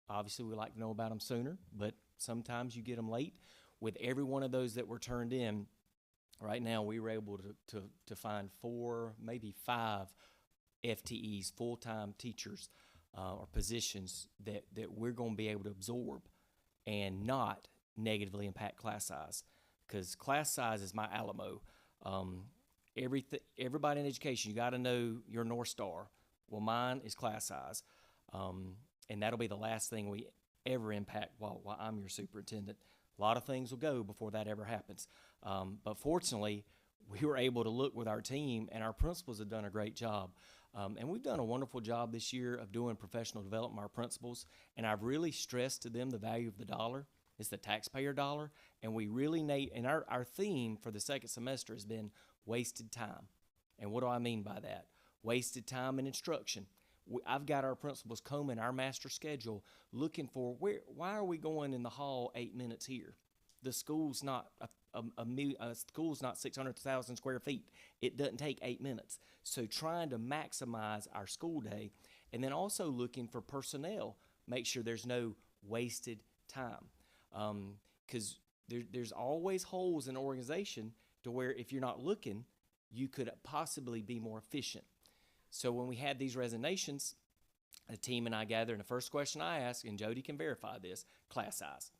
Obviously, we like to know about them sooner, but sometimes you get them late. With every one of those that were turned in, right now we were able to find 4, maybe 5 FTEs, full-time teachers or positions that we're going to be able to absorb and not negatively impact class size. Because class size is my Alamo. Everybody in education, you got to know your North Star. Well, mine is class size. And that'll be the last thing we ever impact while I'm your superintendent. A lot of things will go before that ever happens. But fortunately, we were able to look with our team, and our principals have done a great job. And we've done a wonderful job this year of doing professional development of our principals. And I've really stressed to them the value of the dollar. It's the taxpayer dollar. And we really need, and our theme for the second semester has been wasted time. And what do I mean by that? Wasted time in instruction. I've got our principals combing our master schedule, looking for why are we going in the hall 8 minutes here? The school's not school's not 600,000 square feet. It doesn't take 8 minutes. So trying to maximize our school day, and then also looking for personnel, make sure there's no wasted time. Because there's always holes in an organization to where if you're not looking, you could possibly be more efficient. So when we had these resignations, the team and I gathered, and the first question I asked, and Jody can verify this, class size.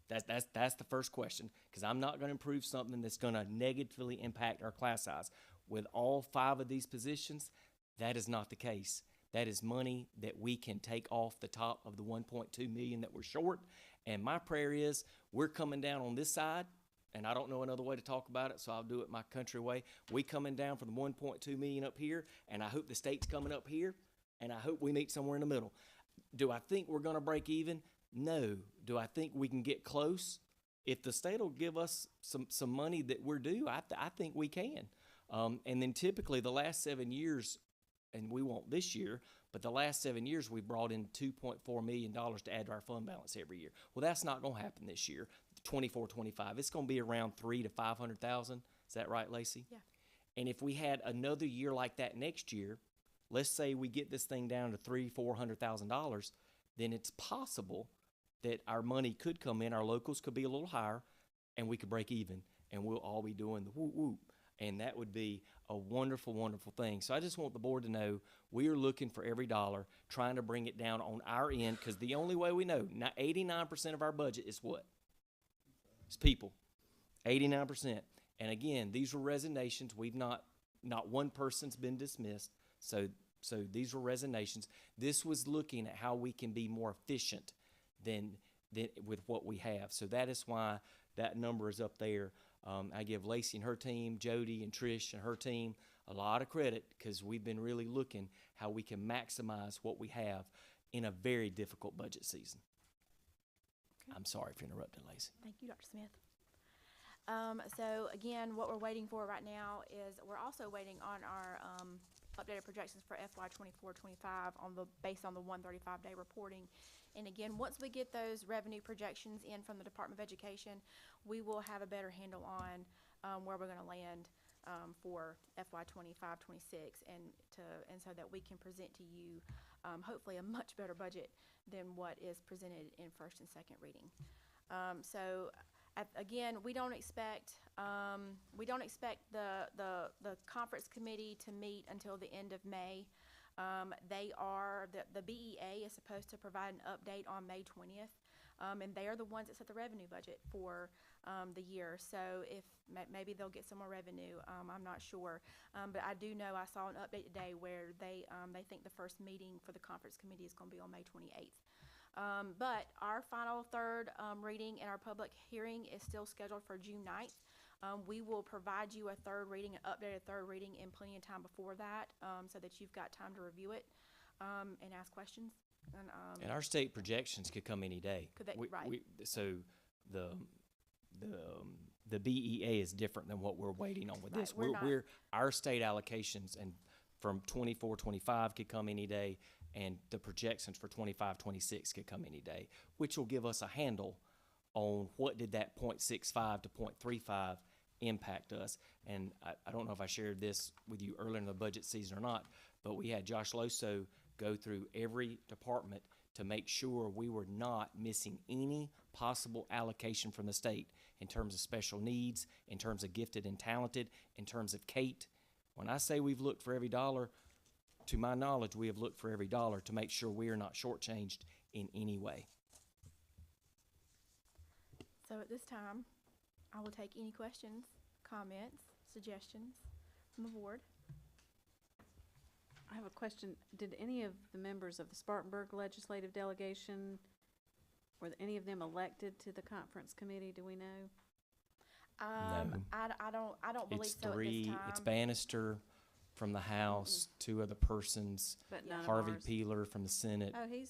That's the first question, because I'm not going to improve something that's going to negatively impact our class size. With all 5 of these positions, that is not the case. That is money that we can take off the top of the 1.2 million that we're short. And my prayer is we're coming down on this side, and I don't know another way to talk about it, so I'll do it my country way. We coming down from the 1.2 million up here, and I hope the state's coming up here, and I hope we meet somewhere in the middle. Do I think we're going to break even? No. Do I think we can get close? If the state will give us some money that we're due, I think we can. And then typically the last 7 years, and we won't this year, but the last 7 years we brought in $2.4 million to add to our fund balance every year. Well, that's not going to happen this year. 24-25, it's going to be around 300,000 to 500,000. Is that right, Lacey? Yeah. And if we had another year like that next year, let's say we get this thing down to $300,000-$400,000, then it's possible that our money could come in, our locals could be a little higher, and we could break even, and we'll all be doing the whoop whoop. And that would be a wonderful, wonderful thing. So I just want the board to know we are looking for every dollar, trying to bring it down on our end, because the only way we know, 89% of our budget is what? It's people. 89%. And again, these were resignations. We've not one person's been dismissed. So these were resignations. This was looking at how we can be more efficient than with what we have. So that is why that number is up there. I give Lacey and her team, Jody and Trish and her team a lot of credit, because we've been really looking how we can maximize what we have in a very difficult budget season. Okay. I'm sorry for interrupting, Lacey. Thank you, Dr. Smith. So again, what we're waiting for right now is we're also waiting on our updated projections for FY 24-25 based on the 135-day reporting. And again, once we get those revenue projections in from the Department of Education, we will have a better handle on where we're going to land for FY 25-26, and so that we can present to you hopefully a much better budget than what is presented in first and second reading. Again, we don't expect the conference committee to meet until the end of May. The BEA is supposed to provide an update on May 20th, and they are the ones that set the revenue budget for the year. So if maybe they'll get some more revenue, I'm not sure. But I do know I saw an update today where they think the first meeting for the conference committee is going to be on May 28th. But our final third reading and our public hearing is still scheduled for June 9th. We will provide you a third reading, an updated third reading in plenty of time before that, so that you've got time to review it and ask questions. And our state projections could come any day. Could they- right. So the BEA is different than what we're waiting on with Right, this. we're not- Our state allocations and from 24, 25 could come any day, and the projections for 25, 26 could come any day, which will give us a handle on what did that 0.65 to 0.35 impact us. And I don't know if I shared this with you earlier in the budget season or not, but we had Josh Loso go through every department to make sure we were not missing any possible allocation from the state in terms of special needs, in terms of gifted and talented, in terms of Kate. When I say we've looked for every dollar, to my knowledge, we have looked for every dollar to make sure we are not shortchanged in any way. So at this time, I will take any questions, comments, suggestions from the board. I have a question. Did any of the members of the Spartanburg legislative delegation, were any of them elected to the conference committee? Do we know? No. I don't believe It's so at this three, time. it's Bannister from the House, two other persons, But none of Harvey ours? Peeler from the Senate. Oh, he's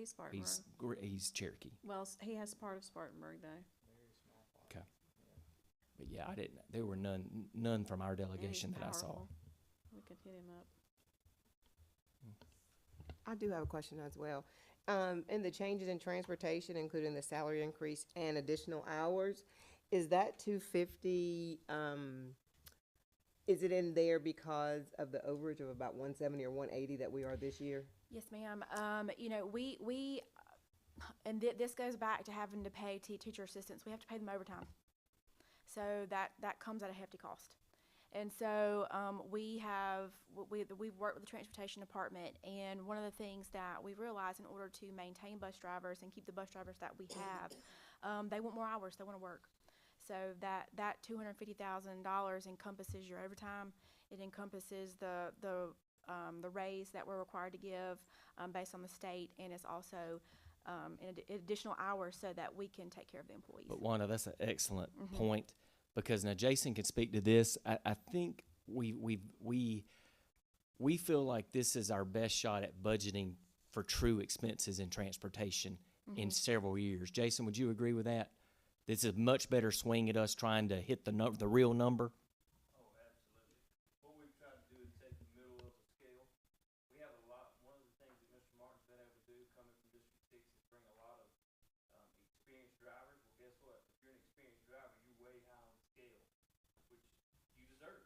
Spartanburg. He's Cherokee. Well, he has part of Spartanburg though. Okay. But yeah, there were none from our And he's delegation that I saw. powerful. We could hit him up. I do have a question as well. In the changes in transportation, including the salary increase and additional hours, is that 250, is it in there because of the overage of about 170 or 180 that we are this year? Yes, ma'am. You know, we and this goes back to having to pay teacher assistants. We have to pay them overtime. So that comes at a hefty cost. And so we've worked with the transportation department, and one of the things that we realized in order to maintain bus drivers and keep the bus drivers that we have, they want more hours. They want to work. So that $250,000 encompasses your overtime. It encompasses the raise that we're required to give based on the state, and it's also additional hours so that we can take care of the employees. But Wanda, that's an excellent point, because now Jason can speak to this. I think we feel like this is our best shot at budgeting for true expenses in transportation in several years. Jason, would you agree with that? This is a much better swing at us trying to hit the real number. Oh, absolutely. What we've tried to do is take the middle of the scale. We have a lot, one of the things that Mr. Martin's been able to do coming from District 6 is bring a lot of experienced drivers. Well, guess what? If you're an experienced driver, you're way high on the scale, which you deserve.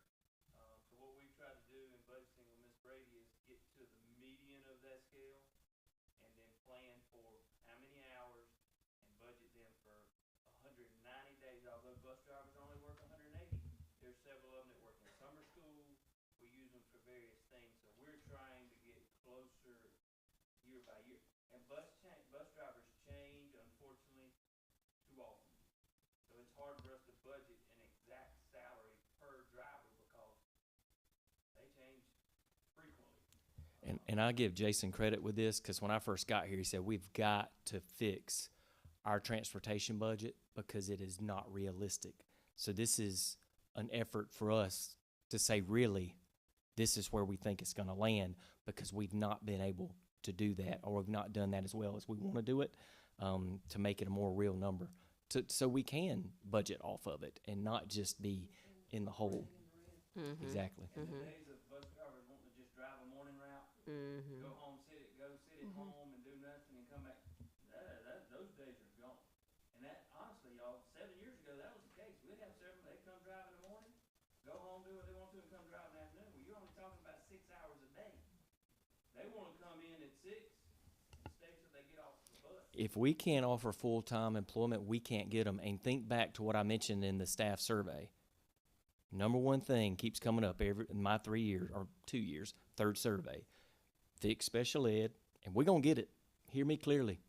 So what we've tried to do in budgeting with Ms. Brady is get to the median of that scale and then plan for how many hours and budget them for 190 days, although bus drivers only work 180. There's several of them that work in summer school. We use them for various things. So we're trying to get closer year by year. And bus drivers change, unfortunately, too often. So it's hard for us to budget an exact salary per driver because they change frequently. And I give Jason credit with this, because when I first got here, he said, we've got to fix our transportation budget because it is not realistic. So this is an effort for us to say, really, this is where we think it's going to land, because we've not been able to do that, or we've not done that as well as we want to do it, to make it a more real number, so we can budget off of it and not just be in the hole. Exactly. And the days of bus drivers wanting to just drive a morning route, go home, sit at home and do nothing and come back, those days are gone. And that, honestly, y'all, 7 years ago, that was the case. We'd have several, they'd come drive in the morning, go home, do what they want to, and come drive in the afternoon. Well, you're only talking about 6 hours a day. They want to come in at 6, stay till they get off the bus. If we can't offer full-time employment, we can't get them. And think back to what I mentioned in the staff survey. Number one thing keeps coming up in my 3 years, or 2 years, third survey. Fix special ed, and we're going to get it. Hear me clearly.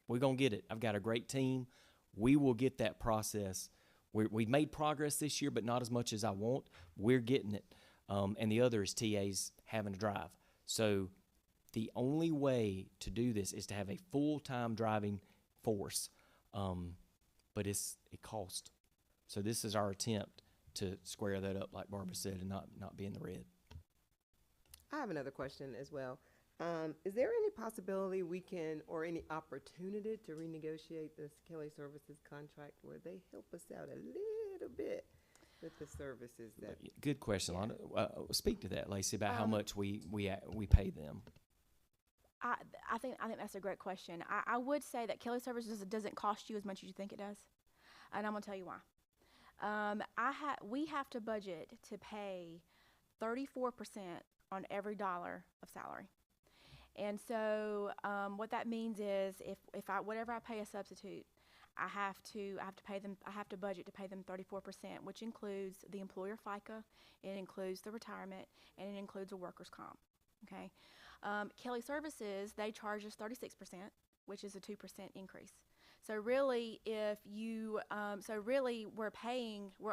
We're going to get it. I've got a great team. We will get that process. We've made progress this year, but not as much as I want. We're getting it. And the other is TAs having to drive. So The only way to do this is to have a full-time driving force, but it costs. So this is our attempt to square that up, like Barbara said, and not be in the red. I have another question as well. Is there any possibility we can, or any opportunity to renegotiate this Kelly Services contract where they help us out a little bit with the services that? Good question, Londa. Speak to that, Lacey, about how much we pay them. I think that's a great question. I would say that Kelly Services doesn't cost you as much as you think it does, and I'm gonna tell you why. We have to budget to pay 34% on every dollar of salary. And so what that means is whatever I pay a substitute, I have to pay them. I have to budget to pay them 34%, which includes the employer FICA, it includes the retirement, and it includes a workers' comp. Okay, Kelly Services, they charge us 36%, which is a 2% increase. So really, we're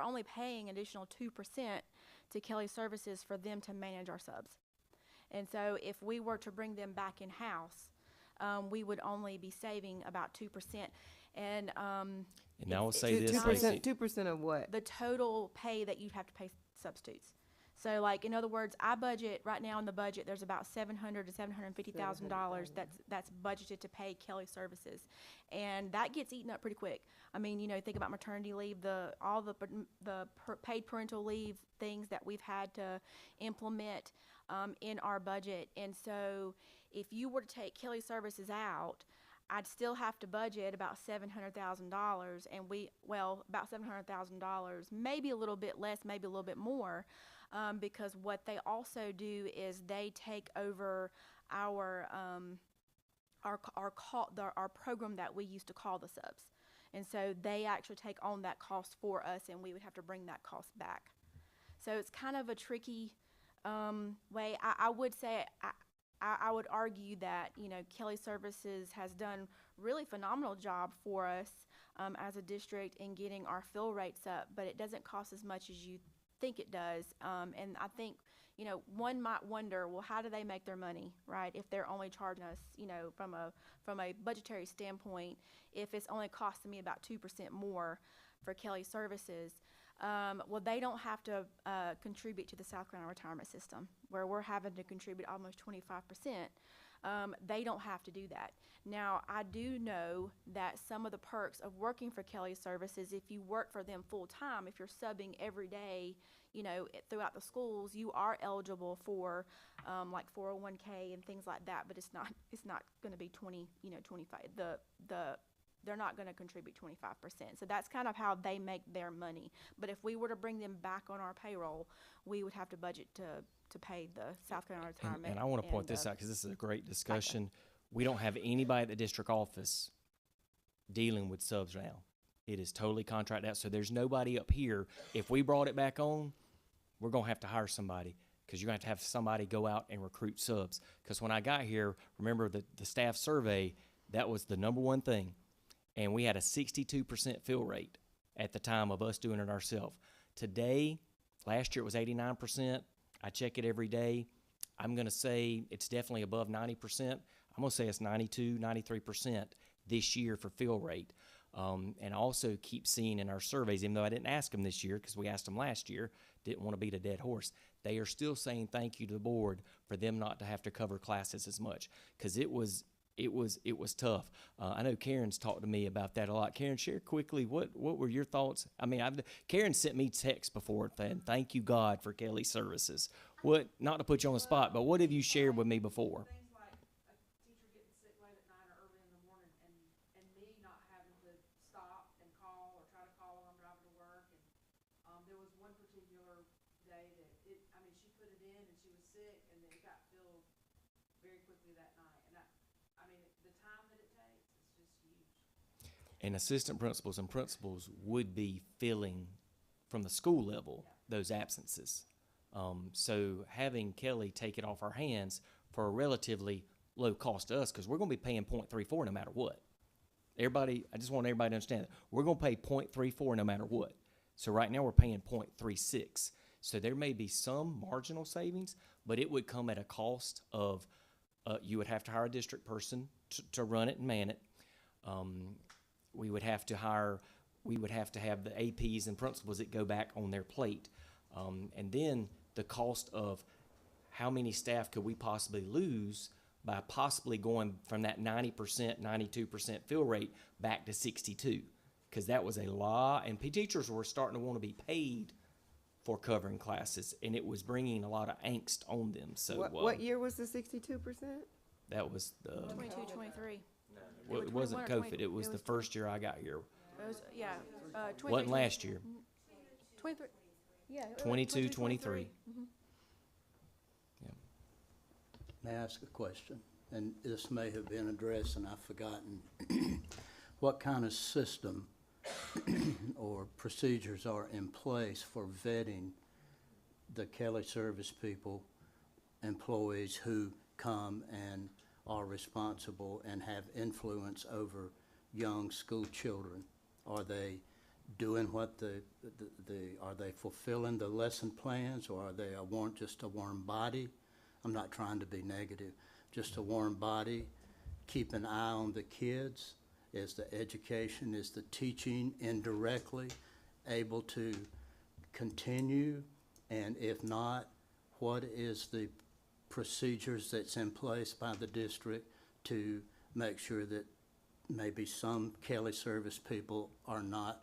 only paying additional 2% to Kelly Services for them to manage our subs. And so if we were to bring them back in-house, we would only be saving about 2%. And I will say this, 2% of what? The total pay that you'd have to pay substitutes. So, like, in other words, I budget right now in the budget. There's about $700,000 to $750,000 that's budgeted to pay Kelly Services, and that gets eaten up pretty quick. I mean, think about maternity leave, all the paid parental leave things that we've had to implement in our budget. And so, if you were to take Kelly Services out, I'd still have to budget about $700,000, and about $700,000, maybe a little bit less, maybe a little bit more. Because what they also do is they take over our program that we used to call the subs, and so they actually take on that cost for us, and we would have to bring that cost back. So it's kind of a tricky way. I would say I would argue that Kelly Services has done really phenomenal job for us as a district in getting our fill rates up, but it doesn't cost as much as you think it does. And I think one might wonder, well, how do they make their money, right? If they're only charging us from a budgetary standpoint, if it's only costing me about 2% more for Kelly Services, well, they don't have to contribute to the South Carolina retirement system, where we're having to contribute almost 25%. They don't have to do that. Now, I do know that some of the perks of working for Kelly Services, if you work for them full time, if you're subbing every day, throughout the schools, you are eligible for like 401k and things like that. But it's not going to be 25. They're not going to contribute 25%. So that's kind of how they make their money. But if we were to bring them back on our payroll, we would have to budget to pay the South Carolina retirement. And I want to point this out because this is a great discussion. We don't have anybody at the district office dealing with subs now. It is totally contracted out. So there's nobody up here. If we brought it back on, we're going to have to hire somebody, because you're going to have somebody go out and recruit subs. Because when I got here, remember the staff survey, that was the number one thing. And we had a 62% fill rate at the time of us doing it ourselves. Today, last year it was 89%. I check it every day. I'm going to say it's definitely above 90%. I'm going to say it's 92, 93% this year for fill rate. And I also keep seeing in our surveys, even though I didn't ask them this year because we asked them last year, didn't want to beat a dead horse, they are still saying thank you to the board for them not to have to cover classes as much, because it was tough. I know Karen's talked to me about that a lot. Karen, share quickly, what were your thoughts? I mean, Karen sent me texts before saying, thank you, God, for Kelly Services. Not to put you on the spot, but what have you shared with me before? Things like a teacher getting sick late at night or early in the morning, and me not having to stop and call or try to call while I'm driving to work. And there was one particular day that she put it in and she was sick, and then it got filled very quickly that night. And the time that it takes is just huge. And assistant principals and principals would be filling from the school level those absences. So having Kelly take it off our hands for a relatively low cost to us, because we're going to be paying 0.34 no matter what. I just want everybody to understand that. We're going to pay 0.34 no matter what. So right now we're paying 0.36. So there may be some marginal savings, but it would come at a cost of You would have to hire a district person to run it and man it. We would have to have the APs and principals that go back on their plate. And then the cost of how many staff could we possibly lose by possibly going from that 90%, 92% fill rate back to 62, because that was a lot, and teachers were starting to want to be paid for covering classes, and it was bringing a lot of angst on them. So What year was the 62%? that was the 22, 23. well, it wasn't 21 or COVID. It was the first year I got here. It was, yeah, 23. Wasn't last year. 23, yeah. it was 22, 23. Mhm. May I ask a question? And this may have been addressed and I've forgotten. What kind of system or procedures are in place for vetting the Kelly Service people, employees who come and are responsible and have influence over young school children? Are they doing what are they fulfilling the lesson plans, or are they just a warm body? I'm not trying to be negative, just a warm body, keep an eye on the kids. Is the education, is the teaching indirectly able to continue? And if not, what is the procedures that's in place by the district to make sure that maybe some Kelly Service people are not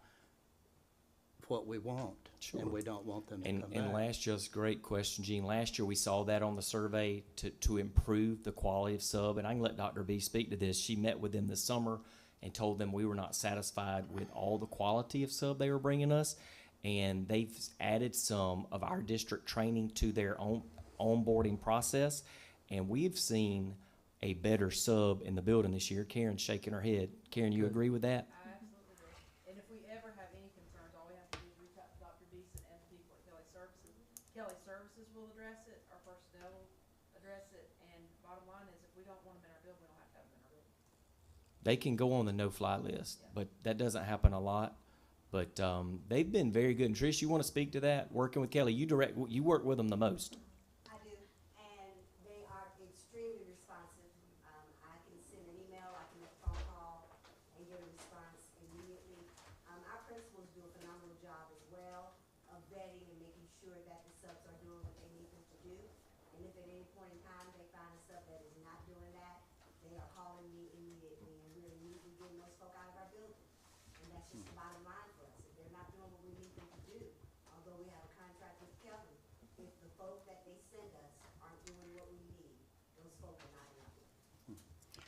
what we want? Sure. And we don't want them to And come back. last year's great question, Gene. Last year we saw that on the survey to improve the quality of sub, and I can let Dr. B speak to this. She met with them this summer and told them we were not satisfied with all the quality of sub they were bringing us, and they've added some of our district training to their own onboarding process, and we've seen a better sub in the building this year. Karen's shaking her head. Karen, you agree with that? I absolutely agree. And if we ever have any concerns, all we have to do is reach out to Dr. Beeson and the people at Kelly Services. Kelly Services will address it, our personnel will address it, and bottom line is, if we don't want them in our building, we don't have to have them in our building. They can go on the no-fly list, but that doesn't happen a lot. But they've been very good. And Trish, you want to speak to that? Working with Kelly, you work with them the most. I do, and they are extremely responsive. I can send an email, I can make a phone call, and get a response immediately. Our principals do a phenomenal job as well of vetting and making sure that the subs are doing what they need them to do. And if at any point in time they find a sub that is not doing that, they are calling me immediately, and we're immediately getting those folk out of our building. And that's just the bottom line for us. If they're not doing what we need them to do, although we have a contract with Kelly, if the folk that they send us aren't doing what we need, those folk are not in our building.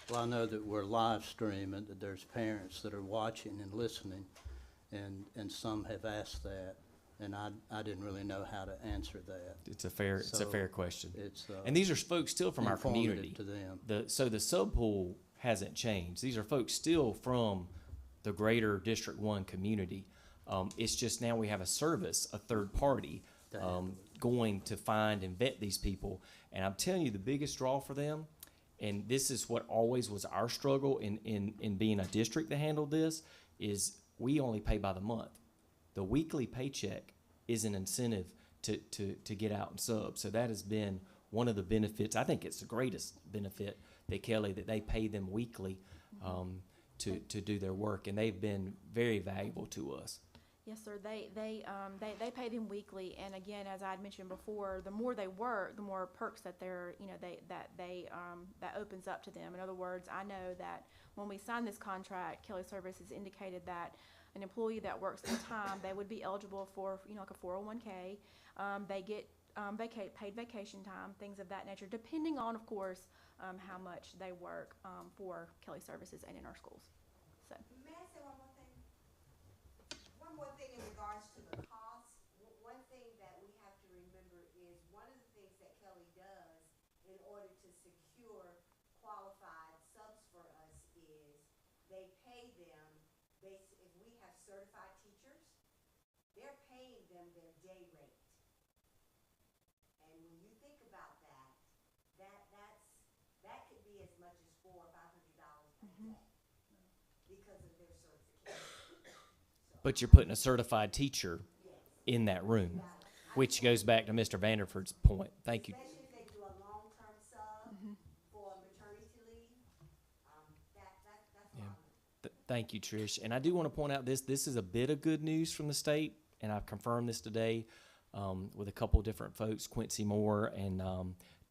Well, I know that we're live streaming, that there's parents that are watching and listening, and some have asked that, and I didn't really know how to answer that. It's a fair So, question. It's, And these are folks still from our informative community. to them. So the sub pool hasn't changed. These are folks still from the greater District 1 community. It's just now we have a service, a third party, going to find and vet these people. And I'm telling you, the biggest draw for them, and this is what always was our struggle in being a district that handled this, is we only pay by the month. The weekly paycheck is an incentive to get out and sub. So that has been one of the benefits. I think it's the greatest benefit that Kelly, that they pay them weekly to do their work, and they've been very valuable to us. Yes, sir. They pay them weekly, and again, as I had mentioned before, the more they work, the more perks that that opens up to them. In other words, I know that when we signed this contract, Kelly Services indicated that an employee that works full time, they would be eligible for like a 401k. They get paid vacation time, things of that nature, depending on, of course, how much they work for Kelly Services and in our schools. So. May I say one more thing? One more thing in regards to the cost. One thing that we have to remember is one of the things that Kelly does in order to secure qualified subs for us is they pay them, if we have certified teachers, they're paying them their day rate. And when you think about that, that could be as much as $400 or $500 a day because of their certification. But you're putting a certified teacher in that room, which goes back to Mr. Vanderford's point. Thank you. Especially if they do a long-term sub for a Thank you, Trish. And I do want to point out this is a bit of good news from the state, and I've confirmed this today with a couple of different folks. Quincy Moore and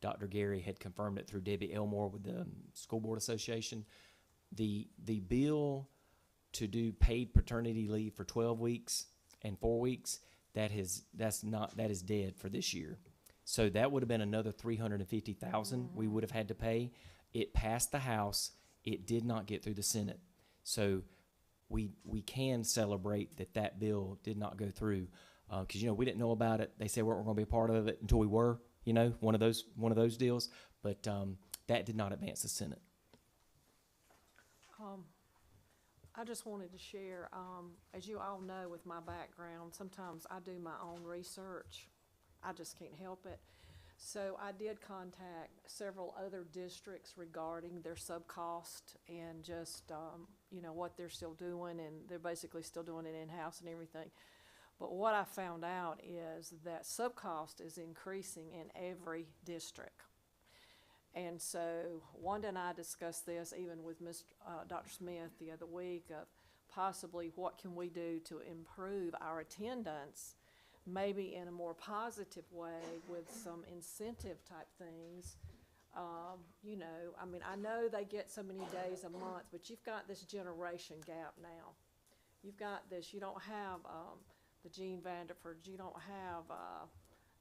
Dr. Gary had confirmed it through Debbie Elmore with the School Board Association. The bill to do paid paternity leave for 12 weeks and 4 weeks, that is dead for this year. So that would have been another $350,000 we would have had to pay. It passed the House. It did not get through the Senate. So we can celebrate that bill did not go through, because we didn't know about it. They said we weren't going to be a part of it until we were, one of those deals. But that did not advance the Senate. I just wanted to share, as you all know with my background, sometimes I do my own research. I just can't help it. So I did contact several other districts regarding their sub-cost and just, what they're still doing, and they're basically still doing it in-house and everything. But what I found out is that sub-cost is increasing in every district. And so Wanda and I discussed this even with Dr. Smith the other week of possibly what can we do to improve our attendance, maybe in a more positive way with some incentive type things. I know they get so many days a month, but you've got this generation gap now. You've got this, you don't have the Gene Vanderfords, you don't have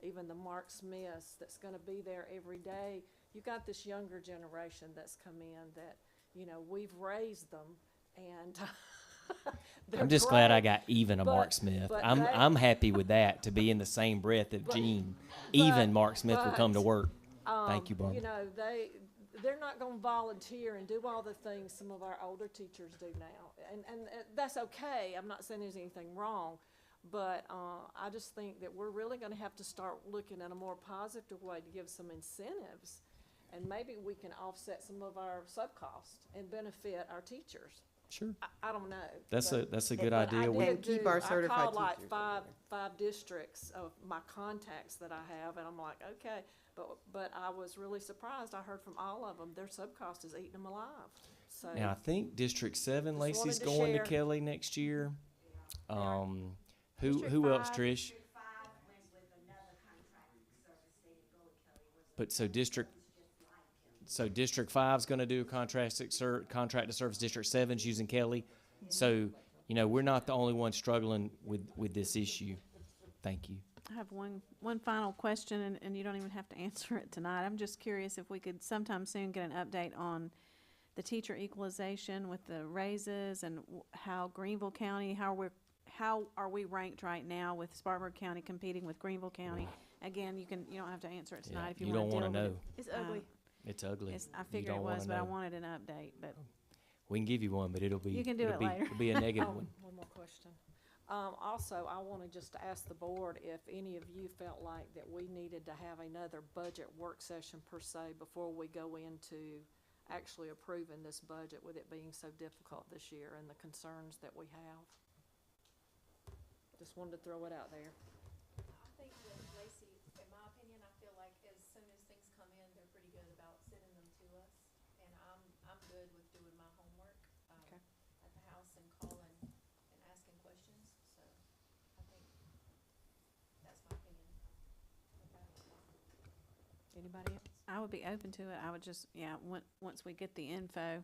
even the Mark Smiths that's going to be there every day. You've got this younger generation that's come in that, we've raised them, and I'm just glad I great, got even a Mark Smith. but I'm happy with that, to be in the same breath of Gene. Even Mark Smith will come to work. Thank you, Barbara. They're not going to volunteer and do all the things some of our older teachers do now, and that's okay. I'm not saying there's anything wrong, but I just think that we're really going to have to start looking at a more positive way to give some incentives, and maybe we can offset some of our sub-costs and benefit our teachers. Sure. I don't know. That's a good But idea. I did keep our I certified called like teachers. five districts of my contacts that I have, and I'm like, okay, but I was really surprised. I heard from all of them, their sub-cost is eating them alive. So And I think District 7, Just Lacey's wanted to going share. to Kelly next year. Who District who else, 5. Trish? But so District 5's going to do a contract to service. District 7's using Kelly. So, we're not the only ones struggling with this issue. Thank you. I have one final question, and you don't even have to answer it tonight. I'm just curious if we could sometime soon get an update on the teacher equalization with the raises and how Greenville County, how are we ranked right now with Spartanburg County competing with Greenville County? Again, you don't have to answer it tonight if you you want to don't want to know. It's ugly. It's ugly. I You figured it don't wanna was, but I know. wanted an update, but We can give you one, but it'll be You can do it'll it be, later. It'll be a negative one. One more question. Also, I want to just ask the board if any of you felt like that we needed to have another budget work session per se before we go into actually approving this budget, with it being so difficult this year and the concerns that we have. Just wanted to throw it out there. I think that Lacey, in my opinion, I feel like as soon as things come in, they're pretty good about sending them to us. And I'm good with doing my homework, Okay. at the house and calling and asking questions. So I think that's my opinion. Anybody else? I would be open to it. I would just, once we get the info,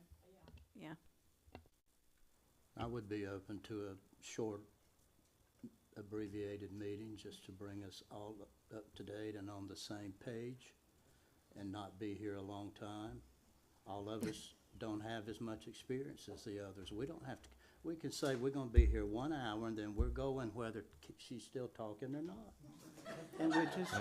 yeah. I would be open to a short abbreviated meeting just to bring us all up to date and on the same page and not be here a long time. All of us don't have as much experience as the others. We don't have to, we can say we're gonna be here 1 hour and then we're going whether she's still talking or not. And we're just,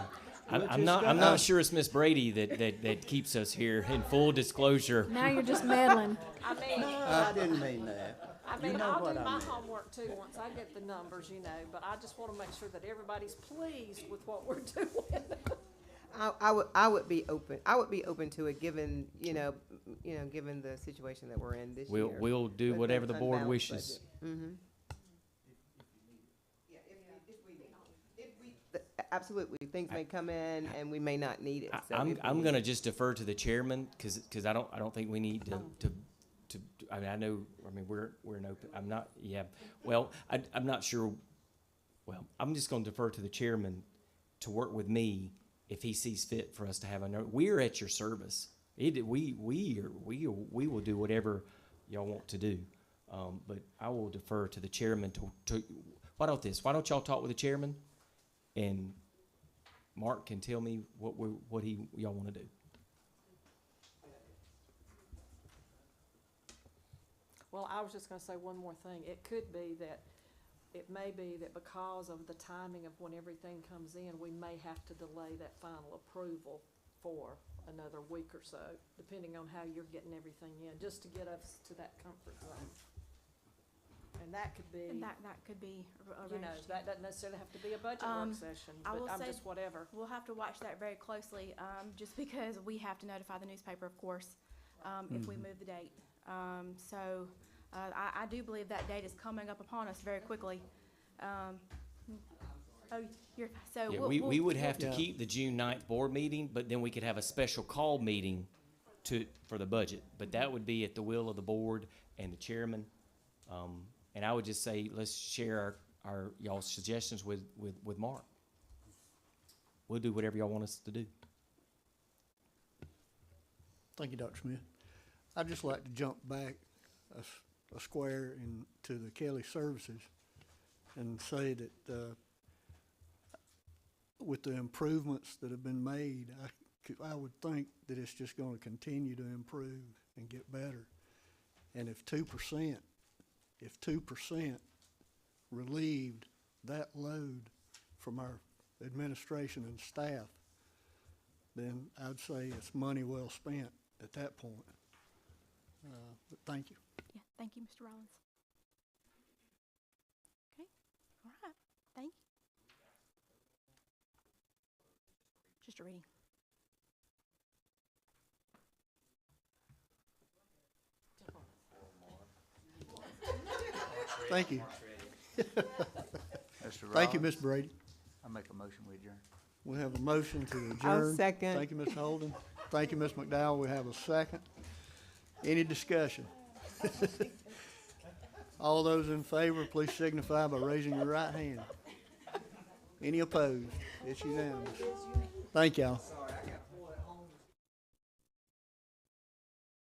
I'm not sure it's Miss Brady that keeps us here, in full disclosure. Now you're just meddling. I mean, I didn't mean that. You know I'll what do I my mean. homework too once I get the numbers, but I just want to make sure that everybody's pleased with what we're doing. I would be open to it, given given the situation that we're in this year. We'll do with whatever an the board unbalanced wishes. budget. Absolutely, things may come in and we may not need it. So if we I'm need gonna it. just defer to the chairman, because I don't think we need to I mean, I know, I mean, we're an open, I'm not, yeah, well, I'm not sure, well, I'm just gonna defer to the chairman to work with me if he sees fit for us to have we're at your service. We will do whatever y'all want to do. But I will defer to the chairman why don't y'all talk with the chairman, and Mark can tell me what y'all wanna do. Well, I was just gonna say one more thing. It may be that because of the timing of when everything comes in, we may have to delay that final approval for another week or so, depending on how you're getting everything in, just to get us to that comfort zone. And that could be, And that could be you know, arranged. that doesn't necessarily have to be a budget work session, I but will I'm say just whatever. We'll have to watch that very closely, just because we have to notify the newspaper, of course, if we move the date. I do believe that date is coming up upon us very quickly. Yeah, we would have to Yeah. keep the June 9th board meeting, but then we could have a special call meeting for the budget. But that would be at the will of the board and the chairman. And I would just say, let's share our y'all's suggestions with Mark. We'll do whatever y'all want us to do. Thank you, Dr. Smith. I'd just like to jump back a square into the Kelly Services and say that with the improvements that have been made, I would think that it's just going to continue to improve and get better. And if 2% relieved that load from our administration and staff, then I'd say it's money well spent at that point. But thank you. Yeah, thank you, Mr. Rollins. Okay, all right, thank you. Just a reading. Thank you. Mr. Thank you, Rollins, Ms. Brady. I make a motion we adjourn. We have a motion to I'll adjourn. second. Thank you, Ms. Holden. Thank you, Ms. McDowell. We have a second. Any discussion? All those in favor, please signify by raising your right hand. Any opposed? It's unanimous. Thank y'all.